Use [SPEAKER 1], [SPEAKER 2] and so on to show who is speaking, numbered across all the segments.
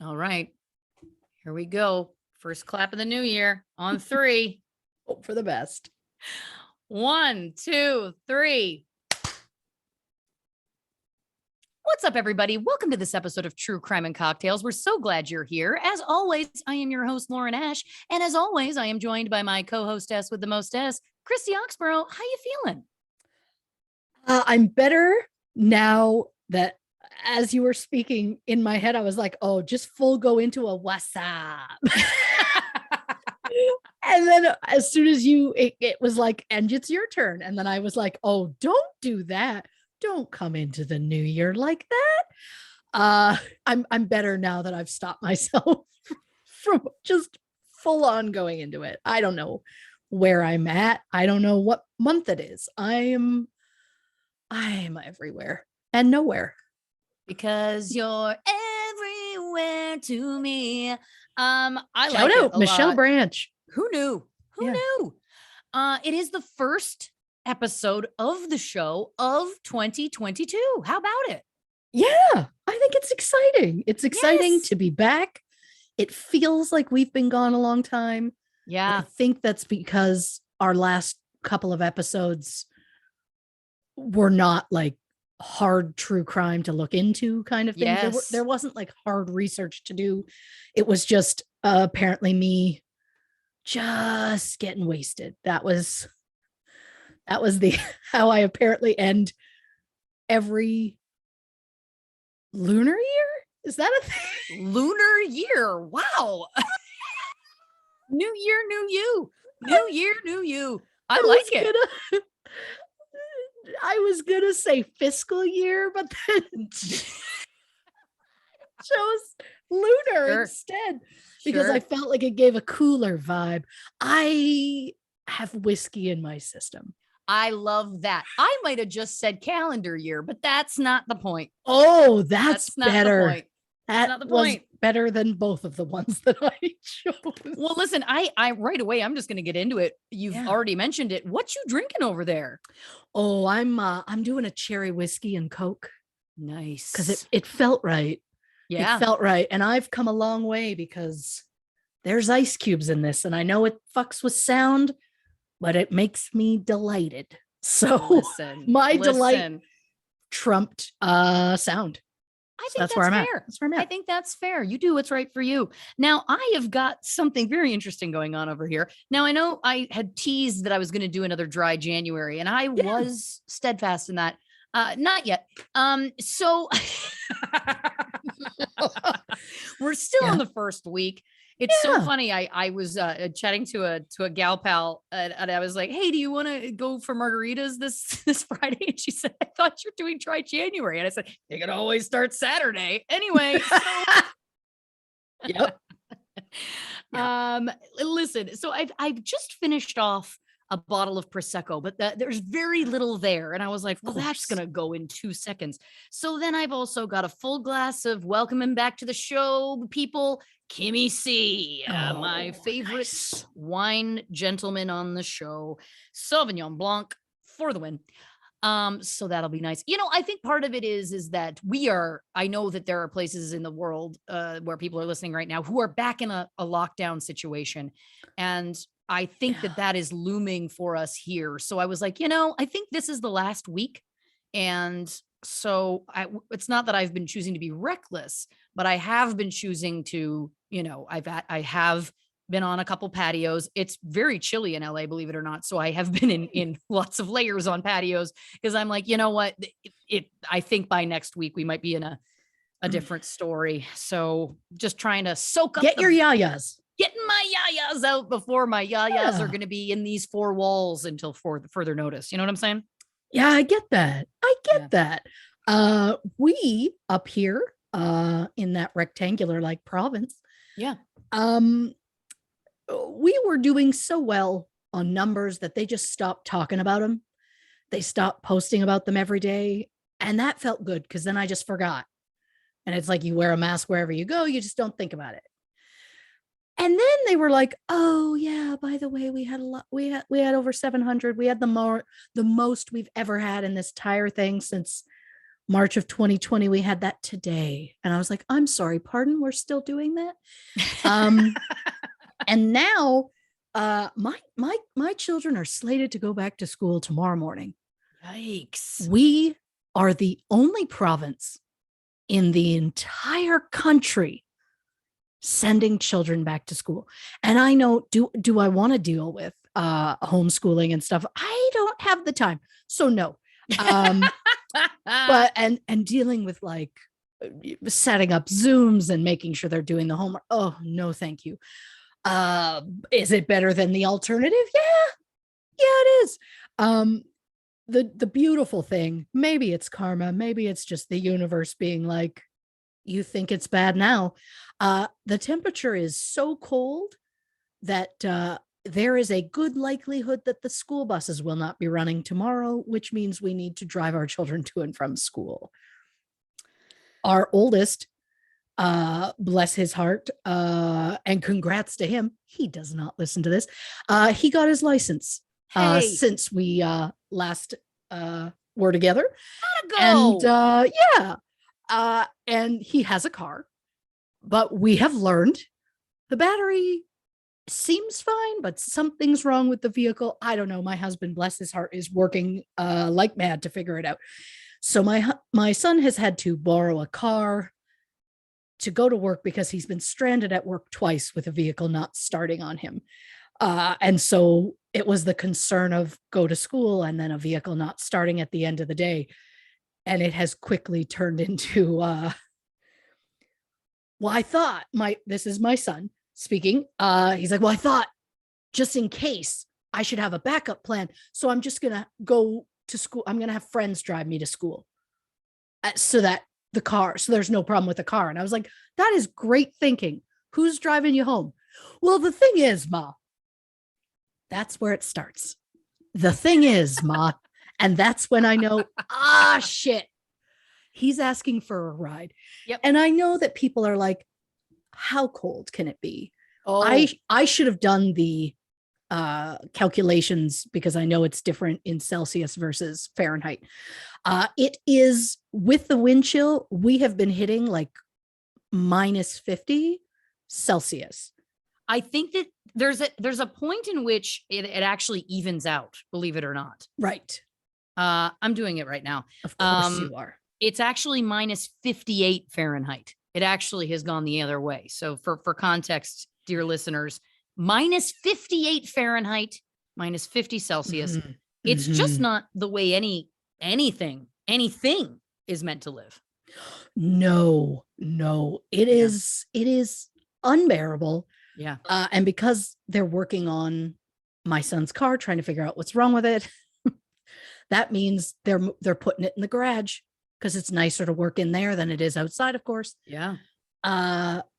[SPEAKER 1] All right. Here we go. First clap of the new year on 3.
[SPEAKER 2] Hope for the best.
[SPEAKER 1] 1, 2, 3. What's up, everybody? Welcome to this episode of True Crime and Cocktails. We're so glad you're here. As always, I am your host, Lauren Ash. And as always, I am joined by my co-hostess with the mostess, Christy Oxborrow. How you feeling?
[SPEAKER 2] I'm better now that as you were speaking in my head, I was like, oh, just full go into a what's up. And then as soon as it was like, and it's your turn. And then I was like, oh, don't do that. Don't come into the new year like that. I'm better now that I've stopped myself from just full on going into it. I don't know where I'm at. I don't know what month it is. I'm everywhere and nowhere.
[SPEAKER 1] Because you're everywhere to me. I
[SPEAKER 2] Shout
[SPEAKER 1] like
[SPEAKER 2] out
[SPEAKER 1] it a
[SPEAKER 2] Michelle
[SPEAKER 1] lot.
[SPEAKER 2] Branch.
[SPEAKER 1] Who knew? Who knew? It is the first episode of the show of 2022. How about it?
[SPEAKER 2] Yeah, I think it's exciting. It's exciting to be back. It feels like we've been gone a long time.
[SPEAKER 1] Yeah.
[SPEAKER 2] I think that's because our last couple of episodes were not like hard true crime to look into kind of thing.
[SPEAKER 1] Yes.
[SPEAKER 2] There wasn't like hard research to do. It was just apparently me just getting wasted. That was the how I apparently end every lunar year. Is that a thing?
[SPEAKER 1] Lunar year. Wow. New year, new you. New year, new you. I like it.
[SPEAKER 2] I was gonna say fiscal year, but then chose lunar instead because I felt like it gave a cooler vibe. I have whiskey in my system.
[SPEAKER 1] I love that. I might have just said calendar year, but that's not the point.
[SPEAKER 2] Oh, that's
[SPEAKER 1] not
[SPEAKER 2] better.
[SPEAKER 1] The point. That's not the point.
[SPEAKER 2] Was better than both of the ones that I chose.
[SPEAKER 1] Well, listen, I right away, I'm just going to get into it. You've already mentioned it. What you drinking over there?
[SPEAKER 2] Oh, I'm doing a cherry whiskey and Coke.
[SPEAKER 1] Nice.
[SPEAKER 2] Because it felt right.
[SPEAKER 1] Yeah.
[SPEAKER 2] It felt right. And I've come a long way because there's ice cubes in this. And I know it fucks with sound, but it makes me delighted. So my delight trumped sound.
[SPEAKER 1] I think that's fair.
[SPEAKER 2] That's where I'm at.
[SPEAKER 1] I think that's fair. You do what's right for you. Now, I have got something very interesting going on over here. Now, I know I had teased that I was going to do another dry January, and I was steadfast in that. Not yet. So we're still in the first week. It's so funny. I was chatting to a gal pal, and I was like, "Hey, do you want to go for margaritas this Friday?" And she said, "I thought you're doing dry January." And I said, "You can always start Saturday anyway."
[SPEAKER 2] Yep.
[SPEAKER 1] Listen. So I've just finished off a bottle of Prosecco, but there's very little there, and I was like, "Well, that's gonna go in 2 seconds." So then I've also got a full glass of welcoming back to the show, people. Kimmy C, my favorite wine gentleman on the show, Sauvignon Blanc for the win. So that'll be nice. You know, I think part of it is that I know that there are places in the world where people are listening right now who are back in a lockdown situation. And I think that is looming for us here. So I was like, I think this is the last week. And so it's not that I've been choosing to be reckless, but I have been choosing to, I have been on a couple patios. It's very chilly in LA, believe it or not. So I have been in lots of layers on patios because I'm like, you know what? I think by next week we might be in a different story. So just trying to soak up.
[SPEAKER 2] Your yayas.
[SPEAKER 1] Getting my yayas out before my yayas are going to be in these 4 walls until further notice. You know what I'm saying?
[SPEAKER 2] Yeah, I get that. That. We up here in that rectangular like province.
[SPEAKER 1] Yeah.
[SPEAKER 2] We were doing so well on numbers that they just stopped talking about them. They stopped posting about them every day. And that felt good because then I just forgot. And it's like you wear a mask wherever you go. You just don't think about it. And then they were like, "Oh yeah, by the way, we had a lot. We had over 700. We had the most we've ever had in this entire thing since March of 2020, we had that today. And I was like, I'm sorry, pardon, we're still doing that. And now my children are slated to go back to school tomorrow morning.
[SPEAKER 1] Yikes.
[SPEAKER 2] We are the only province in the entire country sending children back to school. And I know, do I want to deal with homeschooling and stuff? I don't have the time. So no. But and dealing with like setting up Zooms and making sure they're doing the homework. Oh, no, thank you. Is it better than the alternative? Yeah, it is. The beautiful thing, maybe it's karma, maybe it's just the universe being like, you think it's bad now. The temperature is so cold that there is a good likelihood that the school buses will not be running tomorrow, which means we need to drive our children to and from school. Our oldest, bless his heart, and congrats to him. He does not listen to this. He got his license since we last were together.
[SPEAKER 1] Gotta go.
[SPEAKER 2] And and he has a car, but we have learned the battery seems fine, but something's wrong with the vehicle. I don't know. My husband, bless his heart, is working like mad to figure it out. So my son has had to borrow a car to go to work because he's been stranded at work twice with a vehicle not starting on him. And so it was the concern of go to school and then a vehicle not starting at the end of the day. And it has quickly turned into, well, I thought this is my son speaking. He's like, well, I thought just in case I should have a backup plan. So I'm just going to go to school. I'm going to have friends drive me to school so that so there's no problem with the car. And I was like, that is great thinking. Who's driving you home? Well, the thing is, Ma, that's where it starts. The thing is, Ma, and that's when I know, shit, he's asking for a ride.
[SPEAKER 1] Yep.
[SPEAKER 2] And I know that people are like, how cold can it be?
[SPEAKER 1] Oh,
[SPEAKER 2] I should have done the calculations because I know it's different in Celsius versus Fahrenheit. It is, with the wind chill, we have been hitting like minus 50 Celsius.
[SPEAKER 1] I think that there's a point in which it actually evens out, believe it or not.
[SPEAKER 2] Right.
[SPEAKER 1] I'm doing it right now.
[SPEAKER 2] Of course you are.
[SPEAKER 1] It's actually minus 58 Fahrenheit. It actually has gone the other way. So for context, dear listeners, minus 58 Fahrenheit, minus 50 Celsius.
[SPEAKER 2] Mm-hmm.
[SPEAKER 1] It's just not the way anything is meant to live.
[SPEAKER 2] No, it is unbearable.
[SPEAKER 1] Yeah.
[SPEAKER 2] And because they're working on my son's car, trying to figure out what's wrong with it, that means they're putting it in the garage because it's nicer to work in there than it is outside, of course.
[SPEAKER 1] Yeah.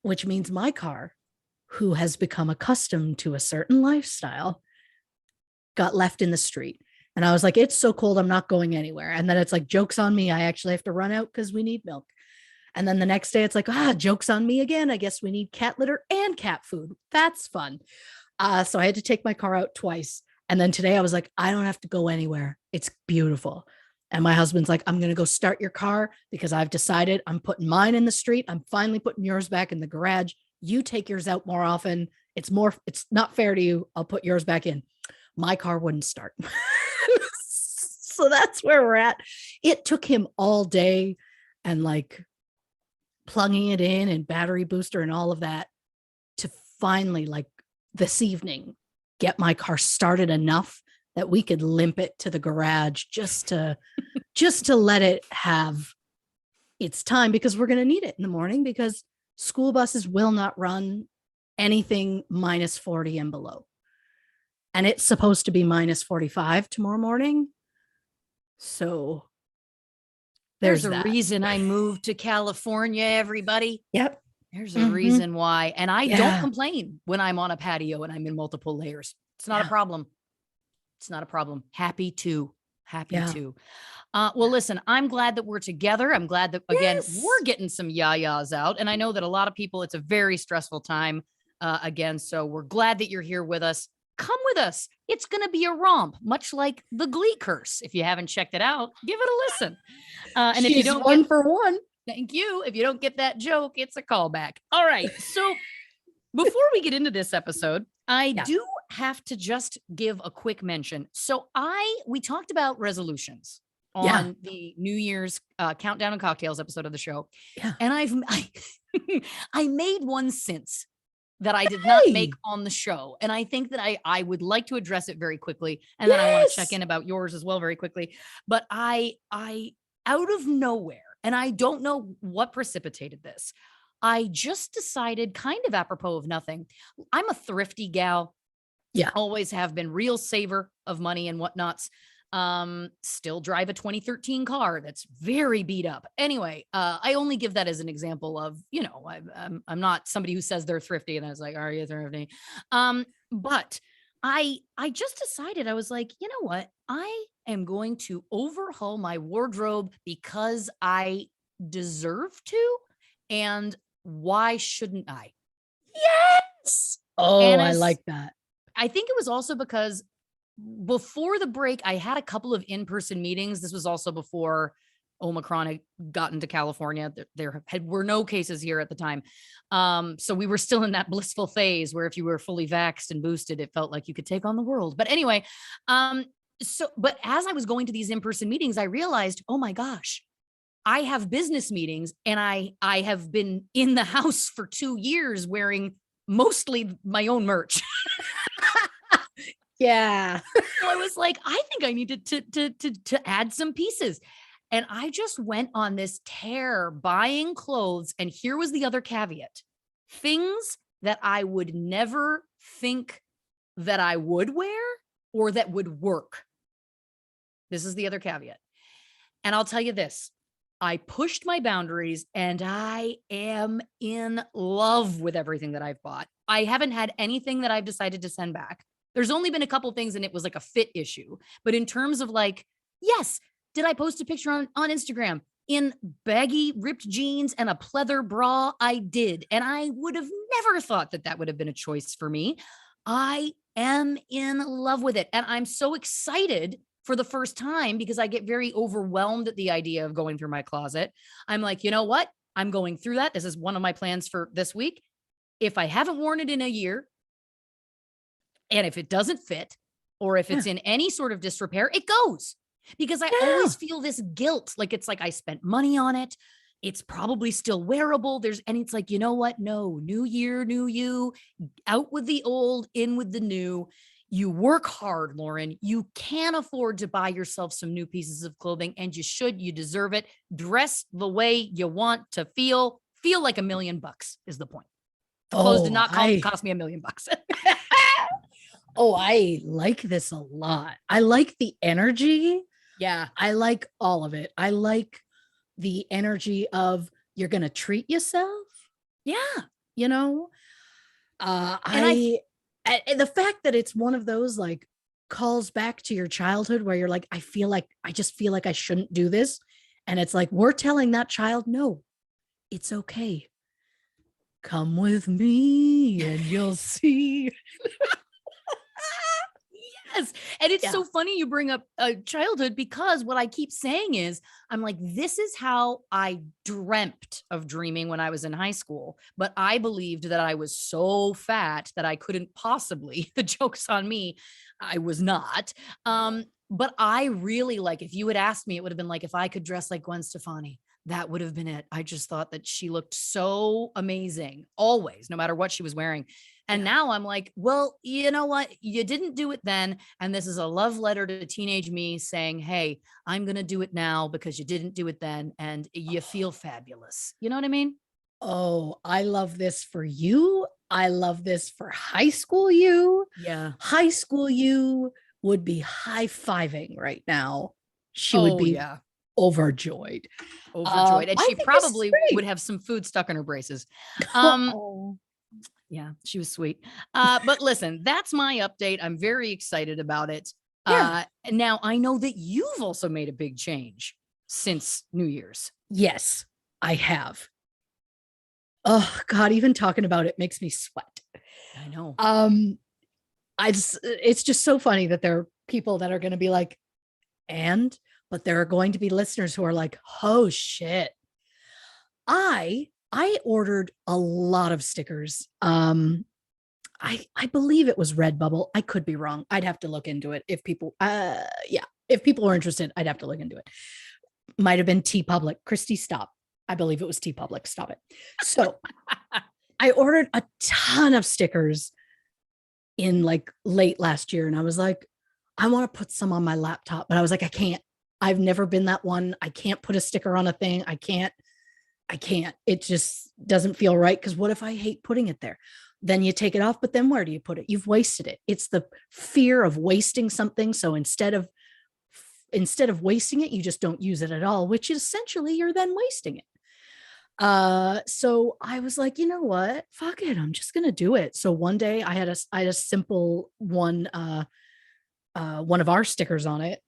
[SPEAKER 2] Which means my car, who has become accustomed to a certain lifestyle, got left in the street. And I was like, it's so cold, I'm not going anywhere. And then it's like, joke's on me. I actually have to run out because we need milk. And then the next day it's like, joke's on me again. I guess we need cat litter and cat food. That's fun. So I had to take my car out twice. And then today I was like, I don't have to go anywhere. It's beautiful. And my husband's like, I'm going to go start your car because I've decided I'm putting mine in the street. I'm finally putting yours back in the garage. You take yours out more often. It's not fair to you. I'll put yours back in. My car wouldn't start. So that's where we're at. It took him all day and like plugging it in and battery booster and all of that to finally, like this evening, get my car started enough that we could limp it to the garage just to let it have its time, because we're going to need it in the morning because school buses will not run anything minus 40 and below. And it's supposed to be minus 45 tomorrow morning. So there's
[SPEAKER 1] a reason I moved to California, everybody.
[SPEAKER 2] Yep.
[SPEAKER 1] There's a reason why. And I don't complain when I'm on a patio and I'm in multiple layers. It's not a problem. It's not a problem. Happy to. Well, listen, I'm glad that we're together. I'm glad that, again, we're getting some yayas out. And I know that a lot of people, it's a very stressful time again. So we're glad that you're here with us. Come with us. It's going to be a romp, much like the Glee Curse. If you haven't checked it out, give it a listen. And if you
[SPEAKER 2] She's
[SPEAKER 1] don't
[SPEAKER 2] one
[SPEAKER 1] get,
[SPEAKER 2] for one.
[SPEAKER 1] thank you. If you don't get that joke, it's a callback. All right. So before we get into this episode, I
[SPEAKER 2] Yeah.
[SPEAKER 1] do have to just give a quick mention. So we talked about resolutions
[SPEAKER 2] Yeah.
[SPEAKER 1] on the New Year's Countdown and Cocktails episode of the show.
[SPEAKER 2] Yeah.
[SPEAKER 1] And I made one since that I did not make on the show. And I think that I would like to address it very quickly. And then I want to check in about yours as well very quickly. But I out of nowhere, and I don't know what precipitated this, I just decided, kind of apropos of nothing, I'm a thrifty gal.
[SPEAKER 2] Yeah.
[SPEAKER 1] Always have been, real saver of money and whatnots. Still drive a 2013 car that's very beat up. Anyway, I only give that as an example of, I'm not somebody who says they're thrifty and then it's like, are you thrifty? But I just decided, I was like, you know what? I am going to overhaul my wardrobe because I deserve to. And why shouldn't I?
[SPEAKER 2] Yes. Oh,
[SPEAKER 1] And
[SPEAKER 2] I like that.
[SPEAKER 1] I think it was also because before the break, I had a couple of in-person meetings. This was also before Omicron had gotten to California. There were no cases here at the time. So we were still in that blissful phase where if you were fully vaxxed and boosted, it felt like you could take on the world. But anyway, but as I was going to these in-person meetings, I realized, oh my gosh, I have business meetings and I have been in the house for 2 years wearing mostly my own merch.
[SPEAKER 2] Yeah.
[SPEAKER 1] So I was like, I think I needed to add some pieces. And I just went on this tear buying clothes. And here was the other caveat: things that I would never think that I would wear or that would work. This is the other caveat. And I'll tell you this: I pushed my boundaries and I am in love with everything that I've bought. I haven't had anything that I've decided to send back. There's only been a couple things and it was like a fit issue. But in terms of like, yes, did I post a picture on Instagram in baggy ripped jeans and a pleather bra? I did. And I would have never thought that would have been a choice for me. I am in love with it. And I'm so excited for the first time because I get very overwhelmed at the idea of going through my closet. I'm like, you know what? I'm going through that. This is one of my plans for this week. If I haven't worn it in a year, and if it doesn't fit, or if it's in any sort of disrepair, it goes. Because I always feel this guilt. Like, it's like I spent money on it. It's probably still wearable. And it's like, you know what? No, new year, new you, out with the old, in with the new. You work hard, Lauren. You can afford to buy yourself some new pieces of clothing, and you should. You deserve it. Dress the way you want to feel. Feel like $1 million is the point. The clothes did not cost me $1 million.
[SPEAKER 2] Oh, I like this a lot. I like the energy.
[SPEAKER 1] Yeah.
[SPEAKER 2] I like all of it. I like the energy of you're going to treat yourself.
[SPEAKER 1] Yeah.
[SPEAKER 2] And the fact that it's one of those like calls back to your childhood where you're like, I just feel like I shouldn't do this. And it's like, we're telling that child, no, it's okay. Come with me and you'll see.
[SPEAKER 1] Yes. And it's so funny you bring up childhood, because what I keep saying is, I'm like, this is how I dreamt of dreaming when I was in high school. But I believed that I was so fat that I couldn't possibly, the joke's on me, I was not. But I really, like, if you had asked me, it would have been like, if I could dress like Gwen Stefani, that would have been it. I just thought that she looked so amazing always, no matter what she was wearing. And now I'm like, well, you know what? You didn't do it then. And this is a love letter to teenage me saying, hey, I'm going to do it now because you didn't do it then. And you feel fabulous. You know what I mean?
[SPEAKER 2] Oh, I love this for you. I love this for high school you.
[SPEAKER 1] Yeah.
[SPEAKER 2] High school you would be high-fiving right now. She would be overjoyed.
[SPEAKER 1] And she probably would have some food stuck in her braces. Yeah, she was sweet. But listen, that's my update. I'm very excited about it. Now I know that you've also made a big change since New Year's.
[SPEAKER 2] Yes, I have. Oh God, even talking about it makes me sweat.
[SPEAKER 1] I know.
[SPEAKER 2] It's just so funny that there are people that are going to be like, and but there are going to be listeners who are like, oh shit. I ordered a lot of stickers. I believe it was Redbubble. I could be wrong. I'd have to look into it. If people if people are interested, I'd have to look into it. Might have been T Public. Christy, stop. I believe it was T Public. Stop it. So I ordered a ton of stickers in like late last year. And I was like, I want to put some on my laptop, but I was like, I can't. I've never been that one. I can't put a sticker on a thing. I can't. It just doesn't feel right. Because what if I hate putting it there? Then you take it off, but then where do you put it? You've wasted it. It's the fear of wasting something. So instead of wasting it, you just don't use it at all, which is essentially you're then wasting it. So I was like, you know what? Fuck it. I'm just gonna do it. So one day I had a simple one of our stickers on it.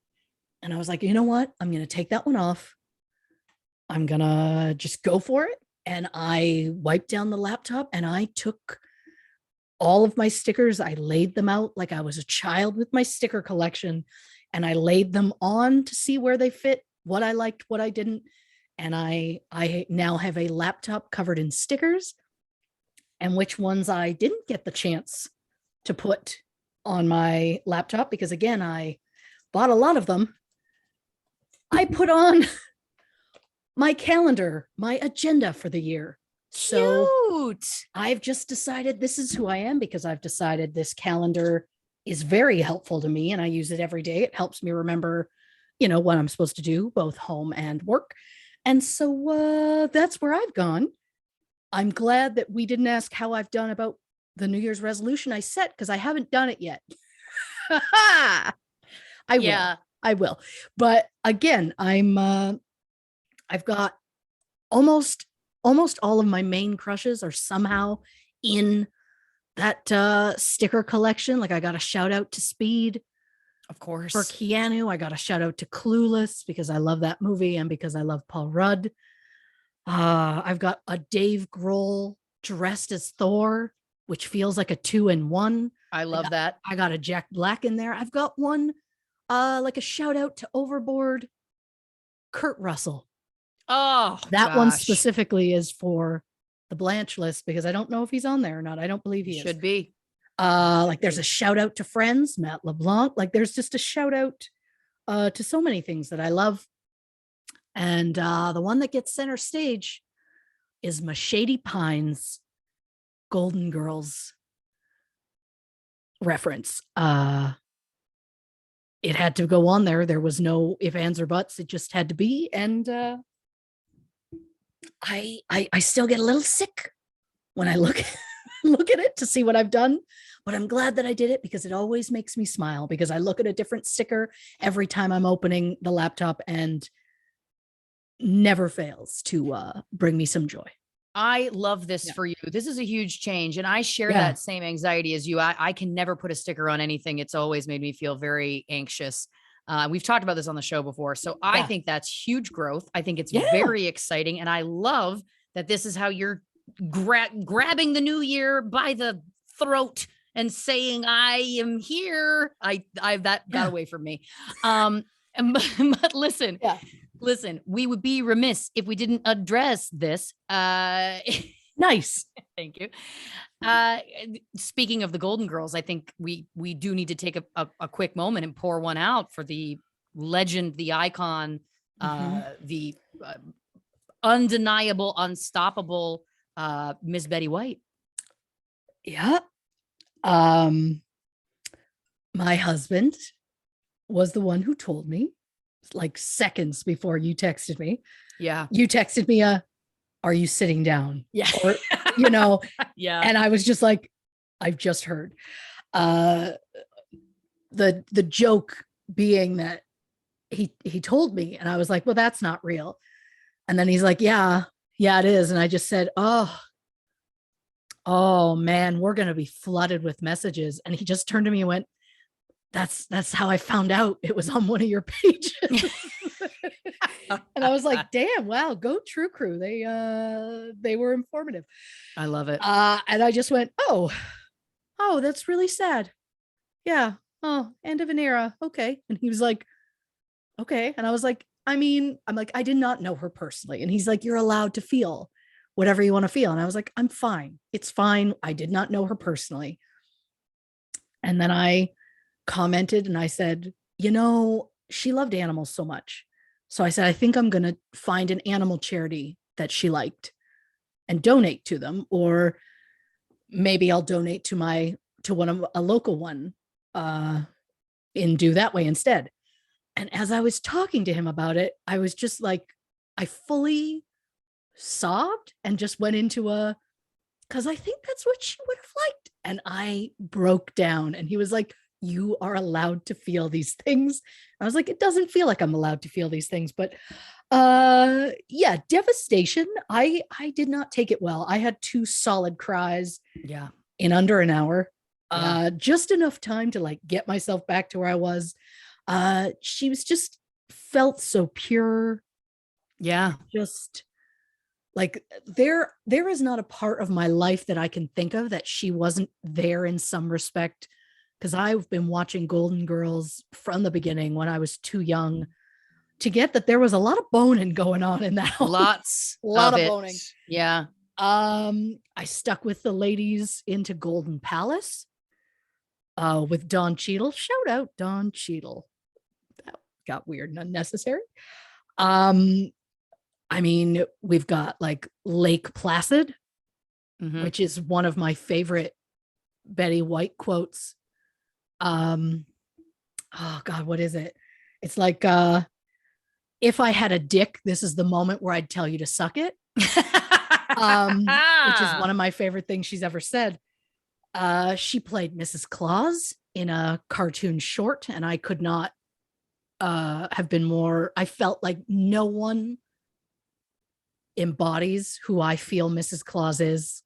[SPEAKER 2] And I was like, you know what? I'm gonna take that one off. I'm gonna just go for it. And I wiped down the laptop and I took all of my stickers. I laid them out like I was a child with my sticker collection. And I laid them on to see where they fit, what I liked, what I didn't. And I now have a laptop covered in stickers, and which ones I didn't get the chance to put on my laptop, because again, I bought a lot of them. I put on my calendar, my agenda for the year. So
[SPEAKER 1] Cute.
[SPEAKER 2] I've just decided this is who I am, because I've decided this calendar is very helpful to me and I use it every day. It helps me remember, what I'm supposed to do, both home and work. And so that's where I've gone. I'm glad that we didn't ask how I've done about the New Year's resolution I set, because I haven't done it yet. I will. But again, I've got almost all of my main crushes are somehow in that sticker collection. Like I got a shout out to Speed,
[SPEAKER 1] Of course.
[SPEAKER 2] for Keanu. I got a shout out to Clueless because I love that movie and because I love Paul Rudd. I've got a Dave Grohl dressed as Thor, which feels like a 2-in-1.
[SPEAKER 1] I love that.
[SPEAKER 2] I got a Jack Black in there. I've got one like a shout out to Overboard Kurt Russell.
[SPEAKER 1] Oh,
[SPEAKER 2] that one
[SPEAKER 1] gosh.
[SPEAKER 2] specifically is for the Blanche list, because I don't know if he's on there or not. I don't believe he
[SPEAKER 1] Should be.
[SPEAKER 2] like there's a shout out to Friends, Matt LeBlanc. Like there's just a shout out to so many things that I love. And the one that gets center stage is my Shady Pines Golden Girls reference. It had to go on there. There was no ifs, ands, or buts. It just had to be. And I still get a little sick when I look at it to see what I've done. But I'm glad that I did it, because it always makes me smile, because I look at a different sticker every time I'm opening the laptop, and never fails to bring me some joy.
[SPEAKER 1] I love this for you. This is a huge change. And I share that same anxiety as you. I can never put a sticker on anything. It's always made me feel very anxious. We've talked about this on the show before. So I think that's huge growth. I think it's very exciting. And I love that this is how you're grabbing the new year by the throat and saying, I am here. That got away from me. But listen, listen, we would be remiss if we didn't address this.
[SPEAKER 2] Nice.
[SPEAKER 1] Thank you. Speaking of the Golden Girls, I think we do need to take a quick moment and pour one out for the legend, the icon, the undeniable, unstoppable Miss Betty White.
[SPEAKER 2] Yeah. My husband was the one who told me, like seconds before you texted me.
[SPEAKER 1] Yeah.
[SPEAKER 2] You texted me are you sitting down?
[SPEAKER 1] Yeah.
[SPEAKER 2] Or,
[SPEAKER 1] yeah.
[SPEAKER 2] And I was just like, I've just heard. The joke being that he told me, and I was like, well, that's not real. And then he's like, yeah, it is. And I just said, oh man, we're going to be flooded with messages. And he just turned to me and went, that's how I found out it was on one of your pages. And I was like, damn, wow, go True Crew. They were informative.
[SPEAKER 1] I love it.
[SPEAKER 2] And I just went, oh, that's really sad. Yeah. Oh, end of an era. Okay. And he was like, okay. And I was like, I mean, I'm like, I did not know her personally. And he's like, you're allowed to feel whatever you want to feel. And I was like, I'm fine. It's fine. I did not know her personally. And then I commented and I said, she loved animals so much. So I said, I think I'm going to find an animal charity that she liked and donate to them. Or maybe I'll donate to one of a local one and do that way instead. And as I was talking to him about it, I was just like, I fully sobbed and just went into because I think that's what she would have liked. And I broke down and he was like, you are allowed to feel these things. I was like, it doesn't feel like I'm allowed to feel these things, but yeah, devastation. I did not take it well. I had 2 solid cries
[SPEAKER 1] Yeah.
[SPEAKER 2] in under an hour.
[SPEAKER 1] Yeah.
[SPEAKER 2] Just enough time to like get myself back to where I was. She was just felt so pure.
[SPEAKER 1] Yeah.
[SPEAKER 2] Just like there is not a part of my life that I can think of that she wasn't there in some respect, because I've been watching Golden Girls from the beginning when I was too young to get that there was a lot of boning going on in that house.
[SPEAKER 1] Lots
[SPEAKER 2] a lot of
[SPEAKER 1] it.
[SPEAKER 2] boning.
[SPEAKER 1] Yeah.
[SPEAKER 2] I stuck with the ladies into Golden Palace with Don Cheadle. Shout out Don Cheadle. That got weird and unnecessary. I mean, we've got like Lake Placid, which is one of my favorite Betty White quotes. Oh God, what is it? It's like, if I had a dick, this is the moment where I'd tell you to suck it. Which is one of my favorite things she's ever said. She played Mrs. Claus in a cartoon short, and I could not have been more. I felt like no one embodies who I feel Mrs. Claus is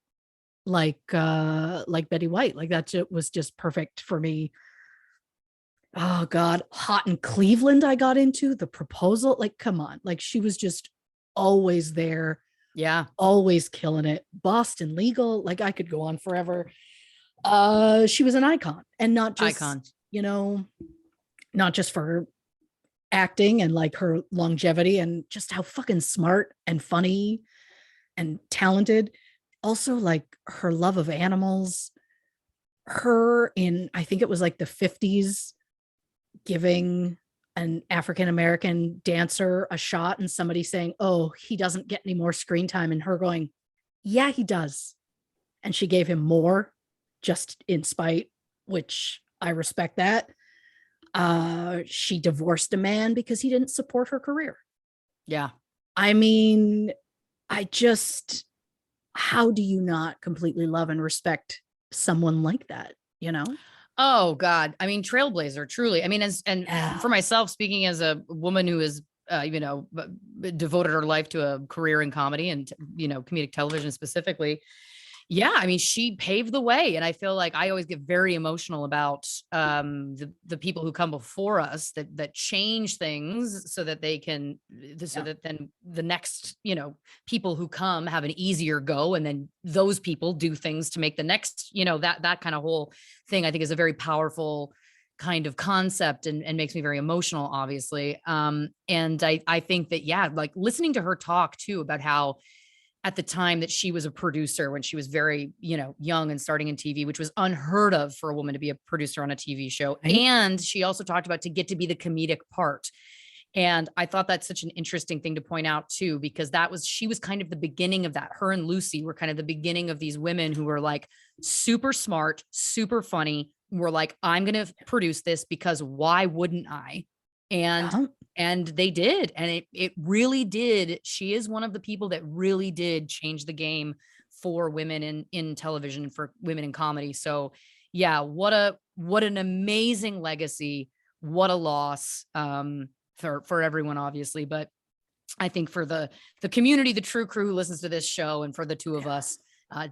[SPEAKER 2] like Betty White. Like that was just perfect for me. Oh God, Hot in Cleveland I got into, The Proposal. Like, come on. Like she was just always there.
[SPEAKER 1] Yeah.
[SPEAKER 2] Always killing it. Boston Legal. Like I could go on forever. She was an icon, and not just, not just for acting and like her longevity and just how fucking smart and funny and talented. Also like her love of animals. Her in, I think it was like the 50s, giving an African-American dancer a shot and somebody saying, oh, he doesn't get any more screen time. And her going, yeah, he does. And she gave him more just in spite, which I respect that. She divorced a man because he didn't support her career.
[SPEAKER 1] Yeah.
[SPEAKER 2] I mean, how do you not completely love and respect someone like that,
[SPEAKER 1] Oh God. I mean, trailblazer, truly. I mean, for myself, speaking as a woman who is, devoted her life to a career in comedy and, comedic television specifically. Yeah, I mean, she paved the way, and I feel like I always get very emotional about the people who come before us that change things so that they can, so that then the next people who come have an easier go, and then those people do things to make the next that kind of whole thing. I think is a very powerful kind of concept and makes me very emotional, obviously. And I think that like listening to her talk too about how, at the time that she was a producer when she was very, young and starting in TV, which was unheard of for a woman to be a producer on a TV show. Right. And she also talked about to get to be the comedic part. And I thought that's such an interesting thing to point out too, because she was kind of the beginning of that. Her and Lucy were kind of the beginning of these women who were like super smart, super funny. Were like, I'm going to produce this because why wouldn't I? And they did. And it really did. She is one of the people that really did change the game for women in television, for women in comedy. So yeah, what an amazing legacy. What a loss for everyone, obviously. But I think for the community, the true crew who listens to this show, and for the two of us,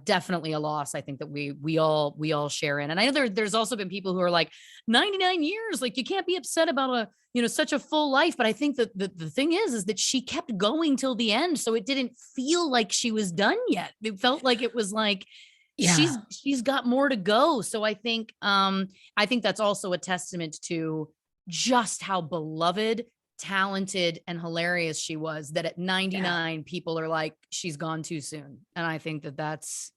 [SPEAKER 1] definitely a loss. I think that we all share in. And I know there's also been people who are like 99 years, like you can't be upset about such a full life. But I think that the thing is that she kept going till the end. So it didn't feel like she was done yet. It felt like it was like, she's got more to go. So I think that's also a testament to just how beloved talented and hilarious she was that at 99 people are like, she's gone too soon. And I think that that's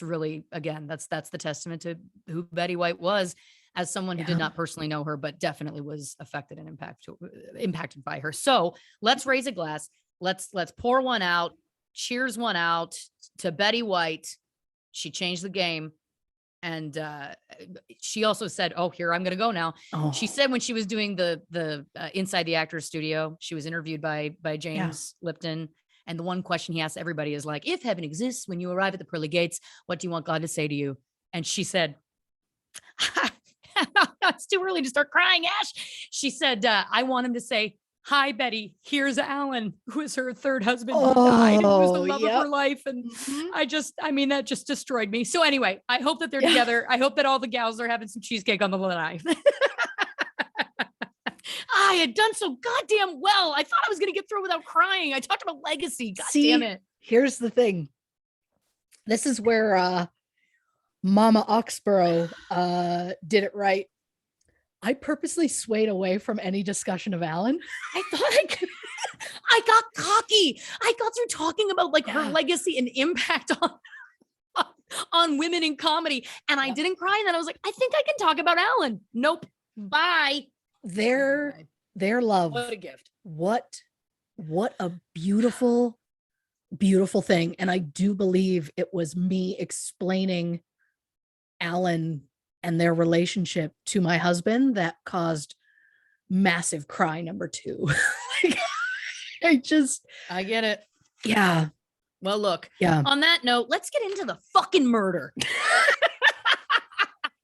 [SPEAKER 1] really, again, that's the testament to who Betty White was, as someone who did not personally know her, but definitely was affected and impacted by her. So let's raise a glass. Let's pour one out. Cheers one out to Betty White. She changed the game. And she also said, oh, here, I'm going to go now. Oh. She said when she was doing the Inside the Actors Studio, she was interviewed by James Lipton. And the one question he asked everybody is like, if heaven exists, when you arrive at the pearly gates, what do you want God to say to you? And she said, it's too early to start crying, Ash. She said, I want him to say, hi, Betty, here's Alan, who is her third husband who died, who was the love of her life. And that just destroyed me. So anyway, I hope that they're together. I hope that all the gals are having some cheesecake on the lanai. I had done so goddamn well. I thought I was going to get through without crying. I talked about legacy. God damn it.
[SPEAKER 2] Here's the thing. This is where Mama Oxborrow did it right. I purposely swayed away from any discussion of Alan.
[SPEAKER 1] I thought I got cocky. I got through talking about like her legacy and impact on women in comedy. And I didn't cry. And then I was like, I think I can talk about Alan. Nope. Bye.
[SPEAKER 2] Their love.
[SPEAKER 1] What a gift.
[SPEAKER 2] What a beautiful, beautiful thing. And I do believe it was me explaining Alan and their relationship to my husband that caused massive cry number 2.
[SPEAKER 1] I get it.
[SPEAKER 2] Yeah.
[SPEAKER 1] Well, look, on that note, let's get into the fucking murder.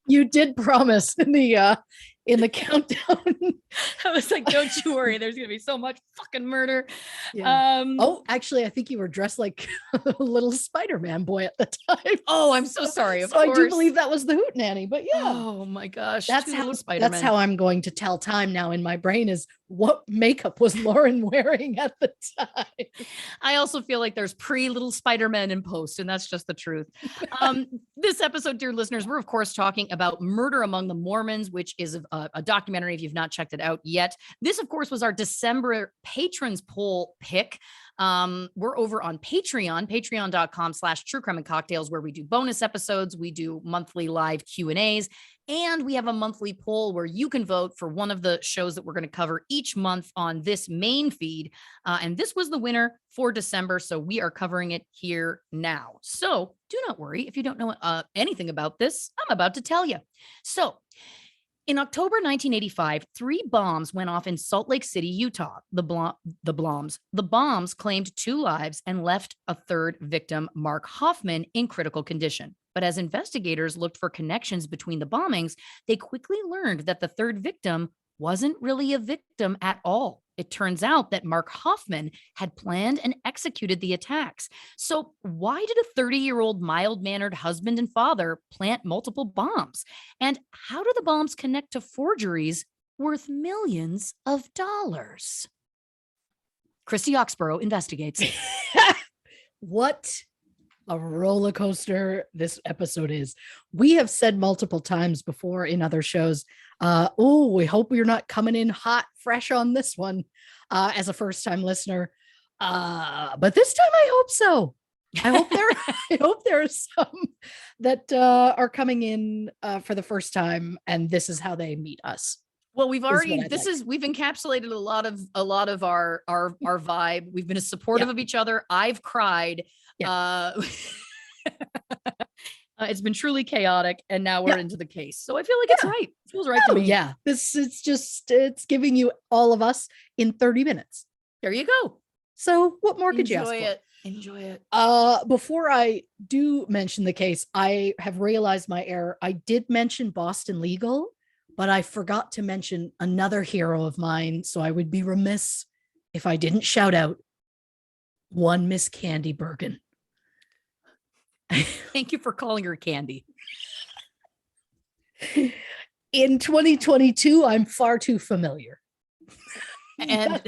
[SPEAKER 2] You did promise in the countdown.
[SPEAKER 1] I was like, don't you worry. There's going to be so much fucking murder.
[SPEAKER 2] Yeah. Actually, I think you were dressed like a little Spider-Man boy at the time.
[SPEAKER 1] Oh, I'm so sorry.
[SPEAKER 2] So I do believe that was the Hootenanny, but yeah.
[SPEAKER 1] Oh my gosh.
[SPEAKER 2] That's how I'm going to tell time now in my brain is what makeup was Lauren wearing at the time.
[SPEAKER 1] I also feel like there's little Spider-Man in post, and that's just the truth. This episode, dear listeners, we're of course talking about Murder Among the Mormons, which is a documentary if you've not checked it out yet. This, of course, was our December patrons poll pick. We're over on Patreon, patreon.com/True Crime and Cocktails, where we do bonus episodes. We do monthly live Q&As, and we have a monthly poll where you can vote for one of the shows that we're going to cover each month on this main feed. And this was the winner for December. So we are covering it here now. So do not worry if you don't know anything about this. I'm about to tell you. So in October 1985, 3 bombs went off in Salt Lake City, Utah. The bombs claimed 2 lives and left a third victim, Mark Hoffman, in critical condition. But as investigators looked for connections between the bombings, they quickly learned that the third victim wasn't really a victim at all. It turns out that Mark Hoffman had planned and executed the attacks. So why did a 30-year-old mild-mannered husband and father plant multiple bombs? And how do the bombs connect to forgeries worth millions of dollars? Christy Oxborrow investigates.
[SPEAKER 2] What a roller coaster this episode is. We have said multiple times before in other shows, we hope you're not coming in hot, fresh on this one as a first-time listener. But this time I hope so. I hope there are some that are coming in for the first time, and this is how they meet us.
[SPEAKER 1] Well, we've encapsulated a lot of our vibe. We've been supportive of each other. I've cried. It's been truly chaotic, and now we're into the case. So I feel like it's right. It feels right to me.
[SPEAKER 2] Yeah. It's giving you all of us in 30 minutes.
[SPEAKER 1] There you go.
[SPEAKER 2] So what more could you ask for?
[SPEAKER 1] Enjoy it.
[SPEAKER 2] Before I do mention the case, I have realized my error. I did mention Boston Legal, but I forgot to mention another hero of mine. So I would be remiss if I didn't shout out one Miss Candy Bergen.
[SPEAKER 1] Thank you for calling her Candy.
[SPEAKER 2] In 2022, I'm far too familiar.
[SPEAKER 1] And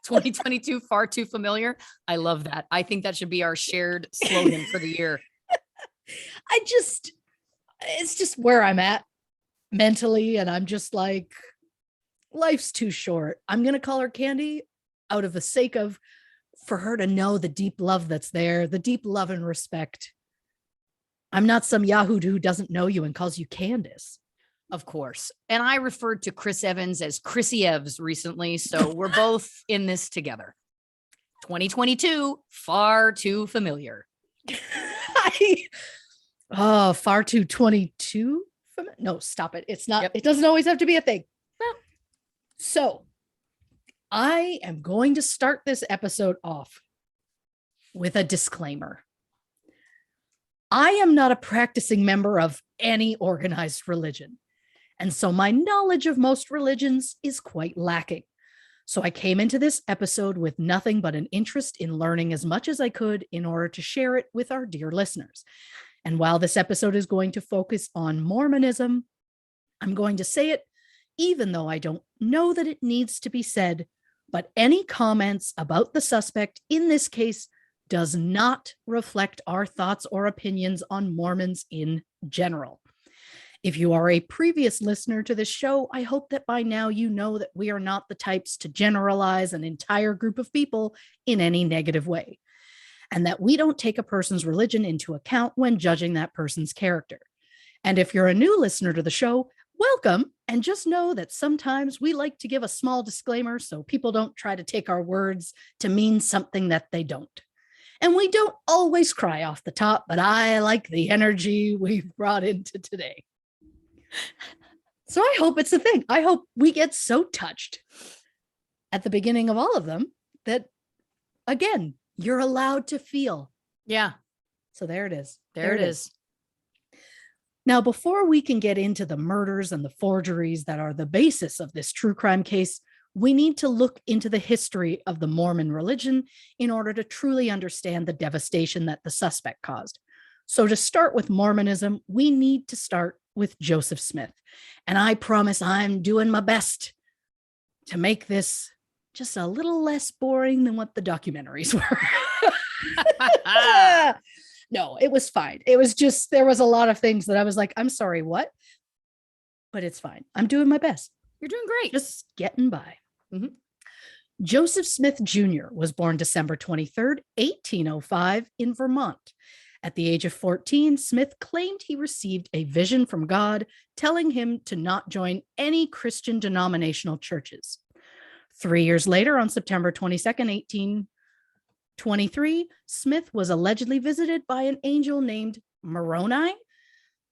[SPEAKER 1] 2022, far too familiar. I love that. I think that should be our shared slogan for the year.
[SPEAKER 2] It's just where I'm at mentally. And I'm just like, life's too short. I'm going to call her Candy out of the sake of for her to know the deep love that's there, the deep love and respect. I'm not some Yahoo who doesn't know you and calls you Candace.
[SPEAKER 1] Of course. And I referred to Chris Evans as Chrissy Evs recently. So we're both in this together. 2022, far too familiar.
[SPEAKER 2] Far too 22. No, stop it. It's not.
[SPEAKER 1] Yep.
[SPEAKER 2] It doesn't always have to be a thing. So I am going to start this episode off with a disclaimer. I am not a practicing member of any organized religion. And so my knowledge of most religions is quite lacking. So I came into this episode with nothing but an interest in learning as much as I could in order to share it with our dear listeners. And while this episode is going to focus on Mormonism, I'm going to say it, even though I don't know that it needs to be said, but any comments about the suspect in this case does not reflect our thoughts or opinions on Mormons in general. If you are a previous listener to this show, I hope that by now you know that we are not the types to generalize an entire group of people in any negative way, and that we don't take a person's religion into account when judging that person's character. And if you're a new listener to the show, welcome, and just know that sometimes we like to give a small disclaimer so people don't try to take our words to mean something that they don't. And we don't always cry off the top, but I like the energy we've brought into today. So I hope it's a thing. I hope we get so touched at the beginning of all of them that, again, you're allowed to feel.
[SPEAKER 1] Yeah.
[SPEAKER 2] So there it is.
[SPEAKER 1] There it is.
[SPEAKER 2] Now, before we can get into the murders and the forgeries that are the basis of this true crime case, we need to look into the history of the Mormon religion in order to truly understand the devastation that the suspect caused. So to start with Mormonism, we need to start with Joseph Smith. And I promise I'm doing my best to make this just a little less boring than what the documentaries were. No, it was fine. It was just, there was a lot of things that I was like, I'm sorry, what? But it's fine. I'm doing my best.
[SPEAKER 1] You're doing great.
[SPEAKER 2] Just getting by.
[SPEAKER 1] Mm-hmm.
[SPEAKER 2] Joseph Smith Jr. was born December 23rd, 1805 in Vermont. At the age of 14, Smith claimed he received a vision from God telling him to not join any Christian denominational churches. 3 years later, on September 22nd, 1823, Smith was allegedly visited by an angel named Moroni,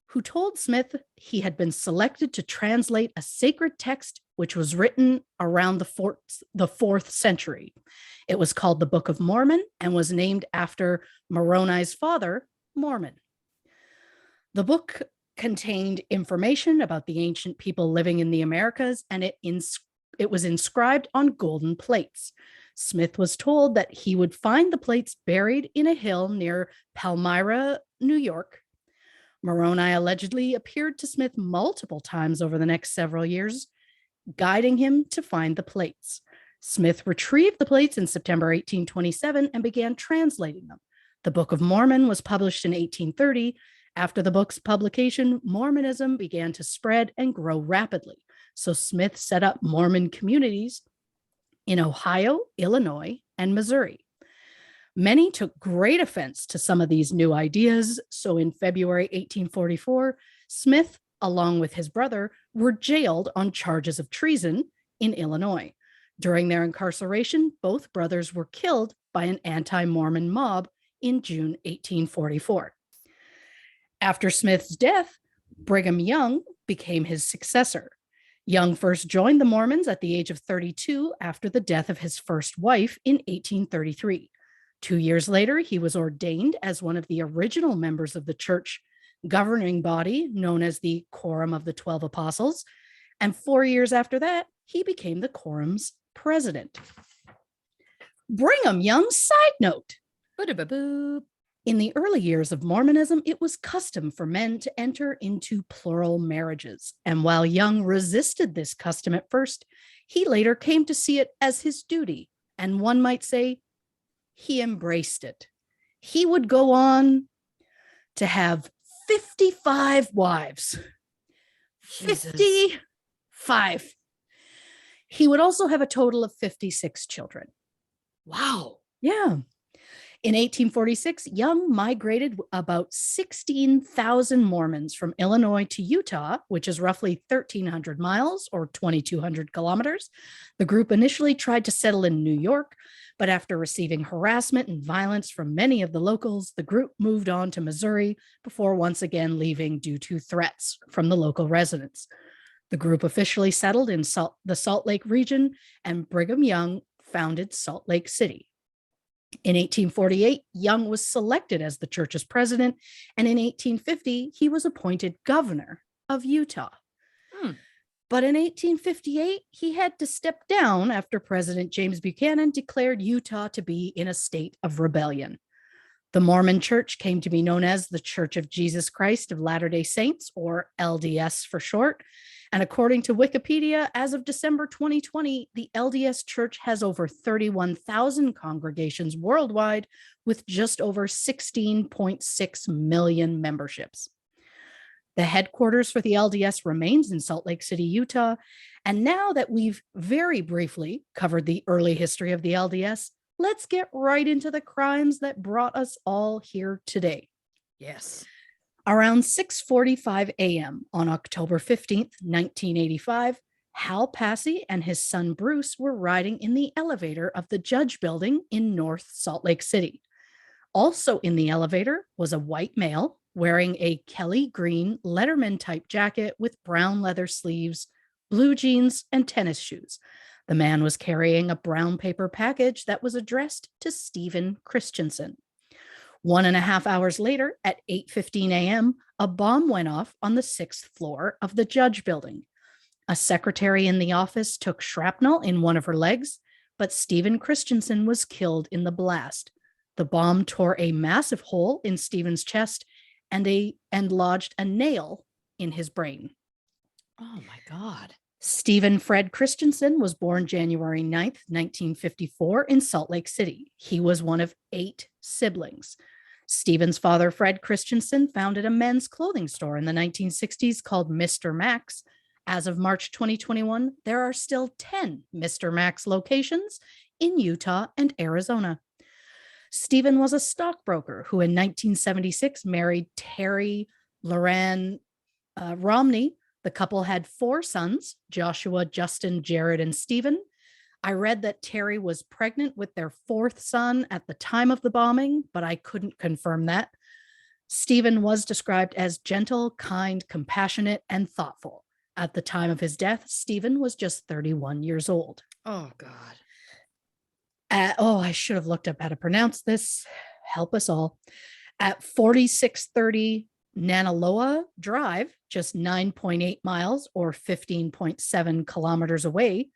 [SPEAKER 2] who told Smith he had been selected to translate a sacred text which was written around the 4th century. It was called the Book of Mormon and was named after Moroni's father, Mormon. The book contained information about the ancient people living in the Americas, and it was inscribed on golden plates. Smith was told that he would find the plates buried in a hill near Palmyra, New York. Moroni allegedly appeared to Smith multiple times over the next several years, guiding him to find the plates. Smith retrieved the plates in September 1827 and began translating them. The Book of Mormon was published in 1830. After the book's publication, Mormonism began to spread and grow rapidly. So Smith set up Mormon communities in Ohio, Illinois, and Missouri. Many took great offense to some of these new ideas. So in February 1844, Smith, along with his brother, were jailed on charges of treason in Illinois. During their incarceration, both brothers were killed by an anti-Mormon mob in June 1844. After Smith's death, Brigham Young became his successor. Young first joined the Mormons at the age of 32 after the death of his first wife in 1833. 2 years later, he was ordained as one of the original members of the church governing body known as the Quorum of the 12 Apostles. And 4 years after that, he became the Quorum's president. Brigham Young's side note. In the early years of Mormonism, it was custom for men to enter into plural marriages. And while Young resisted this custom at first, he later came to see it as his duty. And one might say he embraced it. He would go on to have 55 wives. Jesus. 55. He would also have a total of 56 children.
[SPEAKER 1] Wow.
[SPEAKER 2] Yeah. In 1846, Young migrated about 16,000 Mormons from Illinois to Utah, which is roughly 1,300 miles or 2,200 kilometers. The group initially tried to settle in New York, but after receiving harassment and violence from many of the locals, the group moved on to Missouri before once again leaving due to threats from the local residents. The group officially settled in the Salt Lake region, and Brigham Young founded Salt Lake City. In 1848, Young was selected as the church's president, and in 1850, he was appointed governor of Utah. But in 1858, he had to step down after President James Buchanan declared Utah to be in a state of rebellion. The Mormon Church came to be known as the Church of Jesus Christ of Latter-day Saints, or LDS for short. And according to Wikipedia, as of December 2020, the LDS Church has over 31,000 congregations worldwide with just over 16.6 million memberships. The headquarters for the LDS remains in Salt Lake City, Utah. And now that we've very briefly covered the early history of the LDS, let's get right into the crimes that brought us all here today.
[SPEAKER 1] Yes.
[SPEAKER 2] Around 6:45 a.m. on October 15th, 1985, Hal Passy and his son Bruce were riding in the elevator of the Judge Building in North Salt Lake City. Also in the elevator was a white male wearing a Kelly green Letterman type jacket with brown leather sleeves, blue jeans, and tennis shoes. The man was carrying a brown paper package that was addressed to Stephen Christensen. 1.5 hours later, at 8:15 a.m., a bomb went off on the 6th floor of the Judge Building. A secretary in the office took shrapnel in one of her legs, but Stephen Christensen was killed in the blast. The bomb tore a massive hole in Stephen's chest and lodged a nail in his brain.
[SPEAKER 1] Oh my God.
[SPEAKER 2] Stephen Fred Christensen was born January 9th, 1954 in Salt Lake City. He was one of 8 siblings. Stephen's father, Fred Christensen, founded a men's clothing store in the 1960s called Mr. Max. As of March 2021, there are still 10 Mr. Max locations in Utah and Arizona. Stephen was a stockbroker who in 1976 married Terry Loran Romney. The couple had 4 sons, Joshua, Justin, Jared, and Stephen. I read that Terry was pregnant with their 4th son at the time of the bombing, but I couldn't confirm that. Stephen was described as gentle, kind, compassionate, and thoughtful. At the time of his death, Stephen was just 31 years old.
[SPEAKER 1] Oh God.
[SPEAKER 2] I should have looked up how to pronounce this. Help us all. At 4630 Nanaloa Drive, just 9.8 miles or 15.7 kilometers away,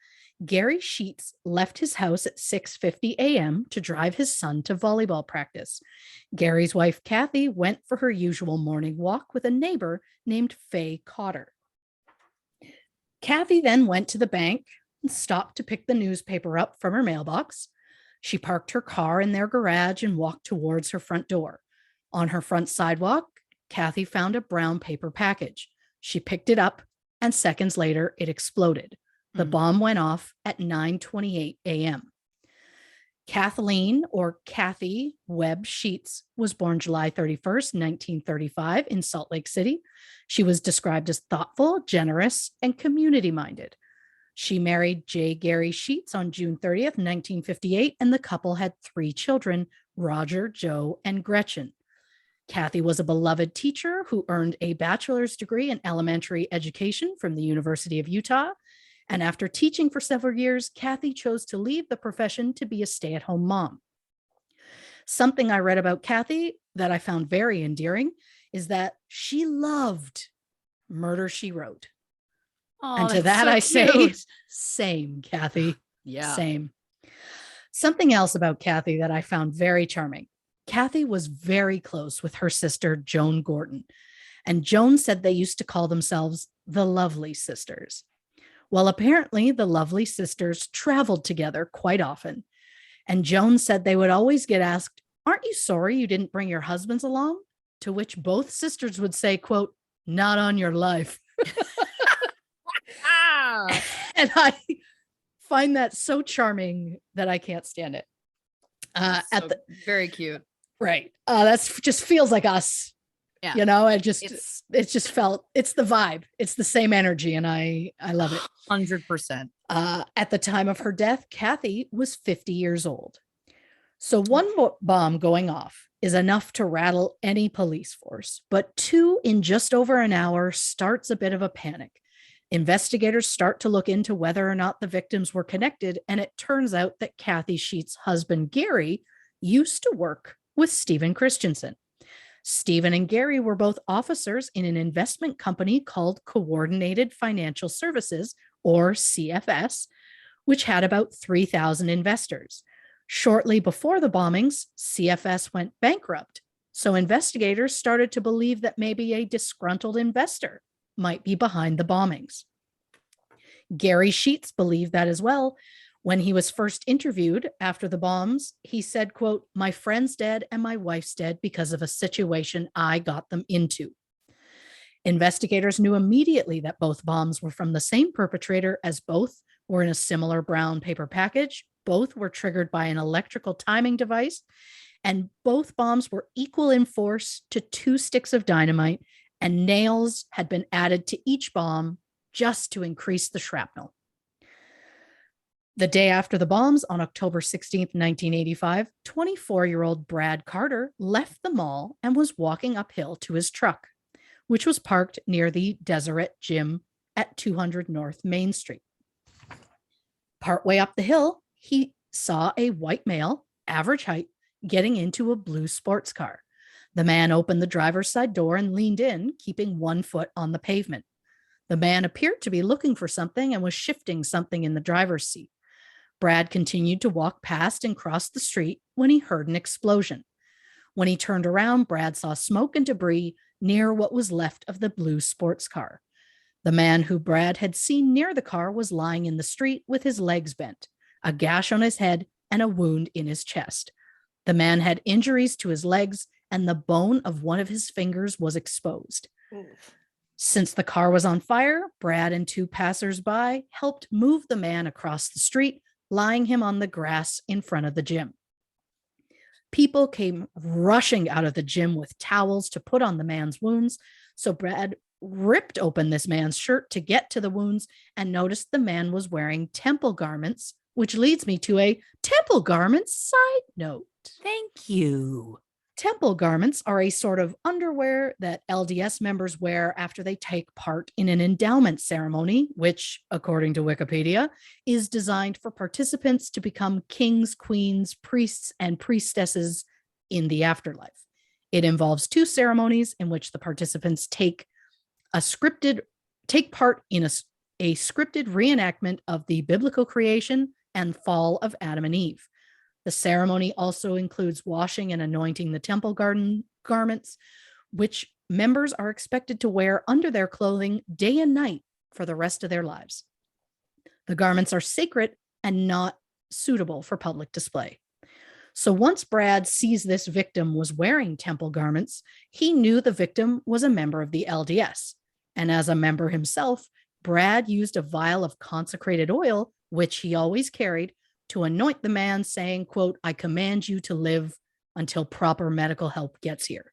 [SPEAKER 2] Gary Sheets left his house at 6:50 a.m. to drive his son to volleyball practice. Gary's wife, Kathy, went for her usual morning walk with a neighbor named Faye Cotter. Kathy then went to the bank and stopped to pick the newspaper up from her mailbox. She parked her car in their garage and walked towards her front door. On her front sidewalk, Kathy found a brown paper package. She picked it up, and seconds later, it exploded. The bomb went off at 9:28 a.m. Kathleen, or Kathy Webb Sheets, was born July 31st, 1935 in Salt Lake City. She was described as thoughtful, generous, and community-minded. She married J. Gary Sheets on June 30th, 1958, and the couple had 3 children, Roger, Joe, and Gretchen. Kathy was a beloved teacher who earned a bachelor's degree in elementary education from the University of Utah. And after teaching for several years, Kathy chose to leave the profession to be a stay-at-home mom. Something I read about Kathy that I found very endearing is that she loved Murder, She Wrote.
[SPEAKER 1] Oh,
[SPEAKER 2] and to that
[SPEAKER 1] so
[SPEAKER 2] I
[SPEAKER 1] cute.
[SPEAKER 2] say, same, Kathy.
[SPEAKER 1] Yeah.
[SPEAKER 2] Same. Something else about Kathy that I found very charming. Kathy was very close with her sister, Joan Gordon. And Joan said they used to call themselves the Lovely Sisters. Well, apparently the Lovely Sisters traveled together quite often. And Joan said they would always get asked, "Aren't you sorry you didn't bring your husbands along?" To which both sisters would say, quote, "Not on your life."
[SPEAKER 1] Ah.
[SPEAKER 2] And find that so charming that I can't stand it.
[SPEAKER 1] Very cute.
[SPEAKER 2] Right. That's just feels like us.
[SPEAKER 1] Yeah.
[SPEAKER 2] You know, it just felt, it's the vibe. It's the same energy. And I love it.
[SPEAKER 1] 100%.
[SPEAKER 2] At the time of her death, Kathy was 50 years old. So one bomb going off is enough to rattle any police force, but two in just over an hour starts a bit of a panic. Investigators start to look into whether or not the victims were connected, and it turns out that Kathy Sheets' husband, Gary, used to work with Stephen Christensen. Stephen and Gary were both officers in an investment company called Coordinated Financial Services, or CFS, which had about 3,000 investors. Shortly before the bombings, CFS went bankrupt, so investigators started to believe that maybe a disgruntled investor might be behind the bombings. Gary Sheets believed that as well. When he was first interviewed after the bombs, he said, quote, "My friend's dead and my wife's dead because of a situation I got them into." Investigators knew immediately that both bombs were from the same perpetrator, as both were in a similar brown paper package. Both were triggered by an electrical timing device, and both bombs were equal in force to 2 sticks of dynamite, and nails had been added to each bomb just to increase the shrapnel. The day after the bombs, on October 16th, 1985, 24-year-old Brad Carter left the mall and was walking uphill to his truck, which was parked near the Deseret Gym at 200 North Main Street. Partway up the hill, he saw a white male, average height, getting into a blue sports car. The man opened the driver's side door and leaned in, keeping one foot on the pavement. The man appeared to be looking for something and was shifting something in the driver's seat. Brad continued to walk past and cross the street when he heard an explosion. When he turned around, Brad saw smoke and debris near what was left of the blue sports car. The man who Brad had seen near the car was lying in the street with his legs bent, a gash on his head, and a wound in his chest. The man had injuries to his legs, and the bone of one of his fingers was exposed. Oof. Since the car was on fire, Brad and 2 passersby helped move the man across the street, lying him on the grass in front of the gym. People came rushing out of the gym with towels to put on the man's wounds, so Brad ripped open this man's shirt to get to the wounds and noticed the man was wearing temple garments, which leads me to a temple garments side note.
[SPEAKER 1] Thank you.
[SPEAKER 2] Temple garments are a sort of underwear that LDS members wear after they take part in an endowment ceremony, which, according to Wikipedia, is designed for participants to become kings, queens, priests, and priestesses in the afterlife. It involves 2 ceremonies in which the participants take part in a scripted reenactment of the biblical creation and fall of Adam and Eve. The ceremony also includes washing and anointing the temple garments, which members are expected to wear under their clothing day and night for the rest of their lives. The garments are sacred and not suitable for public display. So once Brad sees this victim was wearing temple garments, he knew the victim was a member of the LDS. And as a member himself, Brad used a vial of consecrated oil, which he always carried, to anoint the man, saying, quote, "I command you to live until proper medical help gets here."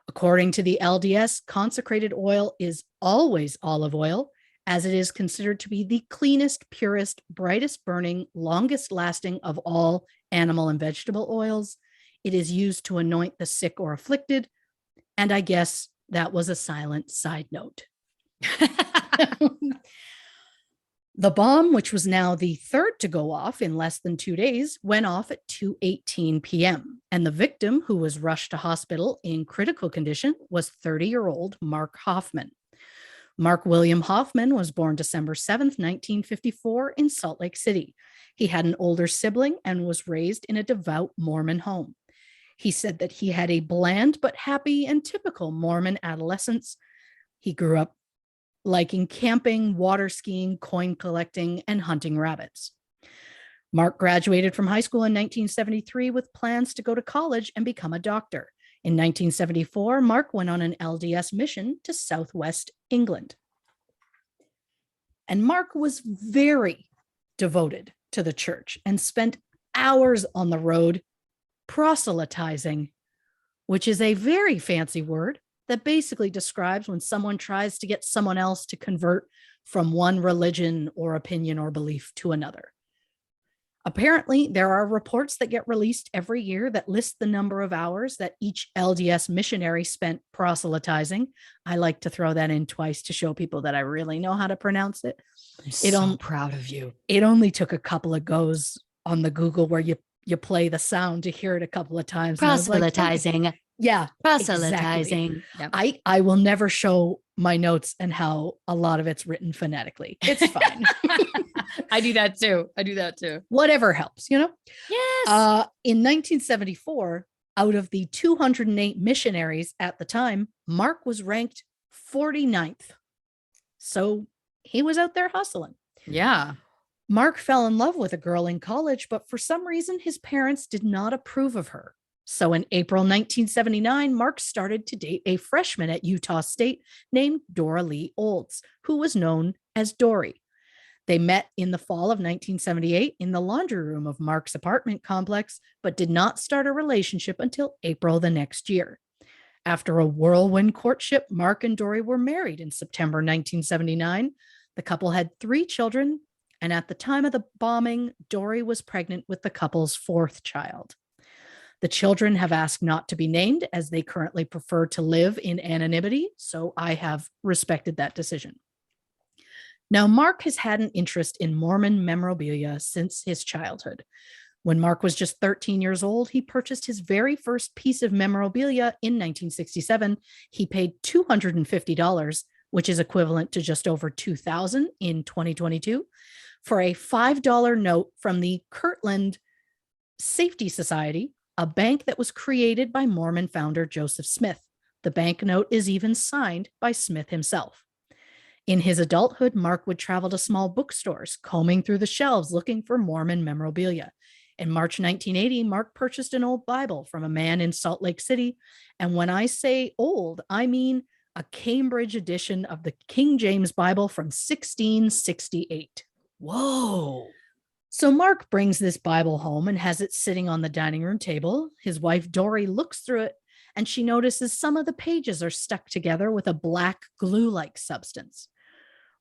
[SPEAKER 2] According to the LDS, consecrated oil is always olive oil, as it is considered to be the cleanest, purest, brightest burning, longest lasting of all animal and vegetable oils. It is used to anoint the sick or afflicted. And I guess that was a silent side note. The bomb, which was now the 3rd to go off in less than 2 days, went off at 2:18 p.m. And the victim, who was rushed to hospital in critical condition, was 30-year-old Mark Hoffman. Mark William Hoffman was born December 7th, 1954 in Salt Lake City. He had an older sibling and was raised in a devout Mormon home. He said that he had a bland but happy and typical Mormon adolescence. He grew up liking camping, water skiing, coin collecting, and hunting rabbits. Mark graduated from high school in 1973 with plans to go to college and become a doctor. In 1974, Mark went on an LDS mission to Southwest England. And Mark was very devoted to the church and spent hours on the road proselytizing, which is a very fancy word that basically describes when someone tries to get someone else to convert from one religion or opinion or belief to another. Apparently, there are reports that get released every year that list the number of hours that each LDS missionary spent proselytizing. I like to throw that in twice to show people that I really know how to pronounce it.
[SPEAKER 1] I'm so proud of you.
[SPEAKER 2] It only took a couple of goes on the Google where you play the sound to hear it a couple of times.
[SPEAKER 1] Proselytizing.
[SPEAKER 2] Like, okay. Yeah.
[SPEAKER 1] Proselytizing.
[SPEAKER 2] Exactly. Yep. I will never show my notes and how a lot of it's written phonetically. It's fine.
[SPEAKER 1] I do that too.
[SPEAKER 2] Whatever helps,
[SPEAKER 1] Yes.
[SPEAKER 2] In 1974, out of the 208 missionaries at the time, Mark was ranked 49th. So he was out there hustling.
[SPEAKER 1] Yeah.
[SPEAKER 2] Mark fell in love with a girl in college, but for some reason, his parents did not approve of her. So in April 1979, Mark started to date a freshman at Utah State named Dora Lee Olds, who was known as Dory. They met in the fall of 1978 in the laundry room of Mark's apartment complex, but did not start a relationship until April the next year. After a whirlwind courtship, Mark and Dory were married in September 1979. The couple had 3 children, and at the time of the bombing, Dory was pregnant with the couple's 4th child. The children have asked not to be named as they currently prefer to live in anonymity, so I have respected that decision. Now, Mark has had an interest in Mormon memorabilia since his childhood. When Mark was just 13 years old, he purchased his very first piece of memorabilia in 1967. He paid $250, which is equivalent to just over $2,000 in 2022, for a $5 note from the Kirtland Safety Society, a bank that was created by Mormon founder Joseph Smith. The banknote is even signed by Smith himself. In his adulthood, Mark would travel to small bookstores, combing through the shelves looking for Mormon memorabilia. In March 1980, Mark purchased an old Bible from a man in Salt Lake City. And when I say old, I mean a Cambridge edition of the King James Bible from 1668.
[SPEAKER 1] Whoa.
[SPEAKER 2] So Mark brings this Bible home and has it sitting on the dining room table. His wife, Dory, looks through it and she notices some of the pages are stuck together with a black glue-like substance.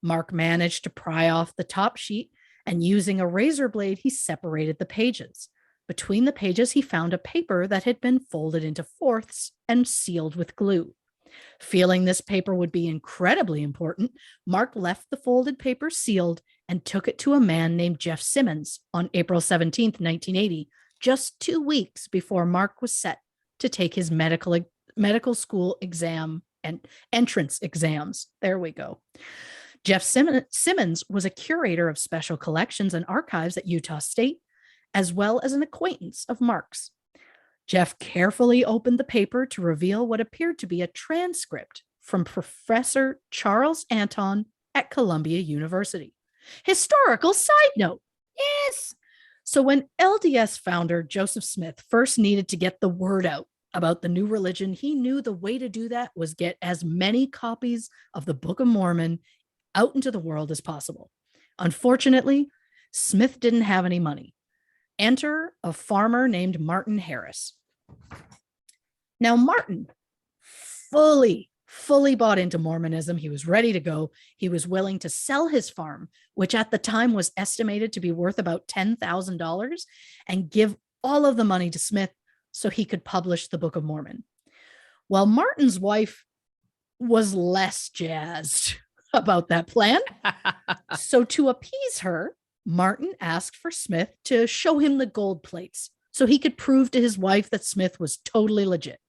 [SPEAKER 2] Mark managed to pry off the top sheet, and using a razor blade, he separated the pages. Between the pages, he found a paper that had been folded into fourths and sealed with glue. Feeling this paper would be incredibly important, Mark left the folded paper sealed and took it to a man named Jeff Simmons on April 17th, 1980, just 2 weeks before Mark was set to take his medical school exam and entrance exams. There we go. Jeff Simmons was a curator of special collections and archives at Utah State, as well as an acquaintance of Mark's. Jeff carefully opened the paper to reveal what appeared to be a transcript from Professor Charles Anton at Columbia University. Historical side note. Yes. So when LDS founder Joseph Smith first needed to get the word out about the new religion, he knew the way to do that was get as many copies of the Book of Mormon out into the world as possible. Unfortunately, Smith didn't have any money. Enter a farmer named Martin Harris. Now, Martin fully bought into Mormonism. He was ready to go. He was willing to sell his farm, which at the time was estimated to be worth about $10,000, and give all of the money to Smith so he could publish the Book of Mormon. Well, Martin's wife was less jazzed about that plan. So to appease her, Martin asked for Smith to show him the gold plates so he could prove to his wife that Smith was totally legit.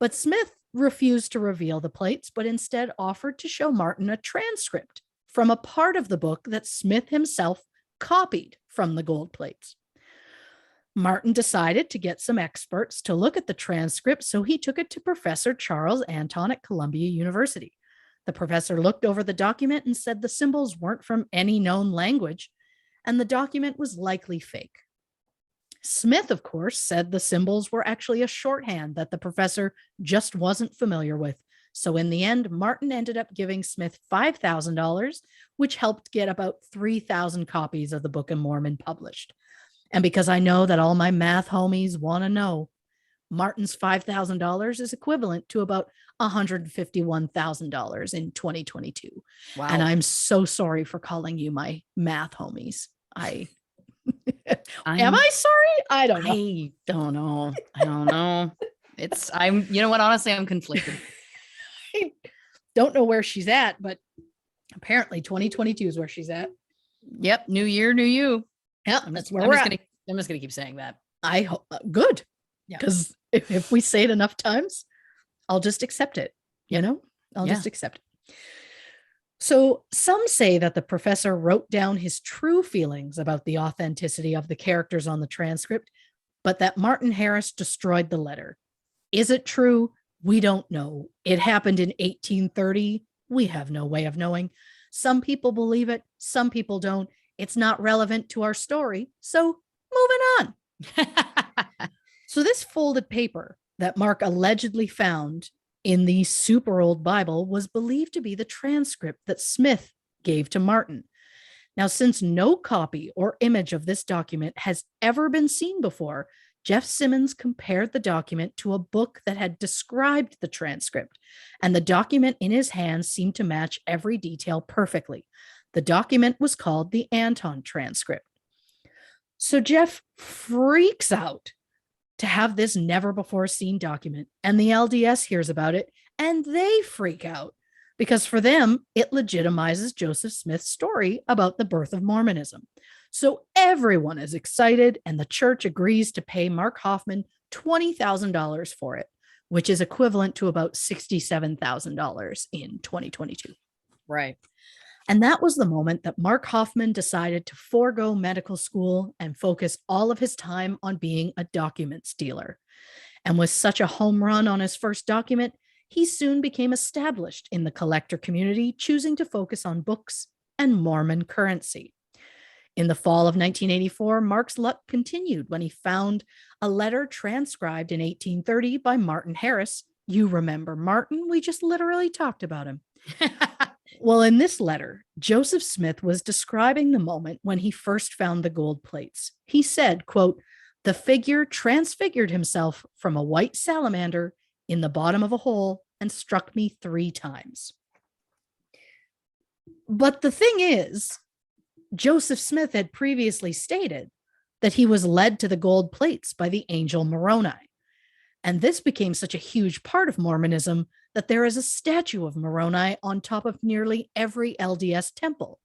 [SPEAKER 2] But Smith refused to reveal the plates, but instead offered to show Martin a transcript from a part of the book that Smith himself copied from the gold plates. Martin decided to get some experts to look at the transcript, so he took it to Professor Charles Anton at Columbia University. The professor looked over the document and said the symbols weren't from any known language, and the document was likely fake. Smith, of course, said the symbols were actually a shorthand that the professor just wasn't familiar with, So in the end, Martin ended up giving Smith $5,000, which helped get about 3,000 copies of the Book of Mormon published. And because I know that all my math homies want to know, Martin's $5,000 is equivalent to about $151,000 in 2022.
[SPEAKER 1] Wow.
[SPEAKER 2] And I'm so sorry for calling you my math homies. Am I sorry? I don't know.
[SPEAKER 1] I don't know. You know what? Honestly, I'm conflicted.
[SPEAKER 2] I don't know where she's at, but apparently 2022 is where she's at.
[SPEAKER 1] Yep. New year, new you.
[SPEAKER 2] Yeah, that's where we're at.
[SPEAKER 1] I'm just going to keep saying that.
[SPEAKER 2] I hope good. Because if we say it enough times, I'll just accept it. I'll just accept it. So some say that the professor wrote down his true feelings about the authenticity of the characters on the transcript, but that Martin Harris destroyed the letter. Is it true? We don't know. It happened in 1830. We have no way of knowing. Some people believe it. Some people don't. It's not relevant to our story. So moving on. So this folded paper that Mark allegedly found in the super old Bible was believed to be the transcript that Smith gave to Martin. Now, since no copy or image of this document has ever been seen before, Jeff Simmons compared the document to a book that had described the transcript, and the document in his hands seemed to match every detail perfectly. The document was called the Anton transcript. So Jeff freaks out to have this never before seen document, and the LDS hears about it and they freak out because for them, it legitimizes Joseph Smith's story about the birth of Mormonism. So everyone is excited and the church agrees to pay Mark Hoffman $20,000 for it, which is equivalent to about $67,000 in 2022.
[SPEAKER 1] Right.
[SPEAKER 2] And that was the moment that Mark Hoffman decided to forego medical school and focus all of his time on being a document stealer. And with such a home run on his first document, he soon became established in the collector community, choosing to focus on books and Mormon currency. In the fall of 1984, Mark's luck continued when he found a letter transcribed in 1830 by Martin Harris. You remember Martin? We just literally talked about him. Well, in this letter, Joseph Smith was describing the moment when he first found the gold plates. He said, quote, "The figure transfigured himself from a white salamander in the bottom of a hole and struck me 3 times." But the thing is, Joseph Smith had previously stated that he was led to the gold plates by the angel Moroni. And this became such a huge part of Mormonism that there is a statue of Moroni on top of nearly every LDS temple.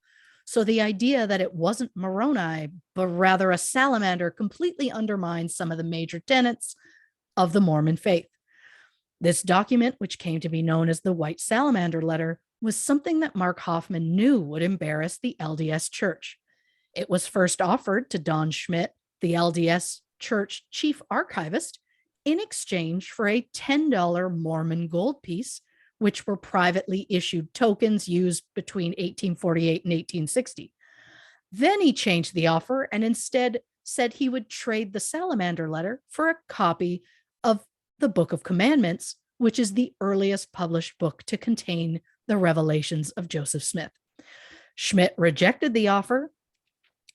[SPEAKER 2] So the idea that it wasn't Moroni, but rather a salamander, completely undermines some of the major tenets of the Mormon faith. This document, which came to be known as the White Salamander Letter, was something that Mark Hoffman knew would embarrass the LDS Church. It was first offered to Don Schmidt, the LDS Church chief archivist, in exchange for a $10 Mormon gold piece, which were privately issued tokens used between 1848 and 1860. Then he changed the offer and instead said he would trade the Salamander Letter for a copy of the Book of Commandments, which is the earliest published book to contain the revelations of Joseph Smith. Schmidt rejected the offer.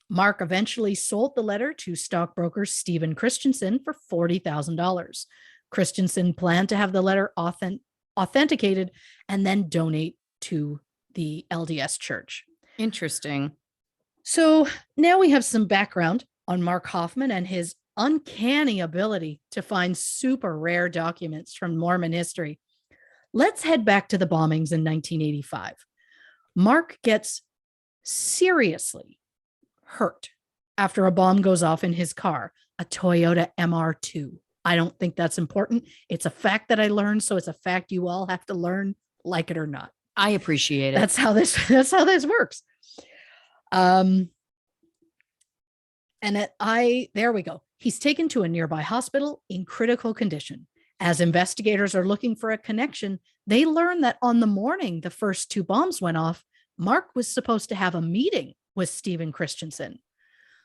[SPEAKER 2] Mark eventually sold the letter to stockbroker Stephen Christensen for $40,000. Christensen planned to have the letter authenticated and then donate to the LDS Church.
[SPEAKER 1] Interesting.
[SPEAKER 2] So now we have some background on Mark Hoffman and his uncanny ability to find super rare documents from Mormon history. Let's head back to the bombings in 1985. Mark gets seriously hurt after a bomb goes off in his car, a Toyota MR2. I don't think that's important. It's a fact that I learned, so it's a fact you all have to learn, like it or not.
[SPEAKER 1] I appreciate it.
[SPEAKER 2] That's how this works. There we go. He's taken to a nearby hospital in critical condition. As investigators are looking for a connection, they learn that on the morning the first 2 bombs went off, Mark was supposed to have a meeting with Stephen Christensen.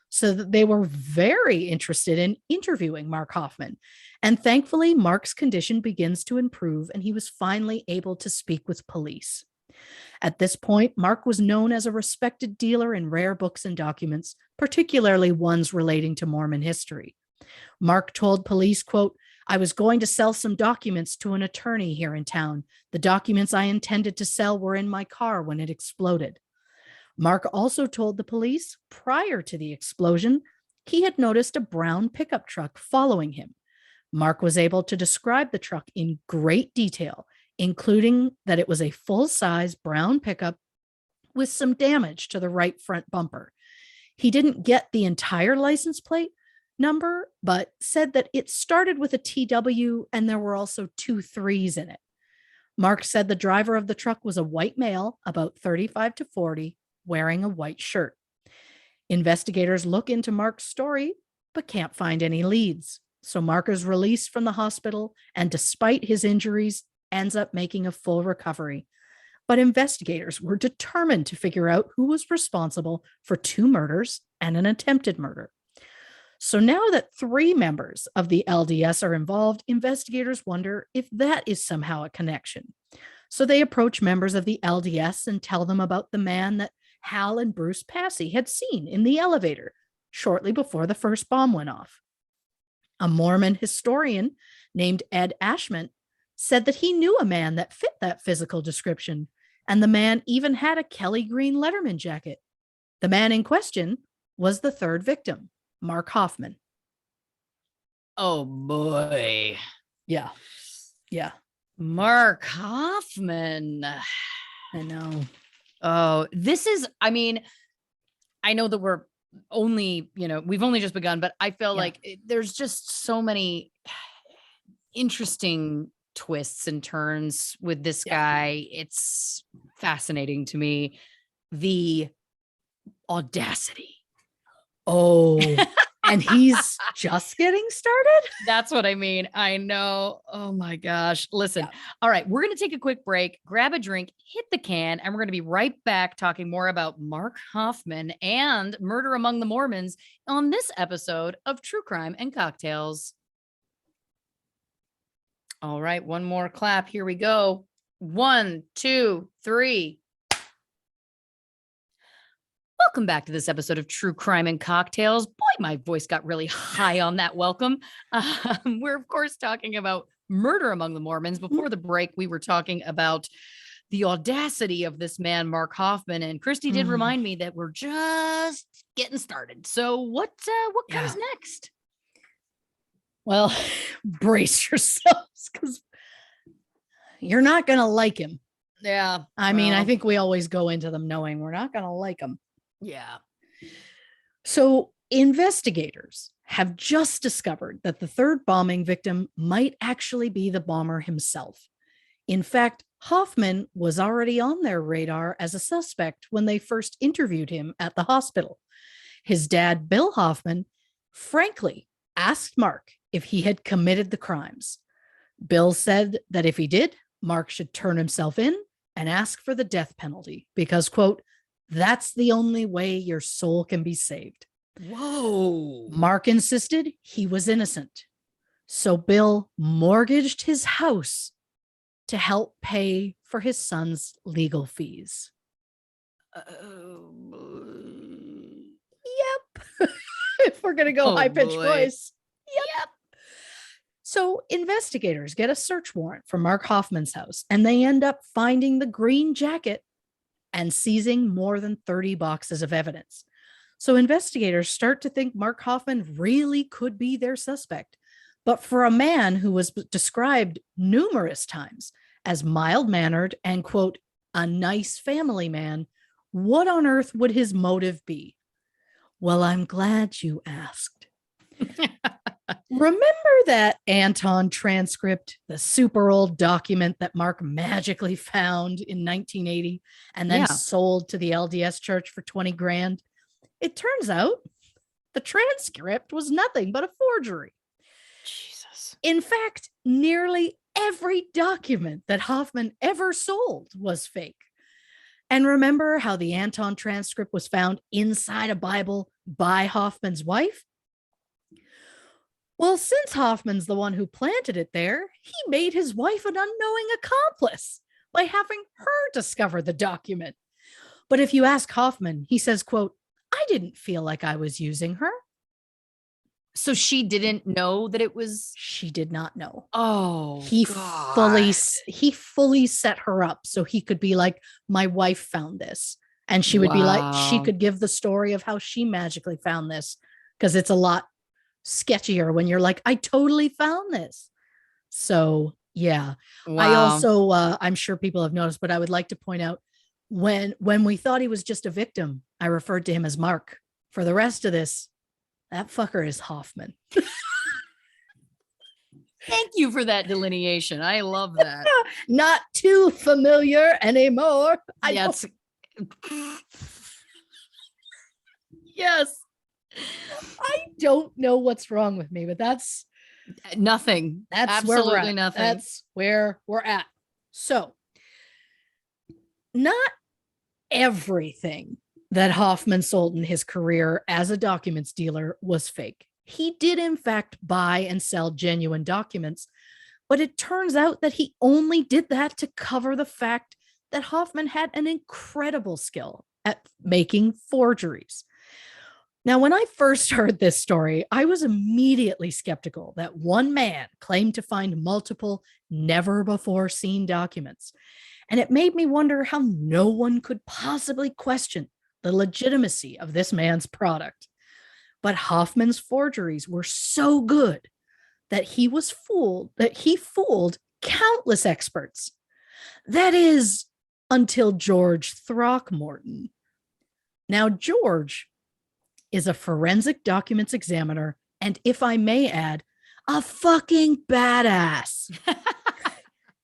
[SPEAKER 2] so that they were very interested in interviewing Mark Hoffman. And thankfully, Mark's condition begins to improve, and he was finally able to speak with police. At this point, Mark was known as a respected dealer in rare books and documents, particularly ones relating to Mormon history. Mark told police, quote, "I was going to sell some documents to an attorney here in town. The documents I intended to sell were in my car when it exploded." Mark also told the police prior to the explosion, he had noticed a brown pickup truck following him. Mark was able to describe the truck in great detail, including that it was a full-size brown pickup with some damage to the right front bumper. He didn't get the entire license plate number, but said that it started with a TW and there were also 2 3s in it. Mark said the driver of the truck was a white male, about 35 to 40, wearing a white shirt. Investigators look into Mark's story, but can't find any leads. So Mark is released from the hospital, and despite his injuries, ends up making a full recovery. But investigators were determined to figure out who was responsible for 2 murders and an attempted murder. So now that 3 members of the LDS are involved, investigators wonder if that is somehow a connection. So they approach members of the LDS and tell them about the man that Hal and Bruce Passy had seen in the elevator shortly before the first bomb went off. A Mormon historian named Ed Ashman said that he knew a man that fit that physical description, and the man even had a Kelly Green Letterman jacket. The man in question was the 3rd victim, Mark Hoffman.
[SPEAKER 1] Oh boy.
[SPEAKER 2] Yeah. Yeah.
[SPEAKER 1] Mark Hoffman.
[SPEAKER 2] I know.
[SPEAKER 1] Oh, this is, I mean, I know that we're only, we've only just begun, but I feel like there's just so many interesting twists and turns with this guy. It's fascinating to me. The audacity.
[SPEAKER 2] Oh, and he's just getting started?
[SPEAKER 1] That's what I mean. I know. Oh my gosh. Listen. All right. We're going to take a quick break, grab a drink, hit the can, and we're going to be right back talking more about Mark Hoffman and Murder Among the Mormons on this episode of True Crime and Cocktails. All right. One more clap. Here we go. 1, 2, 3. Welcome back to this episode of True Crime and Cocktails. Boy, my voice got really high on that welcome. We're, of course, talking about Murder Among the Mormons. Before the break, we were talking about the audacity of this man, Mark Hoffman. And Christy did remind me that we're just getting started. So what comes next?
[SPEAKER 2] Well, brace yourselves, because you're not going to like him.
[SPEAKER 1] Yeah.
[SPEAKER 2] I mean, I think we always go into them knowing we're not going to like him.
[SPEAKER 1] Yeah.
[SPEAKER 2] So investigators have just discovered that the 3rd bombing victim might actually be the bomber himself. In fact, Hoffman was already on their radar as a suspect when they first interviewed him at the hospital. His dad, Bill Hoffman, frankly asked Mark if he had committed the crimes. Bill said that if he did, Mark should turn himself in and ask for the death penalty because, quote, "That's the only way your soul can be saved."
[SPEAKER 1] Whoa.
[SPEAKER 2] Mark insisted he was innocent. So Bill mortgaged his house to help pay for his son's legal fees. Yep. If we're going to go high-pitched voice. Yep. So investigators get a search warrant for Mark Hoffman's house, and they end up finding the green jacket and seizing more than 30 boxes of evidence. So investigators start to think Mark Hoffman really could be their suspect. But for a man who was described numerous times as mild-mannered and, quote, "a nice family man," what on earth would his motive be? Well, I'm glad you asked. Remember that Anton transcript, the super old document that Mark magically found in 1980 and then sold to the LDS church for 20 grand? It turns out the transcript was nothing but a forgery.
[SPEAKER 1] Jesus.
[SPEAKER 2] In fact, nearly every document that Hoffman ever sold was fake. And remember how the Anton transcript was found inside a Bible by Hoffman's wife? Well, since Hoffman's the one who planted it there, he made his wife an unknowing accomplice by having her discover the document. But if you ask Hoffman, he says, quote, I didn't feel like I was using her.
[SPEAKER 1] So she didn't know that it was.
[SPEAKER 2] She did not know.
[SPEAKER 1] Oh,
[SPEAKER 2] he
[SPEAKER 1] God.
[SPEAKER 2] fully set her up so he could be like, my wife found this. And she would be like, she
[SPEAKER 1] Wow.
[SPEAKER 2] could give the story of how she magically found this, because it's a lot sketchier when you're like, I totally found this. So yeah. I
[SPEAKER 1] Wow.
[SPEAKER 2] also I'm sure people have noticed, but I would like to point out, when we thought he was just a victim, I referred to him as Mark. For the rest of this, that fucker is Hoffman.
[SPEAKER 1] Thank you for that delineation. I love that.
[SPEAKER 2] Not too familiar anymore.
[SPEAKER 1] Yes.
[SPEAKER 2] Yes. I don't know what's wrong with me, but that's
[SPEAKER 1] Nothing.
[SPEAKER 2] That's
[SPEAKER 1] absolutely
[SPEAKER 2] where we're at.
[SPEAKER 1] nothing.
[SPEAKER 2] That's where we're at. So, not everything that Hoffman sold in his career as a documents dealer was fake. He did, in fact, buy and sell genuine documents, but it turns out that he only did that to cover the fact that Hoffman had an incredible skill at making forgeries. Now, when I first heard this story, I was immediately skeptical that one man claimed to find multiple never before seen documents. And it made me wonder how no one could possibly question the legitimacy of this man's product. But Hoffman's forgeries were so good that he fooled countless experts. That is, until George Throckmorton. Now, George is a forensic documents examiner, and if I may add, a fucking badass.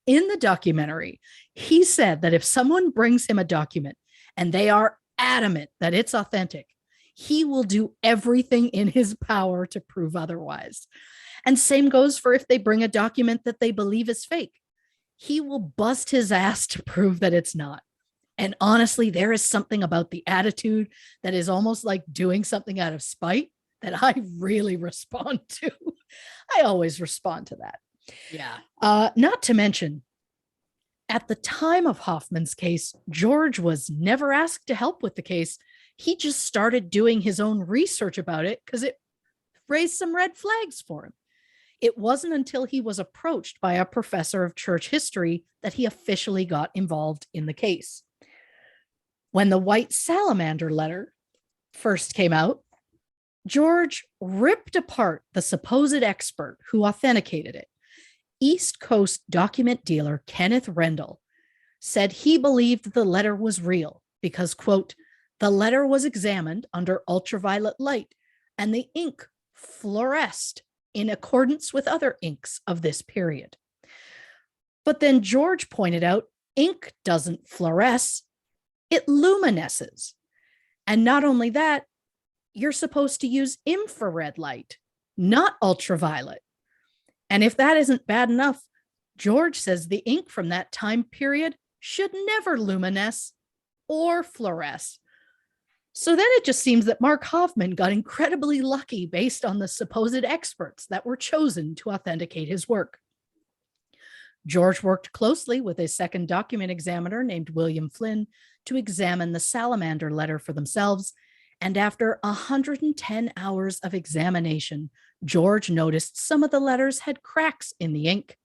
[SPEAKER 2] In the documentary, he said that if someone brings him a document and they are adamant that it's authentic, he will do everything in his power to prove otherwise. And same goes for if they bring a document that they believe is fake. He will bust his ass to prove that it's not. And honestly, there is something about the attitude that is almost like doing something out of spite that I really respond to. I always respond to that.
[SPEAKER 1] Yeah.
[SPEAKER 2] Not to mention, at the time of Hoffman's case, George was never asked to help with the case. He just started doing his own research about it because it raised some red flags for him. It wasn't until he was approached by a professor of church history that he officially got involved in the case. When the White Salamander letter first came out, George ripped apart the supposed expert who authenticated it. East Coast document dealer Kenneth Rendell said he believed the letter was real because, quote, the letter was examined under ultraviolet light and the ink fluoresced in accordance with other inks of this period. But then George pointed out ink doesn't fluoresce, it luminesces. And not only that, you're supposed to use infrared light, not ultraviolet. And if that isn't bad enough, George says the ink from that time period should never luminesce or fluoresce. So then it just seems that Mark Hoffman got incredibly lucky based on the supposed experts that were chosen to authenticate his work. George worked closely with a second document examiner named William Flynn to examine the Salamander letter for themselves. And after 110 hours of examination, George noticed some of the letters had cracks in the ink.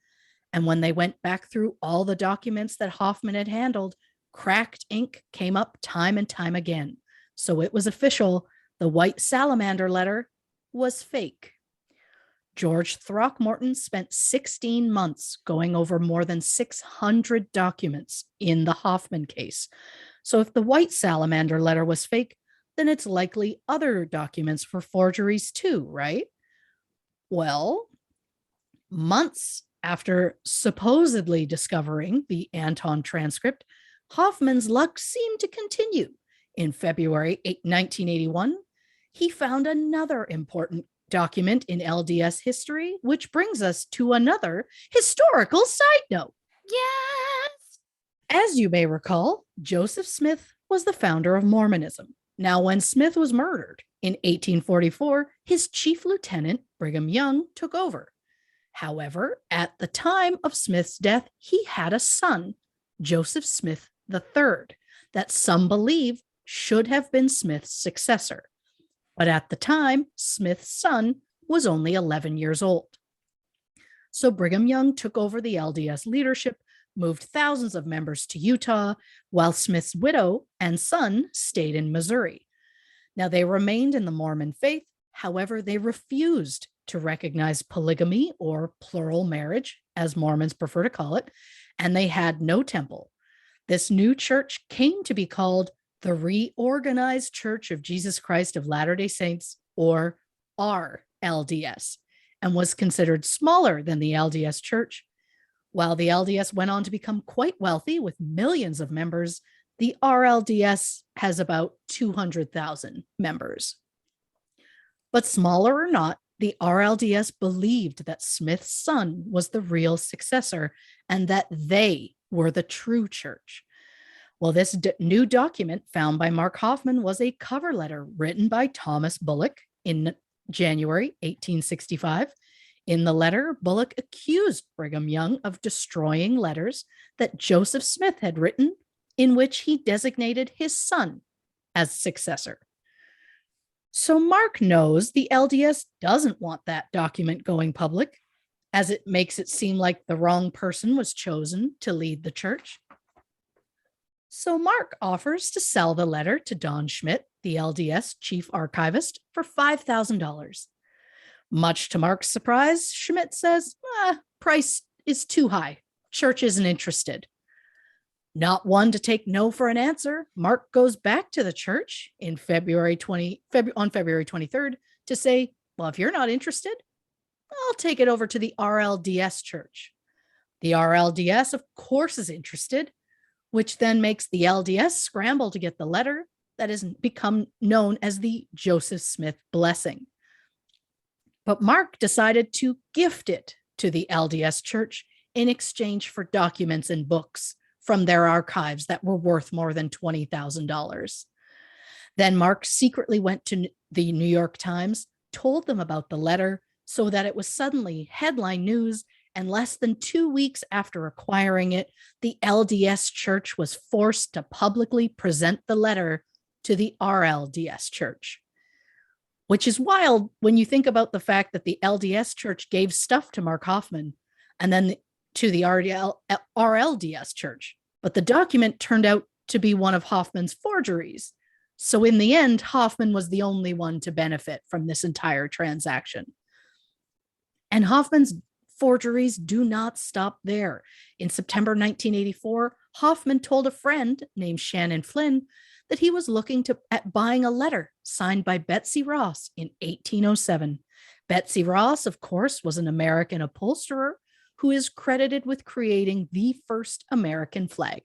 [SPEAKER 2] And when they went back through all the documents that Hoffman had handled, cracked ink came up time and time again. So it was official. The White Salamander letter was fake. George Throckmorton spent 16 months going over more than 600 documents in the Hoffman case. So if the White Salamander letter was fake, then it's likely other documents were forgeries too, right? Well, months after supposedly discovering the Anton transcript, Hoffman's luck seemed to continue. In February 1981, he found another important document in LDS history, which brings us to another historical side note.
[SPEAKER 1] Yes.
[SPEAKER 2] As you may recall, Joseph Smith was the founder of Mormonism. Now, when Smith was murdered in 1844, his chief lieutenant, Brigham Young, took over. However, at the time of Smith's death, he had a son, Joseph Smith III, that some believe should have been Smith's successor. But at the time, Smith's son was only 11 years old. So Brigham Young took over the LDS leadership, moved thousands of members to Utah, while Smith's widow and son stayed in Missouri. Now, they remained in the Mormon faith. However, they refused to recognize polygamy or plural marriage, as Mormons prefer to call it, and they had no temple. This new church came to be called the Reorganized Church of Jesus Christ of Latter-day Saints, or RLDS, and was considered smaller than the LDS Church. While the LDS went on to become quite wealthy with millions of members, the RLDS has about 200,000 members. But smaller or not, the RLDS believed that Smith's son was the real successor and that they were the true church. Well, this new document found by Mark Hoffman was a cover letter written by Thomas Bullock in January 1865. In the letter, Bullock accused Brigham Young of destroying letters that Joseph Smith had written, in which he designated his son as successor. So Mark knows the LDS doesn't want that document going public, as it makes it seem like the wrong person was chosen to lead the church. So Mark offers to sell the letter to Don Schmidt, the LDS chief archivist, for $5,000. Much to Mark's surprise, Schmidt says, price is too high. Church isn't interested. Not one to take no for an answer, Mark goes back to the church on February 23rd to say, well, if you're not interested, I'll take it over to the RLDS church. The RLDS, of course, is interested, which then makes the LDS scramble to get the letter that has become known as the Joseph Smith Blessing. But Mark decided to gift it to the LDS church in exchange for documents and books from their archives that were worth more than $20,000. Then Mark secretly went to the New York Times, told them about the letter, so that it was suddenly headline news, and less than 2 weeks after acquiring it, the LDS church was forced to publicly present the letter to the RLDS church. Which is wild when you think about the fact that the LDS church gave stuff to Mark Hoffman and then to the RLDS church. But the document turned out to be one of Hoffman's forgeries. So in the end, Hoffman was the only one to benefit from this entire transaction. And Hoffman's forgeries do not stop there. In September 1984, Hoffman told a friend named Shannon Flynn that he was looking at buying a letter signed by Betsy Ross in 1807. Betsy Ross, of course, was an American upholsterer who is credited with creating the first American flag.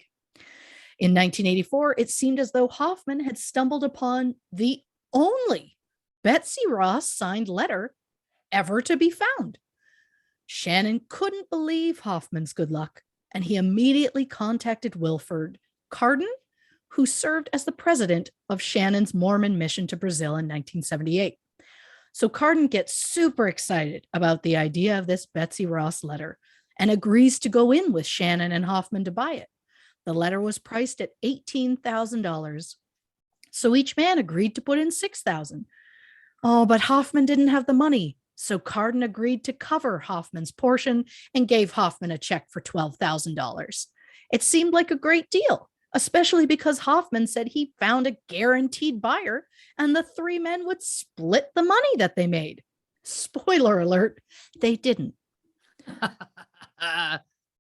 [SPEAKER 2] In 1984, it seemed as though Hoffman had stumbled upon the only Betsy Ross signed letter ever to be found. Shannon couldn't believe Hoffman's good luck, and he immediately contacted Wilford Carden, who served as the president of Shannon's Mormon mission to Brazil in 1978. So Carden gets super excited about the idea of this Betsy Ross letter and agrees to go in with Shannon and Hoffman to buy it. The letter was priced at $18,000. So each man agreed to put in $6,000. Oh, but Hoffman didn't have the money. So Carden agreed to cover Hoffman's portion and gave Hoffman a check for $12,000. It seemed like a great deal, especially because Hoffman said he found a guaranteed buyer and the three men would split the money that they made. Spoiler alert, they didn't.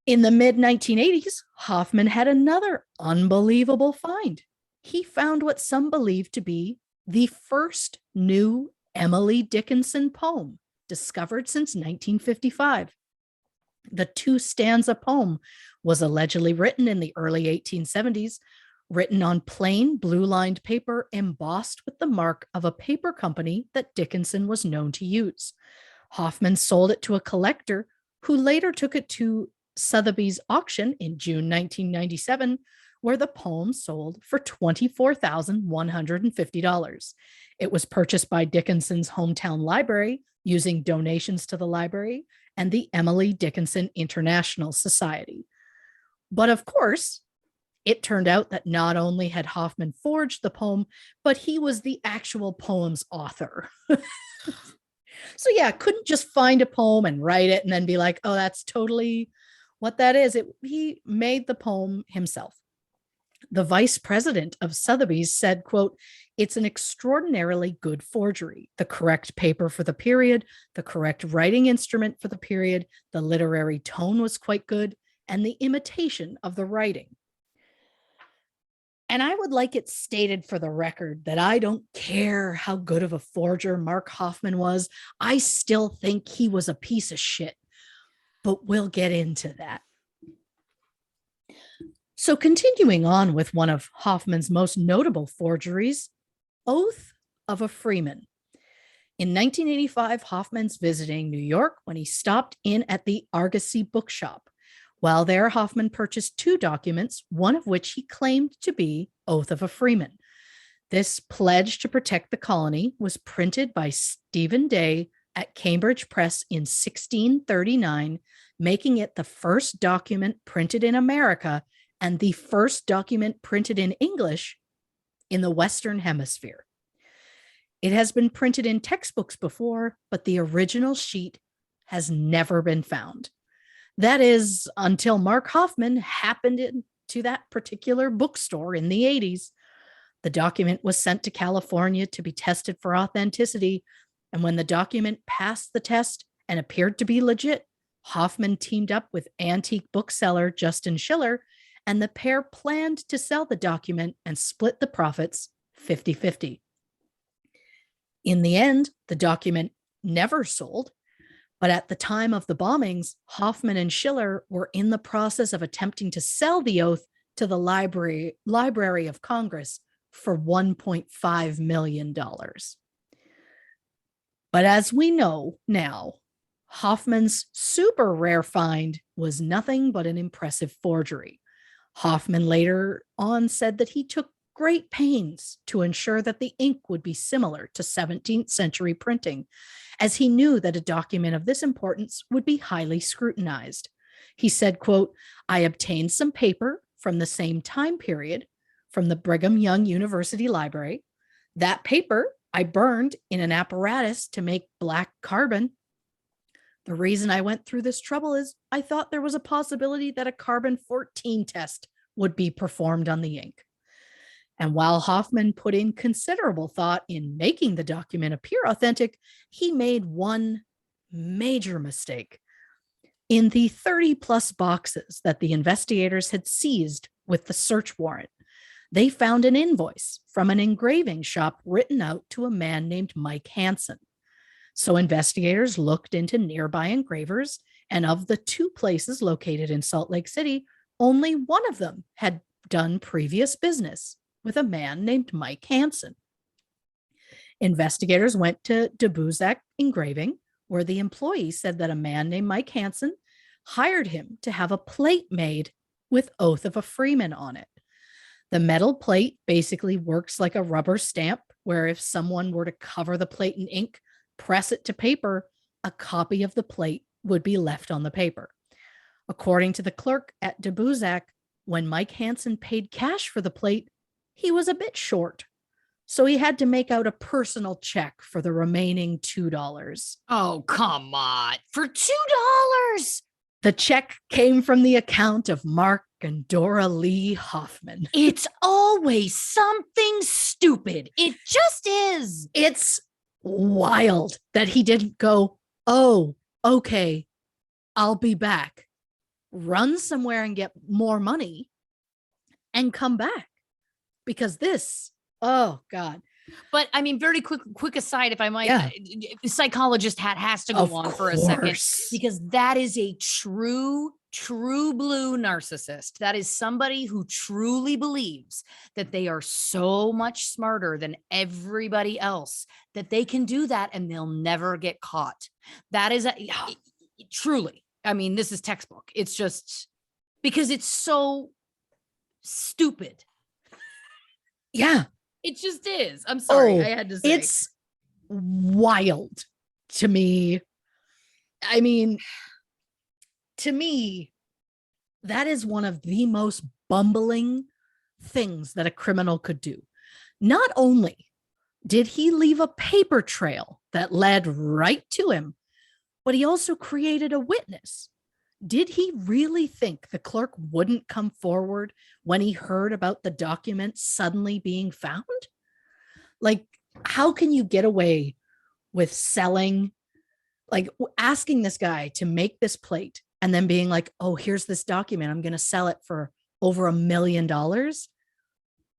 [SPEAKER 2] In the mid-1980s, Hoffman had another unbelievable find. He found what some believe to be the first new Emily Dickinson poem discovered since 1955. The two-stanza poem was allegedly written in the early 1870s, written on plain blue-lined paper embossed with the mark of a paper company that Dickinson was known to use. Hoffman sold it to a collector who later took it to Sotheby's auction in June 1997, where the poem sold for $24,150. It was purchased by Dickinson's hometown library using donations to the library and the Emily Dickinson International Society. But of course, it turned out that not only had Hoffman forged the poem, but he was the actual poem's author. So yeah, couldn't just find a poem and write it and then be like, oh, that's totally what that is. He made the poem himself. The vice president of Sotheby's said, quote, "It's an extraordinarily good forgery. The correct paper for the period, the correct writing instrument for the period, the literary tone was quite good, and the imitation of the writing." And I would like it stated for the record that I don't care how good of a forger Mark Hoffman was. I still think he was a piece of shit, but we'll get into that. So continuing on with one of Hoffman's most notable forgeries, Oath of a Freeman. In 1985, Hoffman's visiting New York when he stopped in at the Argosy bookshop. While there, Hoffman purchased 2 documents, one of which he claimed to be Oath of a Freeman. This pledge to protect the colony was printed by Stephen Day at Cambridge Press in 1639, making it the first document printed in America and the first document printed in English in the Western Hemisphere. It has been printed in textbooks before, but the original sheet has never been found. That is until Mark Hoffman happened into that particular bookstore in the 80s. The document was sent to California to be tested for authenticity. And when the document passed the test and appeared to be legit, Hoffman teamed up with antique bookseller Justin Schiller, and the pair planned to sell the document and split the profits 50-50. In the end, the document never sold. But at the time of the bombings, Hoffman and Schiller were in the process of attempting to sell the oath to the Library of Congress for $1.5 million. But as we know now, Hoffman's super rare find was nothing but an impressive forgery. Hoffman later on said that he took great pains to ensure that the ink would be similar to 17th century printing, as he knew that a document of this importance would be highly scrutinized. He said, quote, "I obtained some paper from the same time period from the Brigham Young University Library. That paper I burned in an apparatus to make black carbon. The reason I went through this trouble is I thought there was a possibility that a carbon-14 test would be performed on the ink." And while Hoffman put in considerable thought in making the document appear authentic, he made one major mistake. In the 30-plus boxes that the investigators had seized with the search warrant, they found an invoice from an engraving shop written out to a man named Mike Hansen. So investigators looked into nearby engravers, and of the 2 places located in Salt Lake City, only one of them had done previous business with a man named Mike Hansen. Investigators went to Debuzak Engraving, where the employee said that a man named Mike Hansen hired him to have a plate made with Oath of a Freeman on it. The metal plate basically works like a rubber stamp, where if someone were to cover the plate in ink, press it to paper, a copy of the plate would be left on the paper. According to the clerk at Debuzak, when Mike Hansen paid cash for the plate, he was a bit short, so he had to make out a personal check for the remaining $2.
[SPEAKER 1] Oh, come on. For $2?
[SPEAKER 2] The check came from the account of Mark and Dora Lee Hoffman.
[SPEAKER 1] It's always something stupid. It just is.
[SPEAKER 2] It's wild that he didn't go, "Oh, okay, I'll be back," run somewhere and get more money and come back. Because this, oh God.
[SPEAKER 1] But I mean, very quick aside, if I might,
[SPEAKER 2] Yeah.
[SPEAKER 1] Psychologist hat has to go
[SPEAKER 2] Of
[SPEAKER 1] on for a second,
[SPEAKER 2] course.
[SPEAKER 1] because that is a true blue narcissist. That is somebody who truly believes that they are so much smarter than everybody else that they can do that and they'll never get caught. That is truly. I mean, this is textbook. It's just because it's so stupid.
[SPEAKER 2] Yeah.
[SPEAKER 1] It just is. I'm sorry.
[SPEAKER 2] Oh,
[SPEAKER 1] I had to say.
[SPEAKER 2] it's wild to me. I mean, to me, that is one of the most bumbling things that a criminal could do. Not only did he leave a paper trail that led right to him, but he also created a witness. Did he really think the clerk wouldn't come forward when he heard about the document suddenly being found? Like, how can you get away with selling, like asking this guy to make this plate and then being like, oh, here's this document. I'm going to sell it for over $1 million.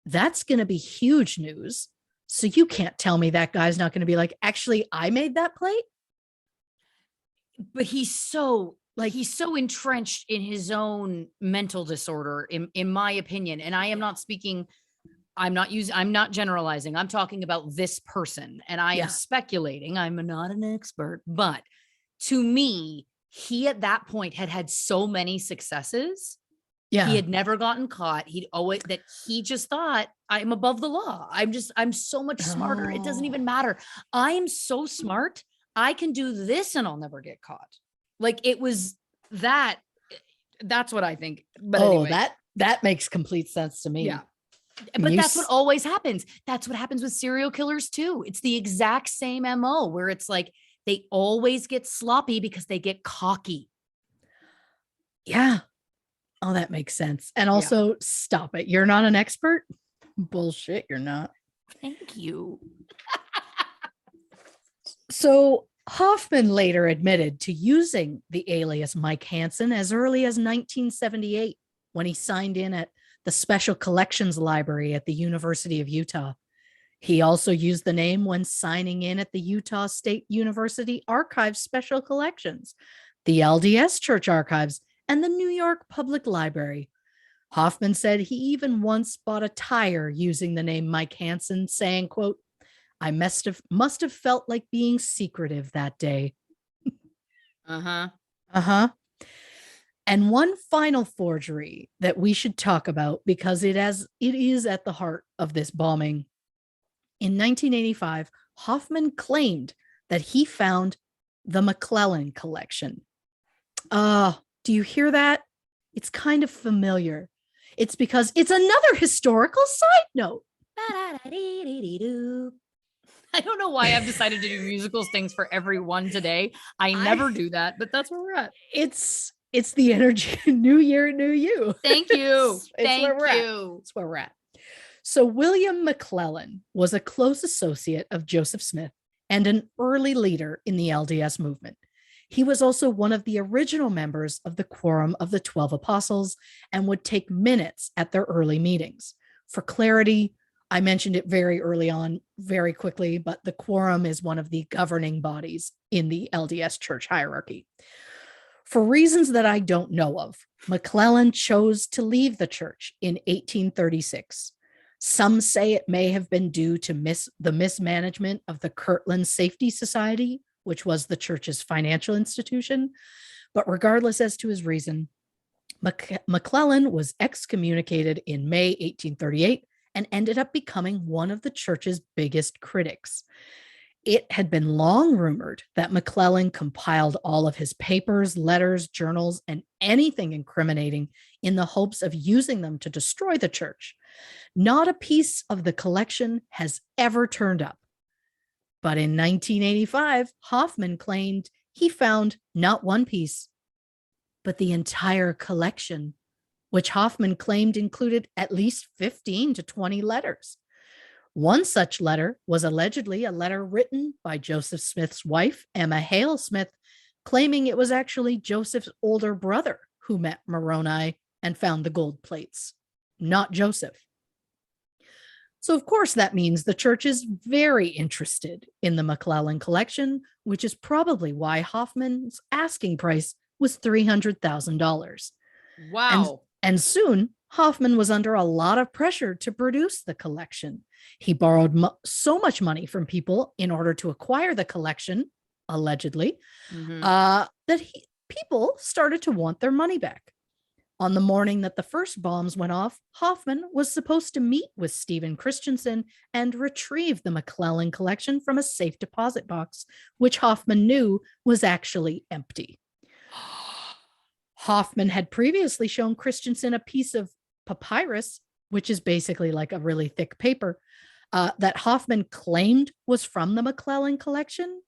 [SPEAKER 2] That's going to be huge news. So you can't tell me that guy's not going to be like, actually, I made that plate.
[SPEAKER 1] But he's so entrenched in his own mental disorder, in my opinion. And I am not speaking, I'm not generalizing. I'm talking about this person, and I am speculating. I'm not an expert, but to me, he at that point had so many successes.
[SPEAKER 2] Yeah.
[SPEAKER 1] He had never gotten caught. He'd always that he just thought, I'm above the law. I'm so much smarter. It doesn't even matter. I'm so smart. I can do this and I'll never get caught. Like, it was that's what I think. But anyway.
[SPEAKER 2] That makes complete sense to me.
[SPEAKER 1] Yeah. But that's what always happens. That's what happens with serial killers too. It's the exact same MO where it's like they always get sloppy because they get cocky.
[SPEAKER 2] Yeah. Oh, that makes sense. And also, stop it. You're not an expert? Bullshit, you're not.
[SPEAKER 1] Thank you.
[SPEAKER 2] So Hoffman later admitted to using the alias Mike Hansen as early as 1978 when he signed in at the Special Collections Library at the University of Utah. He also used the name when signing in at the Utah State University Archives Special Collections, the LDS Church Archives, and the New York Public Library. Hoffman said he even once bought a tire using the name Mike Hansen, saying, quote, I must have felt like being secretive that day. Uh-huh. And one final forgery that we should talk about because it is at the heart of this bombing. In 1985, Hoffman claimed that he found the McClellan collection. Do you hear that? It's kind of familiar. It's because it's another historical side note.
[SPEAKER 1] I don't know why I've decided to do musical things for everyone today. I never do that, but that's where we're at.
[SPEAKER 2] It's the energy. New year, new you.
[SPEAKER 1] Thank you.
[SPEAKER 2] It's where we're at. It's where we're at. So William McClellan was a close associate of Joseph Smith and an early leader in the LDS movement. He was also one of the original members of the Quorum of the 12 Apostles and would take minutes at their early meetings. For clarity, I mentioned it very early on, very quickly, but the Quorum is one of the governing bodies in the LDS church hierarchy. For reasons that I don't know of, McClellan chose to leave the church in 1836. Some say it may have been due to the mismanagement of the Kirtland Safety Society, which was the church's financial institution. But regardless as to his reason, McClellan was excommunicated in May 1838 and ended up becoming one of the church's biggest critics. It had been long rumored that McClellan compiled all of his papers, letters, journals, and anything incriminating in the hopes of using them to destroy the church. Not a piece of the collection has ever turned up. But in 1985, Hoffman claimed he found not one piece, but the entire collection, which Hoffman claimed included at least 15 to 20 letters. One such letter was allegedly a letter written by Joseph Smith's wife, Emma Hale Smith, claiming it was actually Joseph's older brother who met Moroni and found the gold plates, not Joseph. So, of course, that means the church is very interested in the McClellan collection, which is probably why Hoffman's asking price was $300,000.
[SPEAKER 1] Wow.
[SPEAKER 2] And soon, Hoffman was under a lot of pressure to produce the collection. He borrowed so much money from people in order to acquire the collection, allegedly, that people started to want their money back. On the morning that the first bombs went off, Hoffman was supposed to meet with Stephen Christensen and retrieve the McClellan collection from a safe deposit box, which Hoffman knew was actually empty. Hoffman had previously shown Christensen a piece of papyrus, which is basically like a really thick paper, that Hoffman claimed was from the McClellan collection.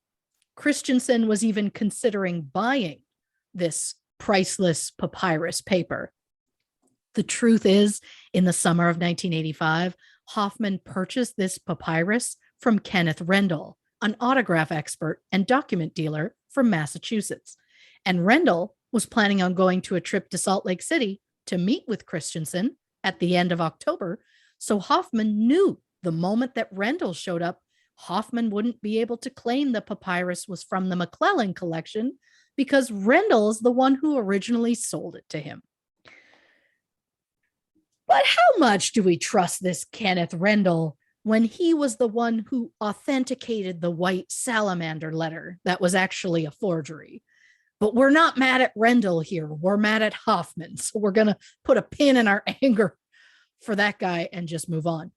[SPEAKER 2] Christensen was even considering buying this priceless papyrus paper. The truth is, in the summer of 1985, Hoffman purchased this papyrus from Kenneth Rendell, an autograph expert and document dealer from Massachusetts. And Rendell was planning on going to a trip to Salt Lake City to meet with Christensen at the end of October. So Hoffman knew the moment that Rendell showed up, Hoffman wouldn't be able to claim the papyrus was from the McClellan collection because Rendell is the one who originally sold it to him. But how much do we trust this Kenneth Rendell when he was the one who authenticated the white salamander letter that was actually a forgery? But we're not mad at Rendell here. We're mad at Hoffman. So we're going to put a pin in our anger for that guy and just move on.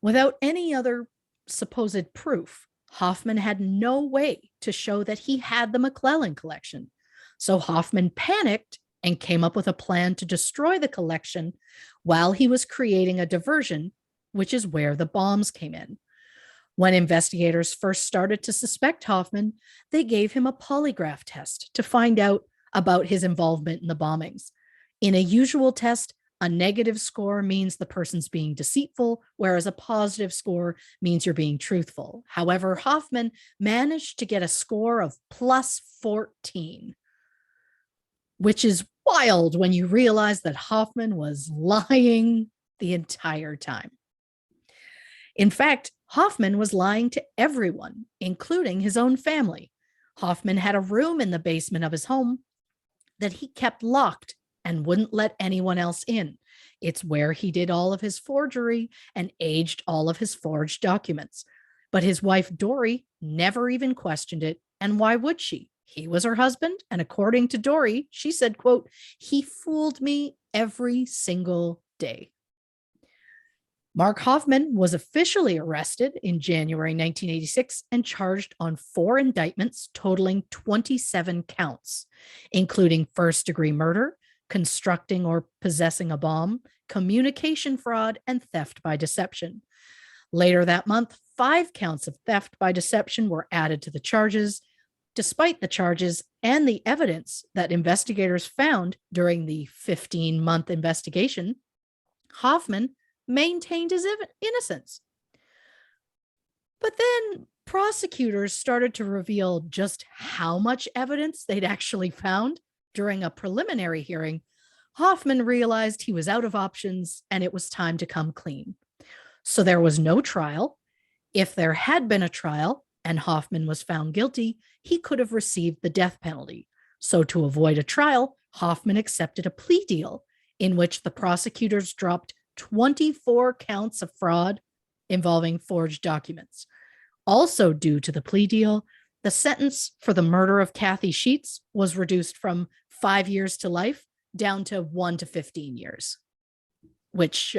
[SPEAKER 2] Without any other supposed proof, Hoffman had no way to show that he had the McClellan collection. So Hoffman panicked and came up with a plan to destroy the collection while he was creating a diversion, which is where the bombs came in. When investigators first started to suspect Hoffman, they gave him a polygraph test to find out about his involvement in the bombings. In a usual test, a negative score means the person's being deceitful, whereas a positive score means you're being truthful. However, Hoffman managed to get a score of plus 14, which is wild when you realize that Hoffman was lying the entire time. In fact, Hoffman was lying to everyone, including his own family. Hoffman had a room in the basement of his home that he kept locked and wouldn't let anyone else in. It's where he did all of his forgery and aged all of his forged documents. But his wife, Dory, never even questioned it. And why would she? He was her husband. And according to Dory, she said, quote, "He fooled me every single day." Mark Hoffman was officially arrested in January 1986 and charged on 4 indictments totaling 27 counts, including first-degree murder, constructing or possessing a bomb, communication fraud, and theft by deception. Later that month, 5 counts of theft by deception were added to the charges. Despite the charges and the evidence that investigators found during the 15-month investigation, Hoffman maintained his innocence. But then prosecutors started to reveal just how much evidence they'd actually found. During a preliminary hearing, Hoffman realized he was out of options and it was time to come clean. So there was no trial. If there had been a trial and Hoffman was found guilty, he could have received the death penalty. So to avoid a trial, Hoffman accepted a plea deal in which the prosecutors dropped 24 counts of fraud involving forged documents. Also due to the plea deal, the sentence for the murder of Kathy Sheets was reduced from 5 years to life down to 1 to 15 years, which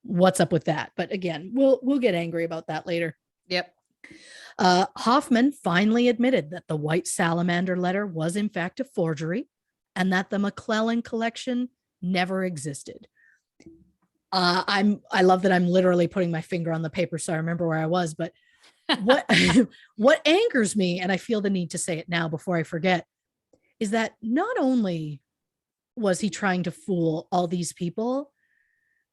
[SPEAKER 2] what's up with that? But again, we'll get angry about that later.
[SPEAKER 1] Yep.
[SPEAKER 2] Hoffman finally admitted that the white salamander letter was in fact a forgery and that the McClellan collection never existed. I love that I'm literally putting my finger on the paper so I remember where I was, but what angers me, and I feel the need to say it now before I forget, is that not only was he trying to fool all these people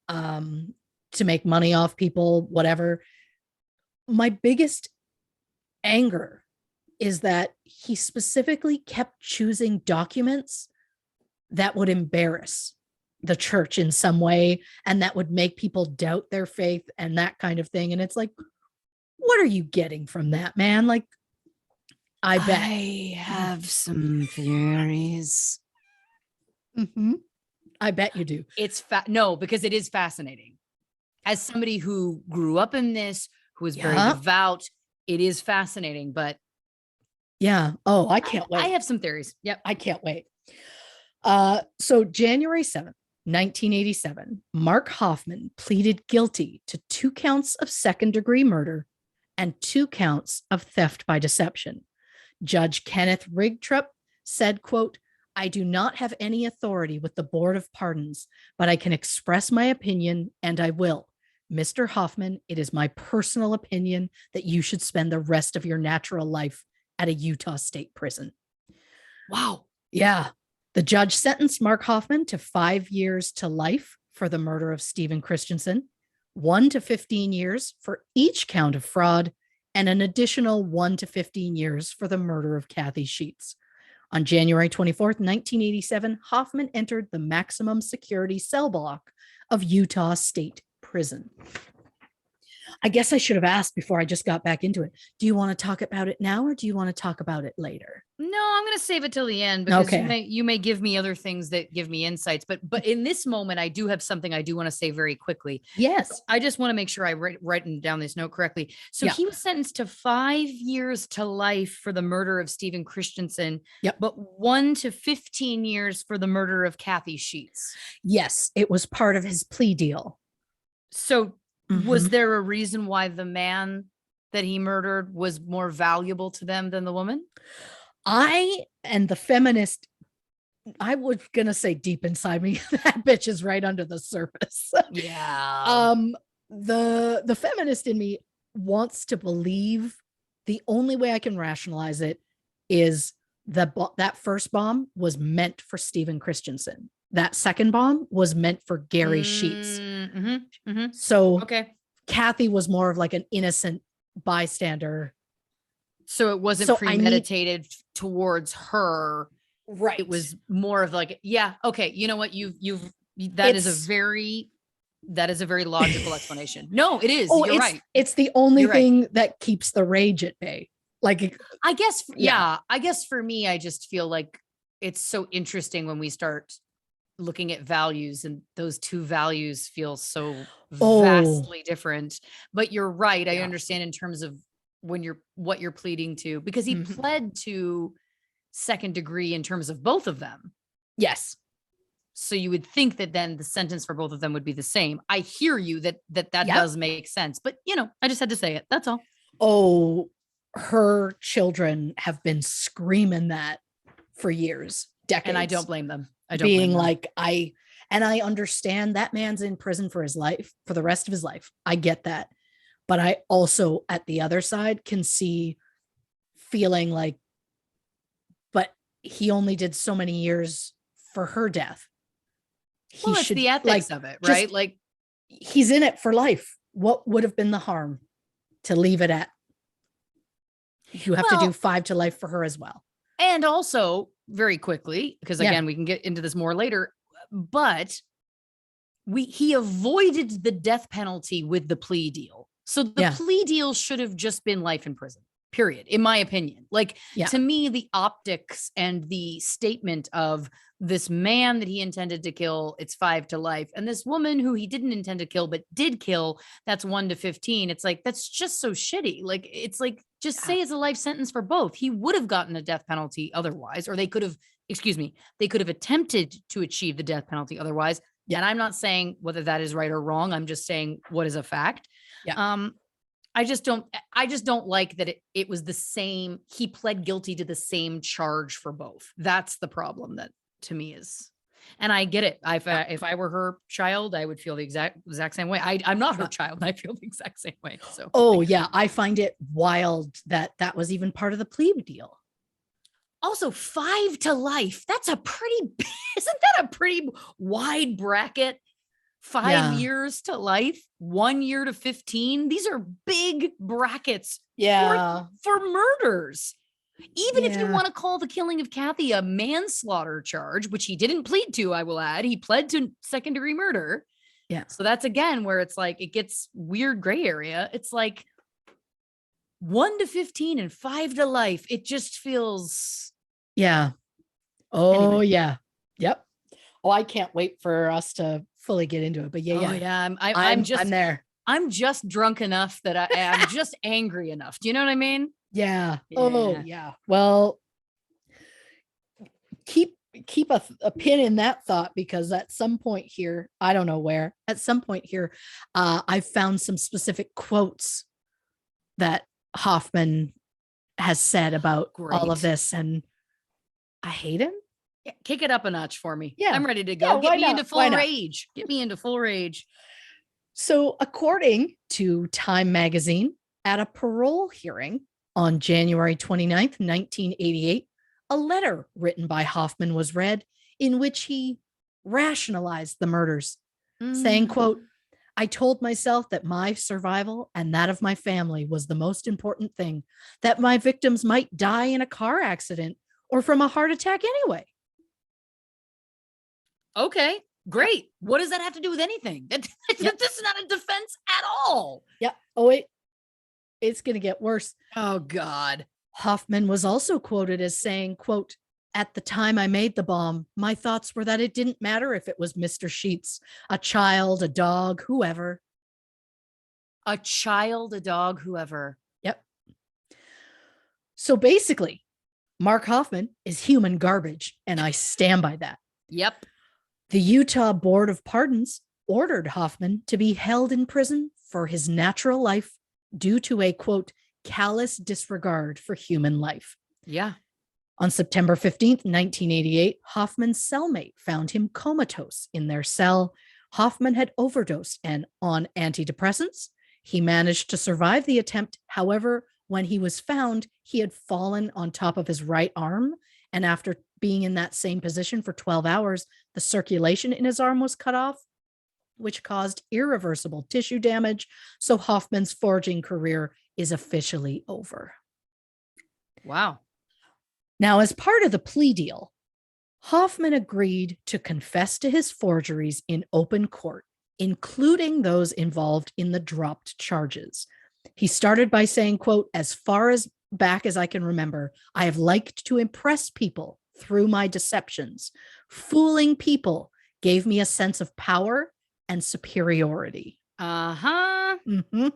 [SPEAKER 2] to make money off people, whatever, my biggest anger is that he specifically kept choosing documents that would embarrass the church in some way and that would make people doubt their faith and that kind of thing. And it's like, what are you getting from that, man? Like, I bet.
[SPEAKER 1] I have some theories.
[SPEAKER 2] Mm-hmm. I bet you do.
[SPEAKER 1] It's no, because it is fascinating. As somebody who grew up in this, who is very devout, it is fascinating. But
[SPEAKER 2] Yeah. Oh, I can't
[SPEAKER 1] I
[SPEAKER 2] wait.
[SPEAKER 1] have some theories. Yep.
[SPEAKER 2] I can't wait. So January 7th, 1987, Mark Hoffman pleaded guilty to 2 counts of second-degree murder and 2 counts of theft by deception. Judge Kenneth Rigtrup said, quote, I do not have any authority with the Board of Pardons, but I can express my opinion, and I will. Mr. Hoffman, it is my personal opinion that you should spend the rest of your natural life at a Utah state prison.
[SPEAKER 1] Wow.
[SPEAKER 2] Yeah. The judge sentenced Mark Hoffman to 5 years to life for the murder of Stephen Christensen, 1 to 15 years for each count of fraud, and an additional 1 to 15 years for the murder of Kathy Sheets. On January 24th, 1987, Hoffman entered the maximum security cell block of Utah State Prison. I guess I should have asked before I just got back into it. Do you want to talk about it now or do you want to talk about it later?
[SPEAKER 1] No, I'm going to save it till the end because
[SPEAKER 2] Okay.
[SPEAKER 1] you may give me other things that give me insights. But in this moment, I do have something I do want to say very quickly.
[SPEAKER 2] Yes.
[SPEAKER 1] I just want to make sure I write down this note correctly. So
[SPEAKER 2] Yeah.
[SPEAKER 1] he was sentenced to 5 years to life for the murder of Stephen Christensen,
[SPEAKER 2] Yep.
[SPEAKER 1] but 1 to 15 years for the murder of Kathy Sheets.
[SPEAKER 2] Yes, it was part of his plea deal.
[SPEAKER 1] So was
[SPEAKER 2] Mhm.
[SPEAKER 1] there a reason why the man that he murdered was more valuable to them than the woman?
[SPEAKER 2] I and the feminist, I was gonna say deep inside me, that bitch is right under the surface.
[SPEAKER 1] Yeah.
[SPEAKER 2] The feminist in me wants to believe the only way I can rationalize it is that first bomb was meant for Stephen Christensen. That second bomb was meant for Gary Sheets. So
[SPEAKER 1] Okay.
[SPEAKER 2] Kathy was more of like an innocent bystander.
[SPEAKER 1] So it wasn't
[SPEAKER 2] So
[SPEAKER 1] premeditated towards her.
[SPEAKER 2] Right.
[SPEAKER 1] It was more of like, yeah, okay. You know what? That is a very logical explanation. No, it is. You're right.
[SPEAKER 2] It's the only
[SPEAKER 1] You're right.
[SPEAKER 2] thing that keeps the rage at bay. Like,
[SPEAKER 1] I guess,
[SPEAKER 2] Yeah.
[SPEAKER 1] I guess for me, I just feel like it's so interesting when we start looking at values and those two values feel so vastly different. But you're right. I
[SPEAKER 2] Yeah.
[SPEAKER 1] understand in terms of what you're pleading to, because he
[SPEAKER 2] Mhm.
[SPEAKER 1] pled to second degree in terms of both of them.
[SPEAKER 2] Yes.
[SPEAKER 1] So you would think that then the sentence for both of them would be the same. I hear you that
[SPEAKER 2] Yep.
[SPEAKER 1] does make sense, but I just had to say it. That's all.
[SPEAKER 2] Oh, her children have been screaming that for years, decades.
[SPEAKER 1] And I don't blame them.
[SPEAKER 2] Being like, I understand that man's in prison for his life, for the rest of his life. I get that. But I also, at the other side, can see feeling like, but he only did so many years for her death.
[SPEAKER 1] Well, it's the ethics of it, right? Like,
[SPEAKER 2] he's in it for life. What would have been the harm to leave it at? You have to do 5 to life for her as well.
[SPEAKER 1] And also, very quickly, because again, we can get into this more later, but he avoided the death penalty with the plea deal. So the plea deal should have just been life in prison, period, in my opinion. Like, to me, the optics and the statement of this man that he intended to kill, it's 5 to life. And this woman who he didn't intend to kill, but did kill, that's 1 to 15. It's like, that's just so shitty. Like, it's like, just say it's a life sentence for both. He would have gotten a death penalty otherwise, or they could have attempted to achieve the death penalty otherwise. And I'm not saying whether that is right or wrong. I'm just saying what is a fact. I just don't like that it was the same. He pled guilty to the same charge for both. That's the problem that to me is, and I get it. If I were her child, I would feel the exact same way. I'm not her child, and I feel the exact same way. So,
[SPEAKER 2] I find it wild that was even part of the plea deal.
[SPEAKER 1] Also, 5 to life. That's isn't that a pretty wide bracket? 5 years to life, 1 year to 15. These are big brackets for murders. Even if you want to call the killing of Kathy a manslaughter charge, which he didn't plead to, I will add, he pled to second degree murder.
[SPEAKER 2] Yeah.
[SPEAKER 1] So that's again where it's like, it gets weird gray area. It's like 1 to 15 and 5 to life. It just feels.
[SPEAKER 2] Yeah. Oh, anyway. Yeah. Yep. Oh, I can't wait for us to fully get into it, but I'm there.
[SPEAKER 1] I'm just drunk enough that I am just angry enough. Do you know what I mean?
[SPEAKER 2] Yeah. Oh,
[SPEAKER 1] Yeah.
[SPEAKER 2] yeah. Well, keep a pin in that thought, because at some point here, I don't know where, at some point here, I found some specific quotes that Hoffman has said about all of
[SPEAKER 1] Great.
[SPEAKER 2] this, and I hate him.
[SPEAKER 1] Yeah, kick it up a notch for me.
[SPEAKER 2] Yeah.
[SPEAKER 1] I'm ready to
[SPEAKER 2] Yeah,
[SPEAKER 1] go. Get
[SPEAKER 2] why
[SPEAKER 1] me into
[SPEAKER 2] not? Why
[SPEAKER 1] full
[SPEAKER 2] not?
[SPEAKER 1] rage. Get me into full rage.
[SPEAKER 2] So, according to Time magazine, at a parole hearing on January 29th, 1988, a letter written by Hoffman was read in which he rationalized the murders, saying, quote, I told myself that my survival and that of my family was the most important thing, that my victims might die in a car accident or from a heart attack anyway.
[SPEAKER 1] Okay,
[SPEAKER 2] Yep.
[SPEAKER 1] great. What does that have to do with anything?
[SPEAKER 2] Yep.
[SPEAKER 1] This is not a defense at all.
[SPEAKER 2] Yep. Oh, it's going to get worse.
[SPEAKER 1] Oh, God.
[SPEAKER 2] Hoffman was also quoted as saying, quote, at the time I made the bomb, my thoughts were that it didn't matter if it was Mr. Sheets, a child, a dog, whoever.
[SPEAKER 1] A child, a dog, whoever.
[SPEAKER 2] Yep. So basically, Mark Hoffman is human garbage, and I stand by that.
[SPEAKER 1] Yep.
[SPEAKER 2] The Utah Board of Pardons ordered Hoffman to be held in prison for his natural life due to a, quote, callous disregard for human life.
[SPEAKER 1] Yeah.
[SPEAKER 2] On September 15th, 1988, Hoffman's cellmate found him comatose in their cell. Hoffman had overdosed and on antidepressants. He managed to survive the attempt. However, when he was found, he had fallen on top of his right arm. And after being in that same position for 12 hours, the circulation in his arm was cut off, which caused irreversible tissue damage. So Hoffman's forging career is officially over.
[SPEAKER 1] Wow.
[SPEAKER 2] Now, as part of the plea deal, Hoffman agreed to confess to his forgeries in open court, including those involved in the dropped charges. He started by saying, quote, as far as back as I can remember, I have liked to impress people through my deceptions. Fooling people gave me a sense of power and superiority.
[SPEAKER 1] Uh-huh.
[SPEAKER 2] Mm-hmm.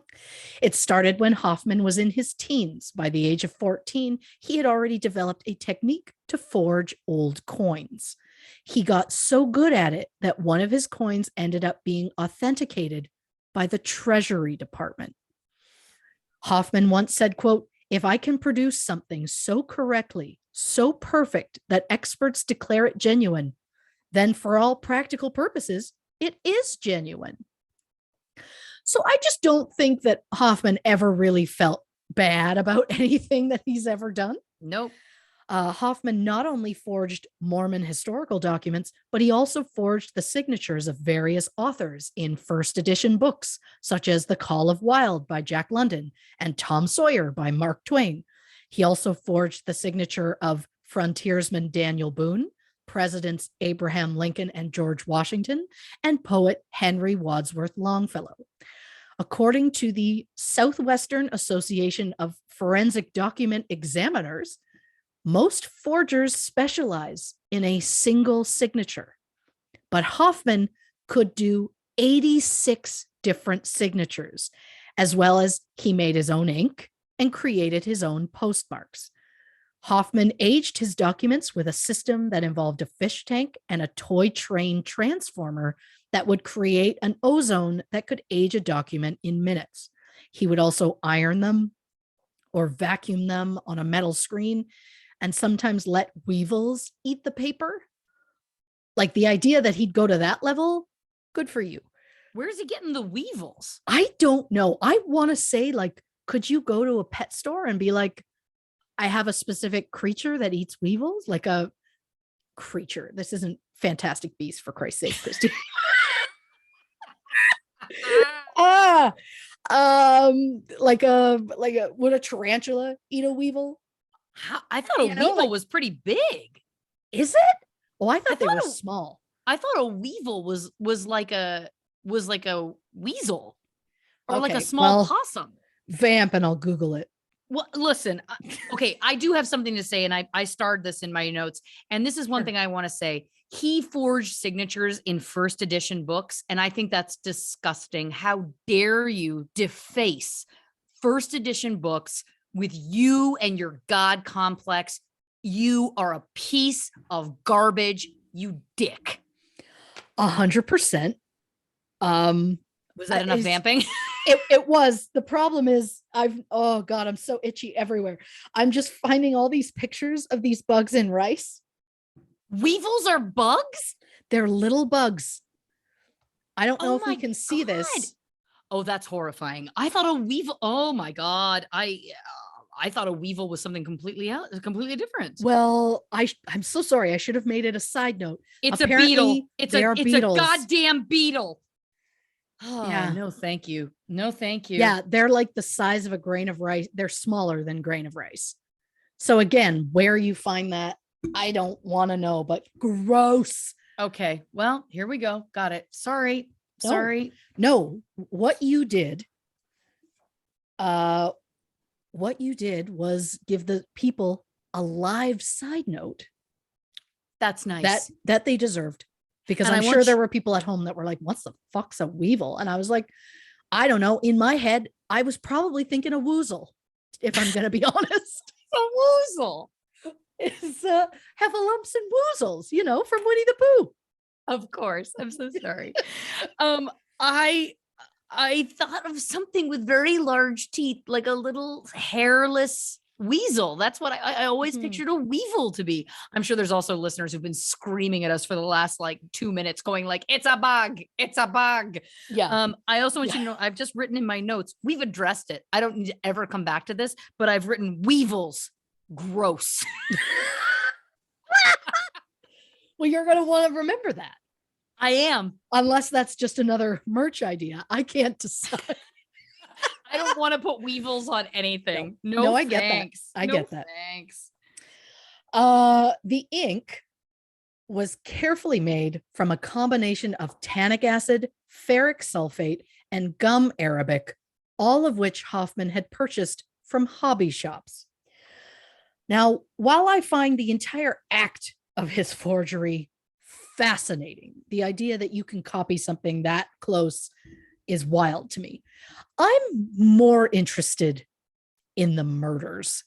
[SPEAKER 2] It started when Hoffman was in his teens. By the age of 14, he had already developed a technique to forge old coins. He got so good at it that one of his coins ended up being authenticated by the Treasury Department. Hoffman once said, quote, if I can produce something so correctly, so perfect that experts declare it genuine, then for all practical purposes, it is genuine. So I just don't think that Hoffman ever really felt bad about anything that he's ever done.
[SPEAKER 1] Nope.
[SPEAKER 2] Hoffman not only forged Mormon historical documents, but he also forged the signatures of various authors in first edition books, such as The Call of Wild by Jack London and Tom Sawyer by Mark Twain. He also forged the signature of frontiersman Daniel Boone, Presidents Abraham Lincoln and George Washington, and poet Henry Wadsworth Longfellow. According to the Southwestern Association of Forensic Document Examiners, most forgers specialize in a single signature, but Hoffman could do 86 different signatures, as well as he made his own ink and created his own postmarks. Hoffman aged his documents with a system that involved a fish tank and a toy train transformer that would create an ozone that could age a document in minutes. He would also iron them or vacuum them on a metal screen and sometimes let weevils eat the paper. Like the idea that he'd go to that level, good for you.
[SPEAKER 1] Where's he getting the weevils?
[SPEAKER 2] I don't know. I want to say, like, could you go to a pet store and be like, I have a specific creature that eats weevils? Like a creature. This isn't Fantastic Beasts, for Christ's sake, Christy. Would a tarantula eat a weevil?
[SPEAKER 1] I thought a weevil was pretty big.
[SPEAKER 2] Is it? Oh, I thought they were small.
[SPEAKER 1] I thought a weevil was like a weasel or like a small possum.
[SPEAKER 2] Vamp, and I'll Google it.
[SPEAKER 1] Well, listen, okay, I do have something to say, and I starred this in my notes, and this is one thing I want to say. He forged signatures in first edition books, and I think that's disgusting. How dare you deface first edition books with you and your God complex. You are a piece of garbage, you dick.
[SPEAKER 2] 100%.
[SPEAKER 1] Was that enough vamping?
[SPEAKER 2] It was. The problem is oh God, I'm so itchy everywhere. I'm just finding all these pictures of these bugs in rice.
[SPEAKER 1] Weevils are bugs?
[SPEAKER 2] They're little bugs. I don't know if we
[SPEAKER 1] my
[SPEAKER 2] can see
[SPEAKER 1] God.
[SPEAKER 2] this.
[SPEAKER 1] Oh, that's horrifying. I thought a weevil. Oh my God. I thought a weevil was something completely different.
[SPEAKER 2] Well, I'm so sorry. I should have made it a side note.
[SPEAKER 1] It's
[SPEAKER 2] Apparently,
[SPEAKER 1] a beetle. It's
[SPEAKER 2] beetles.
[SPEAKER 1] a goddamn beetle. Oh,
[SPEAKER 2] yeah.
[SPEAKER 1] No, thank you. No, thank you.
[SPEAKER 2] Yeah, they're like the size of a grain of rice. They're smaller than grain of rice. So again, where you find that, I don't want to know, but gross.
[SPEAKER 1] Okay. Well, here we go. Got it. Sorry. Sorry.
[SPEAKER 2] No, what you did was give the people a live side note.
[SPEAKER 1] That's nice.
[SPEAKER 2] That they deserved. Because I'm sure there were people at home that were like, what's the fuck's a weevil? And I was like, I don't know. In my head, I was probably thinking a woozle, if I'm going to be honest.
[SPEAKER 1] A woozle.
[SPEAKER 2] It's heffalumps and woozles, from Winnie the Pooh.
[SPEAKER 1] Of course. I'm so sorry. I thought of something with very large teeth, like a little hairless weasel. That's what I always pictured a weevil to be. I'm sure there's also listeners who've been screaming at us for the last 2 minutes going like, it's a bug. It's a bug.
[SPEAKER 2] Yeah.
[SPEAKER 1] I also want you to know, I've just written in my notes, we've addressed it. I don't need to ever come back to this, but I've written weevils. Gross.
[SPEAKER 2] Well, you're going to want to remember that.
[SPEAKER 1] I am.
[SPEAKER 2] Unless that's just another merch idea. I can't decide.
[SPEAKER 1] I don't want to put weevils on anything.
[SPEAKER 2] No, I get
[SPEAKER 1] thanks.
[SPEAKER 2] that. I get that.
[SPEAKER 1] Thanks.
[SPEAKER 2] The ink was carefully made from a combination of tannic acid, ferric sulfate, and gum arabic, all of which Hoffman had purchased from hobby shops. Now, while I find the entire act of his forgery fascinating, the idea that you can copy something that close is wild to me. I'm more interested in the murders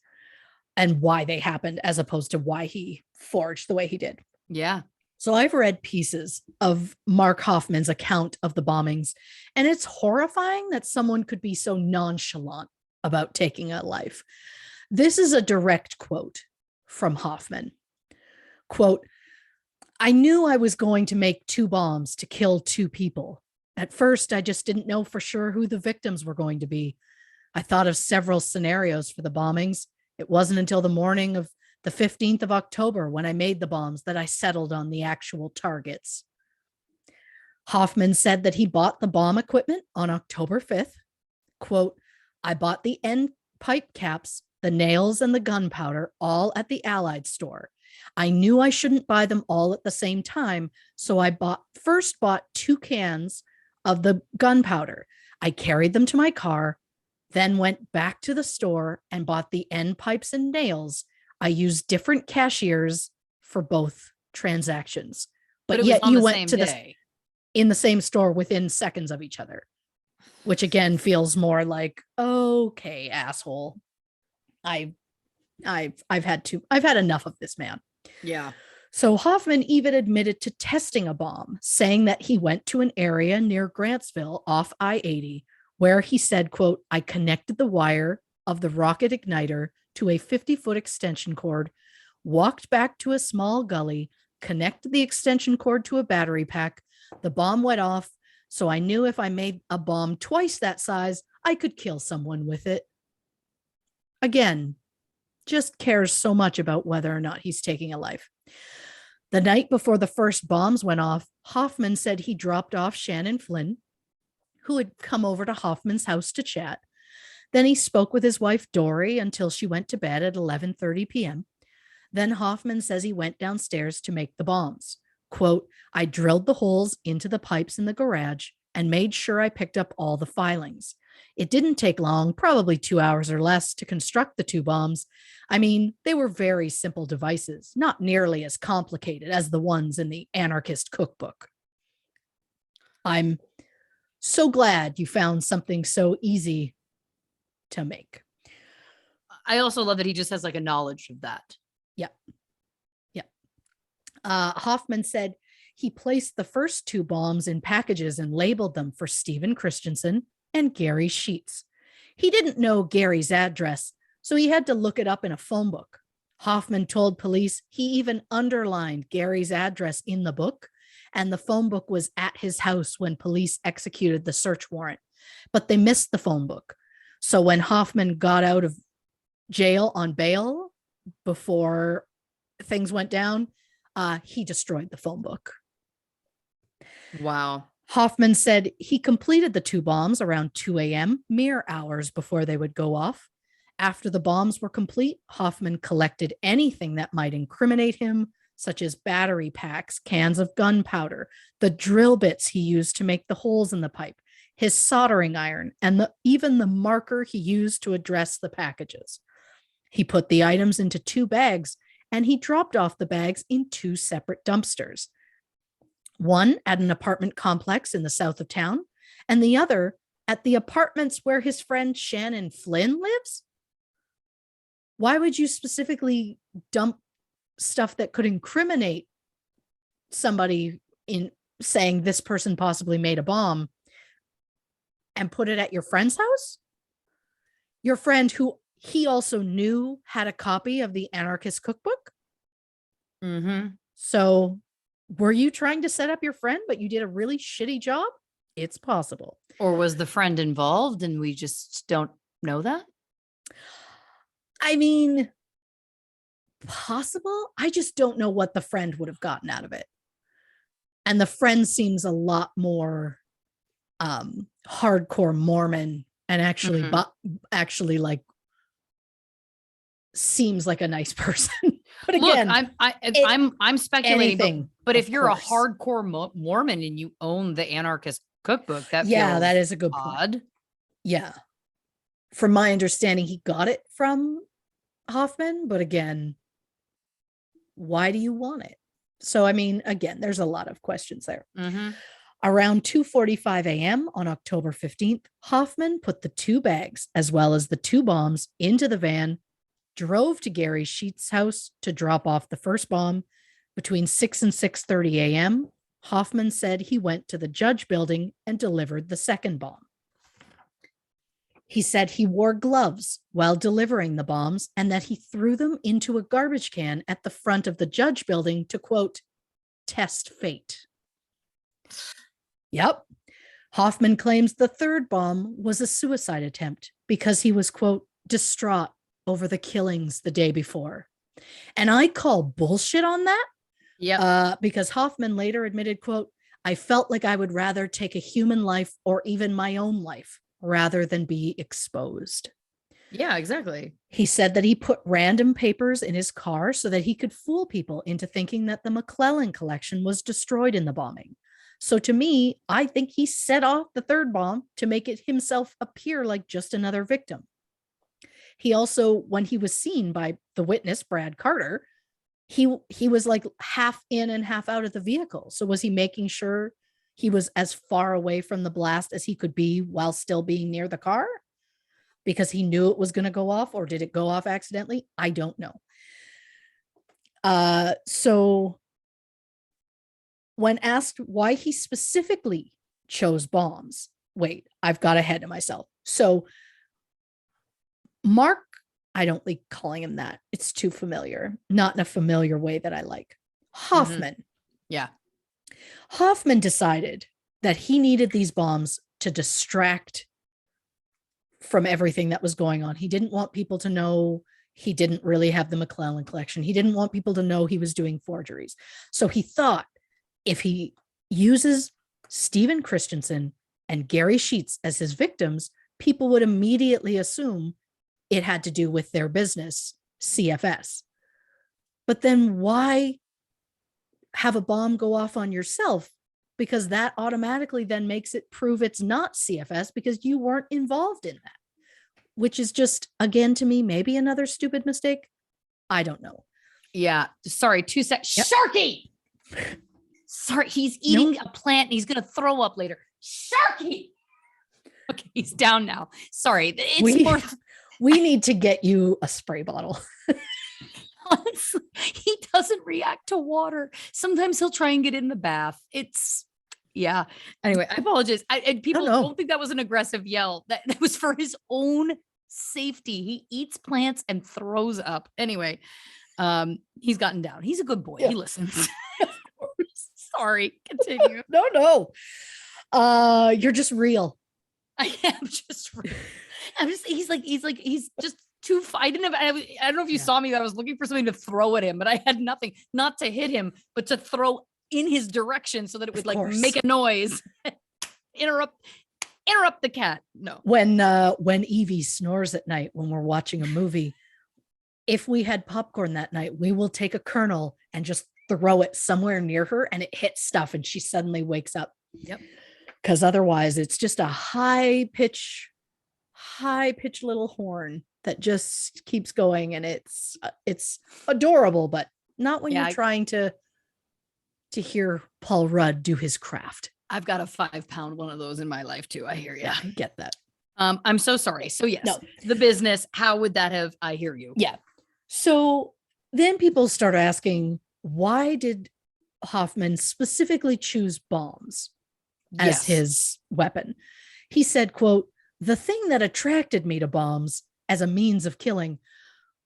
[SPEAKER 2] and why they happened as opposed to why he forged the way he did.
[SPEAKER 1] Yeah.
[SPEAKER 2] So I've read pieces of Mark Hoffman's account of the bombings, and it's horrifying that someone could be so nonchalant about taking a life. This is a direct quote from Hoffman. Quote, I knew I was going to make 2 bombs to kill 2 people. At first, I just didn't know for sure who the victims were going to be. I thought of several scenarios for the bombings. It wasn't until the morning of the 15th of October when I made the bombs that I settled on the actual targets. Hoffman said that he bought the bomb equipment on October 5th. Quote, I bought the end pipe caps, the nails, and the gunpowder all at the Allied store. I knew I shouldn't buy them all at the same time, so I first bought 2 cans of the gunpowder. I carried them to my car, then went back to the store and bought the end pipes and nails. I used different cashiers for both transactions. But yet you went to in the same store within seconds of each other, which again feels more like, okay, asshole. I've had enough of this man.
[SPEAKER 1] Yeah.
[SPEAKER 2] So Hoffman even admitted to testing a bomb, saying that he went to an area near Grantsville off I-80, where he said, quote, I connected the wire of the rocket igniter to a 50-foot extension cord, walked back to a small gully, connected the extension cord to a battery pack. The bomb went off, so I knew if I made a bomb twice that size, I could kill someone with it. Again, just cares so much about whether or not he's taking a life. The night before the first bombs went off, Hoffman said he dropped off Shannon Flynn, who had come over to Hoffman's house to chat. Then he spoke with his wife, Dory, until she went to bed at 11:30 p.m. Then Hoffman says he went downstairs to make the bombs. Quote, I drilled the holes into the pipes in the garage and made sure I picked up all the filings. It didn't take long, probably 2 hours or less, to construct the 2 bombs. I mean, they were very simple devices, not nearly as complicated as the ones in the anarchist cookbook. I'm so glad you found something so easy to make.
[SPEAKER 1] I also love that he just has like a knowledge of that.
[SPEAKER 2] Yep. Yep. Hoffman said he placed the first 2 bombs in packages and labeled them for Stephen Christensen and Gary Sheets. He didn't know Gary's address, so he had to look it up in a phone book. Hoffman told police he even underlined Gary's address in the book, and the phone book was at his house when police executed the search warrant. But they missed the phone book. So when Hoffman got out of jail on bail before things went down, he destroyed the phone book.
[SPEAKER 1] Wow.
[SPEAKER 2] Hoffman said he completed the 2 bombs around 2 a.m., mere hours before they would go off. After the bombs were complete, Hoffman collected anything that might incriminate him, such as battery packs, cans of gunpowder, the drill bits he used to make the holes in the pipe, his soldering iron, and even the marker he used to address the packages. He put the items into 2 bags, and he dropped off the bags in 2 separate dumpsters. One at an apartment complex in the south of town, and the other at the apartments where his friend Shannon Flynn lives. Why would you specifically dump stuff that could incriminate somebody in saying this person possibly made a bomb and put it at your friend's house? Your friend, who he also knew had a copy of the anarchist cookbook.
[SPEAKER 1] Mm-hmm.
[SPEAKER 2] So were you trying to set up your friend, but you did a really shitty job? It's possible.
[SPEAKER 1] Or was the friend involved and we just don't know that?
[SPEAKER 2] I mean, possible. I just don't know what the friend would have gotten out of it. And the friend seems a lot more hardcore Mormon and actually, actually like seems like a nice person. But again,
[SPEAKER 1] look, I'm speculating,
[SPEAKER 2] anything,
[SPEAKER 1] but if you're
[SPEAKER 2] course.
[SPEAKER 1] a hardcore Mormon and you own the anarchist cookbook, that
[SPEAKER 2] that
[SPEAKER 1] feels
[SPEAKER 2] is a good
[SPEAKER 1] odd.
[SPEAKER 2] point. Yeah. From my understanding, he got it from Hoffman, but again, why do you want it? So, I mean, again, there's a lot of questions there.
[SPEAKER 1] Mm-hmm.
[SPEAKER 2] Around 2:45 a.m. on October 15th, Hoffman put the 2 bags as well as the 2 bombs into the van, drove to Gary Sheets' house to drop off the first bomb. Between 6 and 6:30 a.m., Hoffman said he went to the Judge building and delivered the second bomb. He said he wore gloves while delivering the bombs and that he threw them into a garbage can at the front of the Judge building to, quote, test fate. Yep. Hoffman claims the third bomb was a suicide attempt because he was, quote, distraught over the killings the day before. And I call bullshit on that.
[SPEAKER 1] Yeah.
[SPEAKER 2] Because Hoffman later admitted, quote, I felt like I would rather take a human life or even my own life rather than be exposed.
[SPEAKER 1] Yeah, exactly.
[SPEAKER 2] He said that he put random papers in his car so that he could fool people into thinking that the McClellan collection was destroyed in the bombing. So to me, I think he set off the third bomb to make it himself appear like just another victim. He also, when he was seen by the witness, Brad Carter, he was like half in and half out of the vehicle. So was he making sure he was as far away from the blast as he could be while still being near the car? Because he knew it was going to go off, or did it go off accidentally? I don't know. So when asked why he specifically chose bombs, wait, I've got ahead of myself. So Mark, I don't like calling him that. It's too familiar, not in a familiar way that I like. Hoffman.
[SPEAKER 1] Mm-hmm. Yeah.
[SPEAKER 2] Hoffman decided that he needed these bombs to distract from everything that was going on. He didn't want people to know he didn't really have the McClellan collection. He didn't want people to know he was doing forgeries. So he thought if he uses Stephen Christensen and Gary Sheets as his victims, people would immediately assume it had to do with their business, CFS. But then why have a bomb go off on yourself? Because that automatically then makes it prove it's not CFS because you weren't involved in that, which is just, again, to me, maybe another stupid mistake. I don't know.
[SPEAKER 1] Yeah. Sorry, 2 seconds.
[SPEAKER 2] Yep.
[SPEAKER 1] Sharky. Sorry, he's eating a plant and he's going to throw up later. Sharky. Okay, he's down now. Sorry.
[SPEAKER 2] We need to get you a spray bottle.
[SPEAKER 1] Honestly, he doesn't react to water. Sometimes he'll try and get in the bath. Yeah. Anyway, I apologize. And people
[SPEAKER 2] No.
[SPEAKER 1] don't think that was an aggressive yell. That was for his own safety. He eats plants and throws up. Anyway, he's gotten down. He's a good boy.
[SPEAKER 2] Yeah.
[SPEAKER 1] He listens. Sorry. Continue.
[SPEAKER 2] No. You're just real.
[SPEAKER 1] I am just real. He's just too fighting. I don't know if you saw me. I was looking for something to throw at him, but I had nothing, not to hit him, but to throw in his direction so that it would make a noise. interrupt the cat. No.
[SPEAKER 2] When Evie snores at night when we're watching a movie, if we had popcorn that night, we will take a kernel and just throw it somewhere near her and it hits stuff and she suddenly wakes up.
[SPEAKER 1] Yep.
[SPEAKER 2] Because otherwise it's just a high pitch little horn that just keeps going, and it's adorable, but not when you're trying to hear Paul Rudd do his craft.
[SPEAKER 1] I've got a 5-pound one of those in my life too. I hear you.
[SPEAKER 2] Yeah, I get that.
[SPEAKER 1] I'm so sorry. So yes, the business, how would that have, I hear you.
[SPEAKER 2] Yeah. So then people start asking, why did Hoffman specifically choose bombs as his weapon? He said, quote, "The thing that attracted me to bombs as a means of killing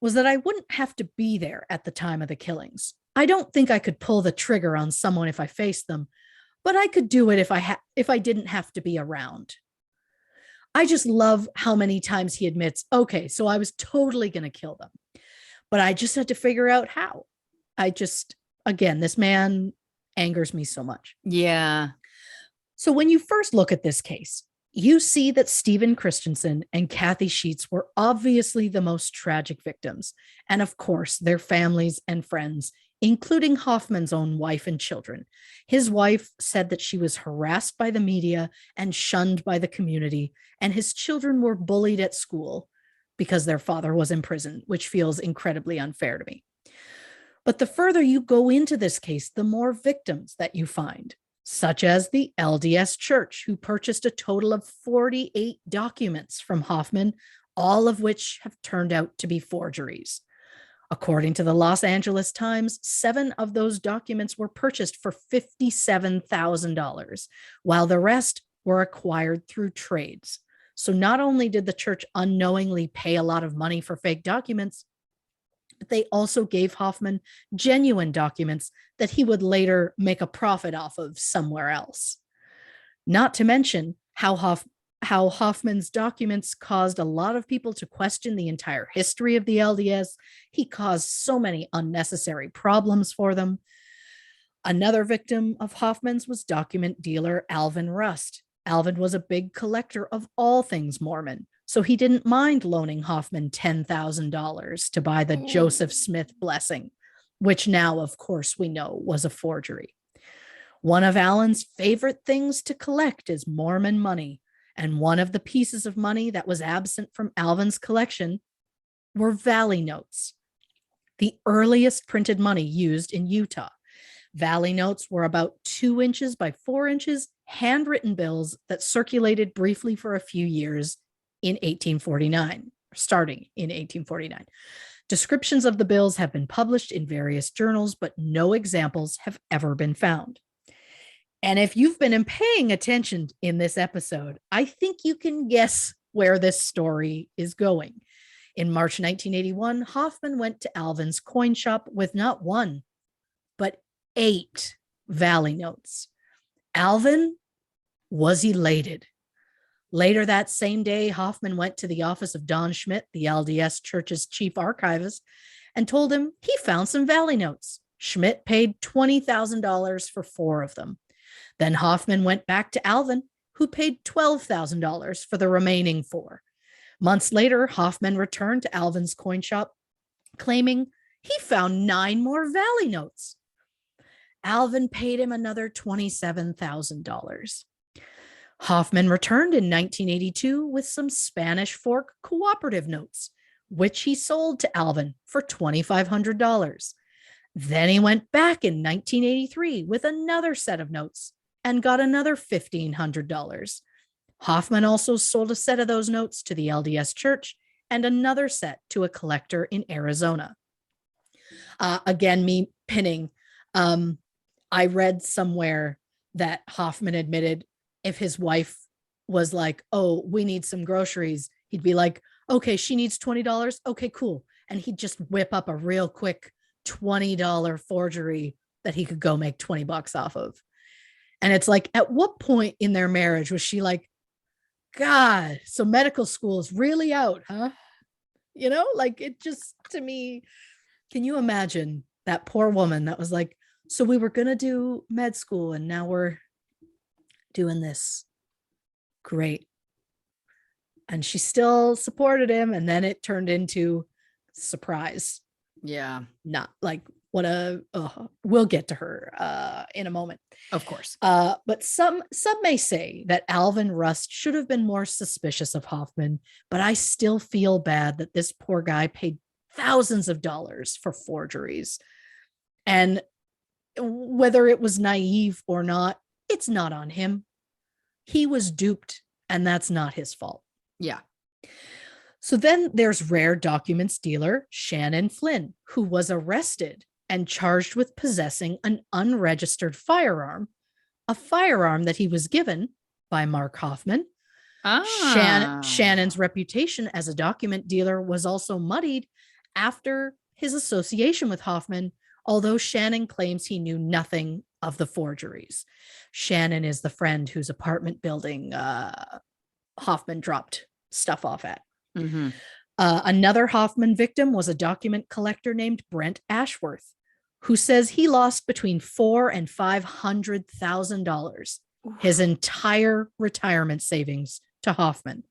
[SPEAKER 2] was that I wouldn't have to be there at the time of the killings. I don't think I could pull the trigger on someone if I faced them, but I could do it if I didn't have to be around." I just love how many times he admits, okay, so I was totally going to kill them, but I just had to figure out how. Again, this man angers me so much.
[SPEAKER 1] Yeah.
[SPEAKER 2] So when you first look at this case, you see that Stephen Christensen and Kathy Sheets were obviously the most tragic victims. And of course, their families and friends, including Hoffman's own wife and children. His wife said that she was harassed by the media and shunned by the community, and his children were bullied at school because their father was in prison, which feels incredibly unfair to me. But the further you go into this case, the more victims that you find, such as the LDS Church, who purchased a total of 48 documents from Hoffman, all of which have turned out to be forgeries. According to the Los Angeles Times, 7 of those documents were purchased for $57,000, while the rest were acquired through trades. So not only did the church unknowingly pay a lot of money for fake documents, but they also gave Hoffman genuine documents that he would later make a profit off of somewhere else. Not to mention how Hoffman's documents caused a lot of people to question the entire history of the LDS. He caused so many unnecessary problems for them. Another victim of Hoffman's was document dealer Alvin Rust. Alvin was a big collector of all things Mormon, so he didn't mind loaning Hoffman $10,000 to buy the Joseph Smith blessing, which now, of course, we know was a forgery. One of Allen's favorite things to collect is Mormon money, and one of the pieces of money that was absent from Alvin's collection were Valley notes, the earliest printed money used in Utah. Valley notes were about 2 inches by 4 inches, handwritten bills that circulated briefly for a few years in 1849, starting in 1849. Descriptions of the bills have been published in various journals, but no examples have ever been found. And if you've been paying attention in this episode, I think you can guess where this story is going. In March 1981, Hoffman went to Alvin's coin shop with not 1, but 8 Valley notes. Alvin was elated. Later that same day, Hoffman went to the office of Don Schmidt, the LDS Church's chief archivist, and told him he found some Valley notes. Schmidt paid $20,000 for 4 of them. Then Hoffman went back to Alvin, who paid $12,000 for the remaining 4. Months later, Hoffman returned to Alvin's coin shop, claiming he found 9 more Valley notes. Alvin paid him another $27,000. Hoffman returned in 1982 with some Spanish Fork cooperative notes, which he sold to Alvin for $2,500. Then he went back in 1983 with another set of notes and got another $1,500. Hoffman also sold a set of those notes to the LDS Church and another set to a collector in Arizona. Again, me pinning. I read somewhere that Hoffman admitted if his wife was like, oh, we need some groceries, he'd be like, okay, she needs $20. Okay, cool. And he'd just whip up a real quick $20 forgery that he could go make $20 off of. And it's like, at what point in their marriage was she like, God, so medical school is really out, huh? You know, like it just, to me, can you imagine that poor woman that was like, so we were going to do med school and now we're doing this. Great. And she still supported him. And then it turned into surprise.
[SPEAKER 1] Yeah.
[SPEAKER 2] Not like what a, we'll get to her in a moment.
[SPEAKER 1] Of course.
[SPEAKER 2] But some may say that Alvin Rust should have been more suspicious of Hoffman, but I still feel bad that this poor guy paid thousands of dollars for forgeries. And whether it was naive or not, it's not on him. He was duped, and that's not his fault.
[SPEAKER 1] Yeah.
[SPEAKER 2] So then there's rare documents dealer Shannon Flynn, who was arrested and charged with possessing an unregistered firearm, a firearm that he was given by Mark Hoffman. Shannon's reputation as a document dealer was also muddied after his association with Hoffman, although Shannon claims he knew nothing of the forgeries. Shannon is the friend whose apartment building Hoffman dropped stuff off at.
[SPEAKER 1] Mm-hmm.
[SPEAKER 2] Another Hoffman victim was a document collector named Brent Ashworth, who says he lost between $400,000 and $500,000, his entire retirement savings, to Hoffman.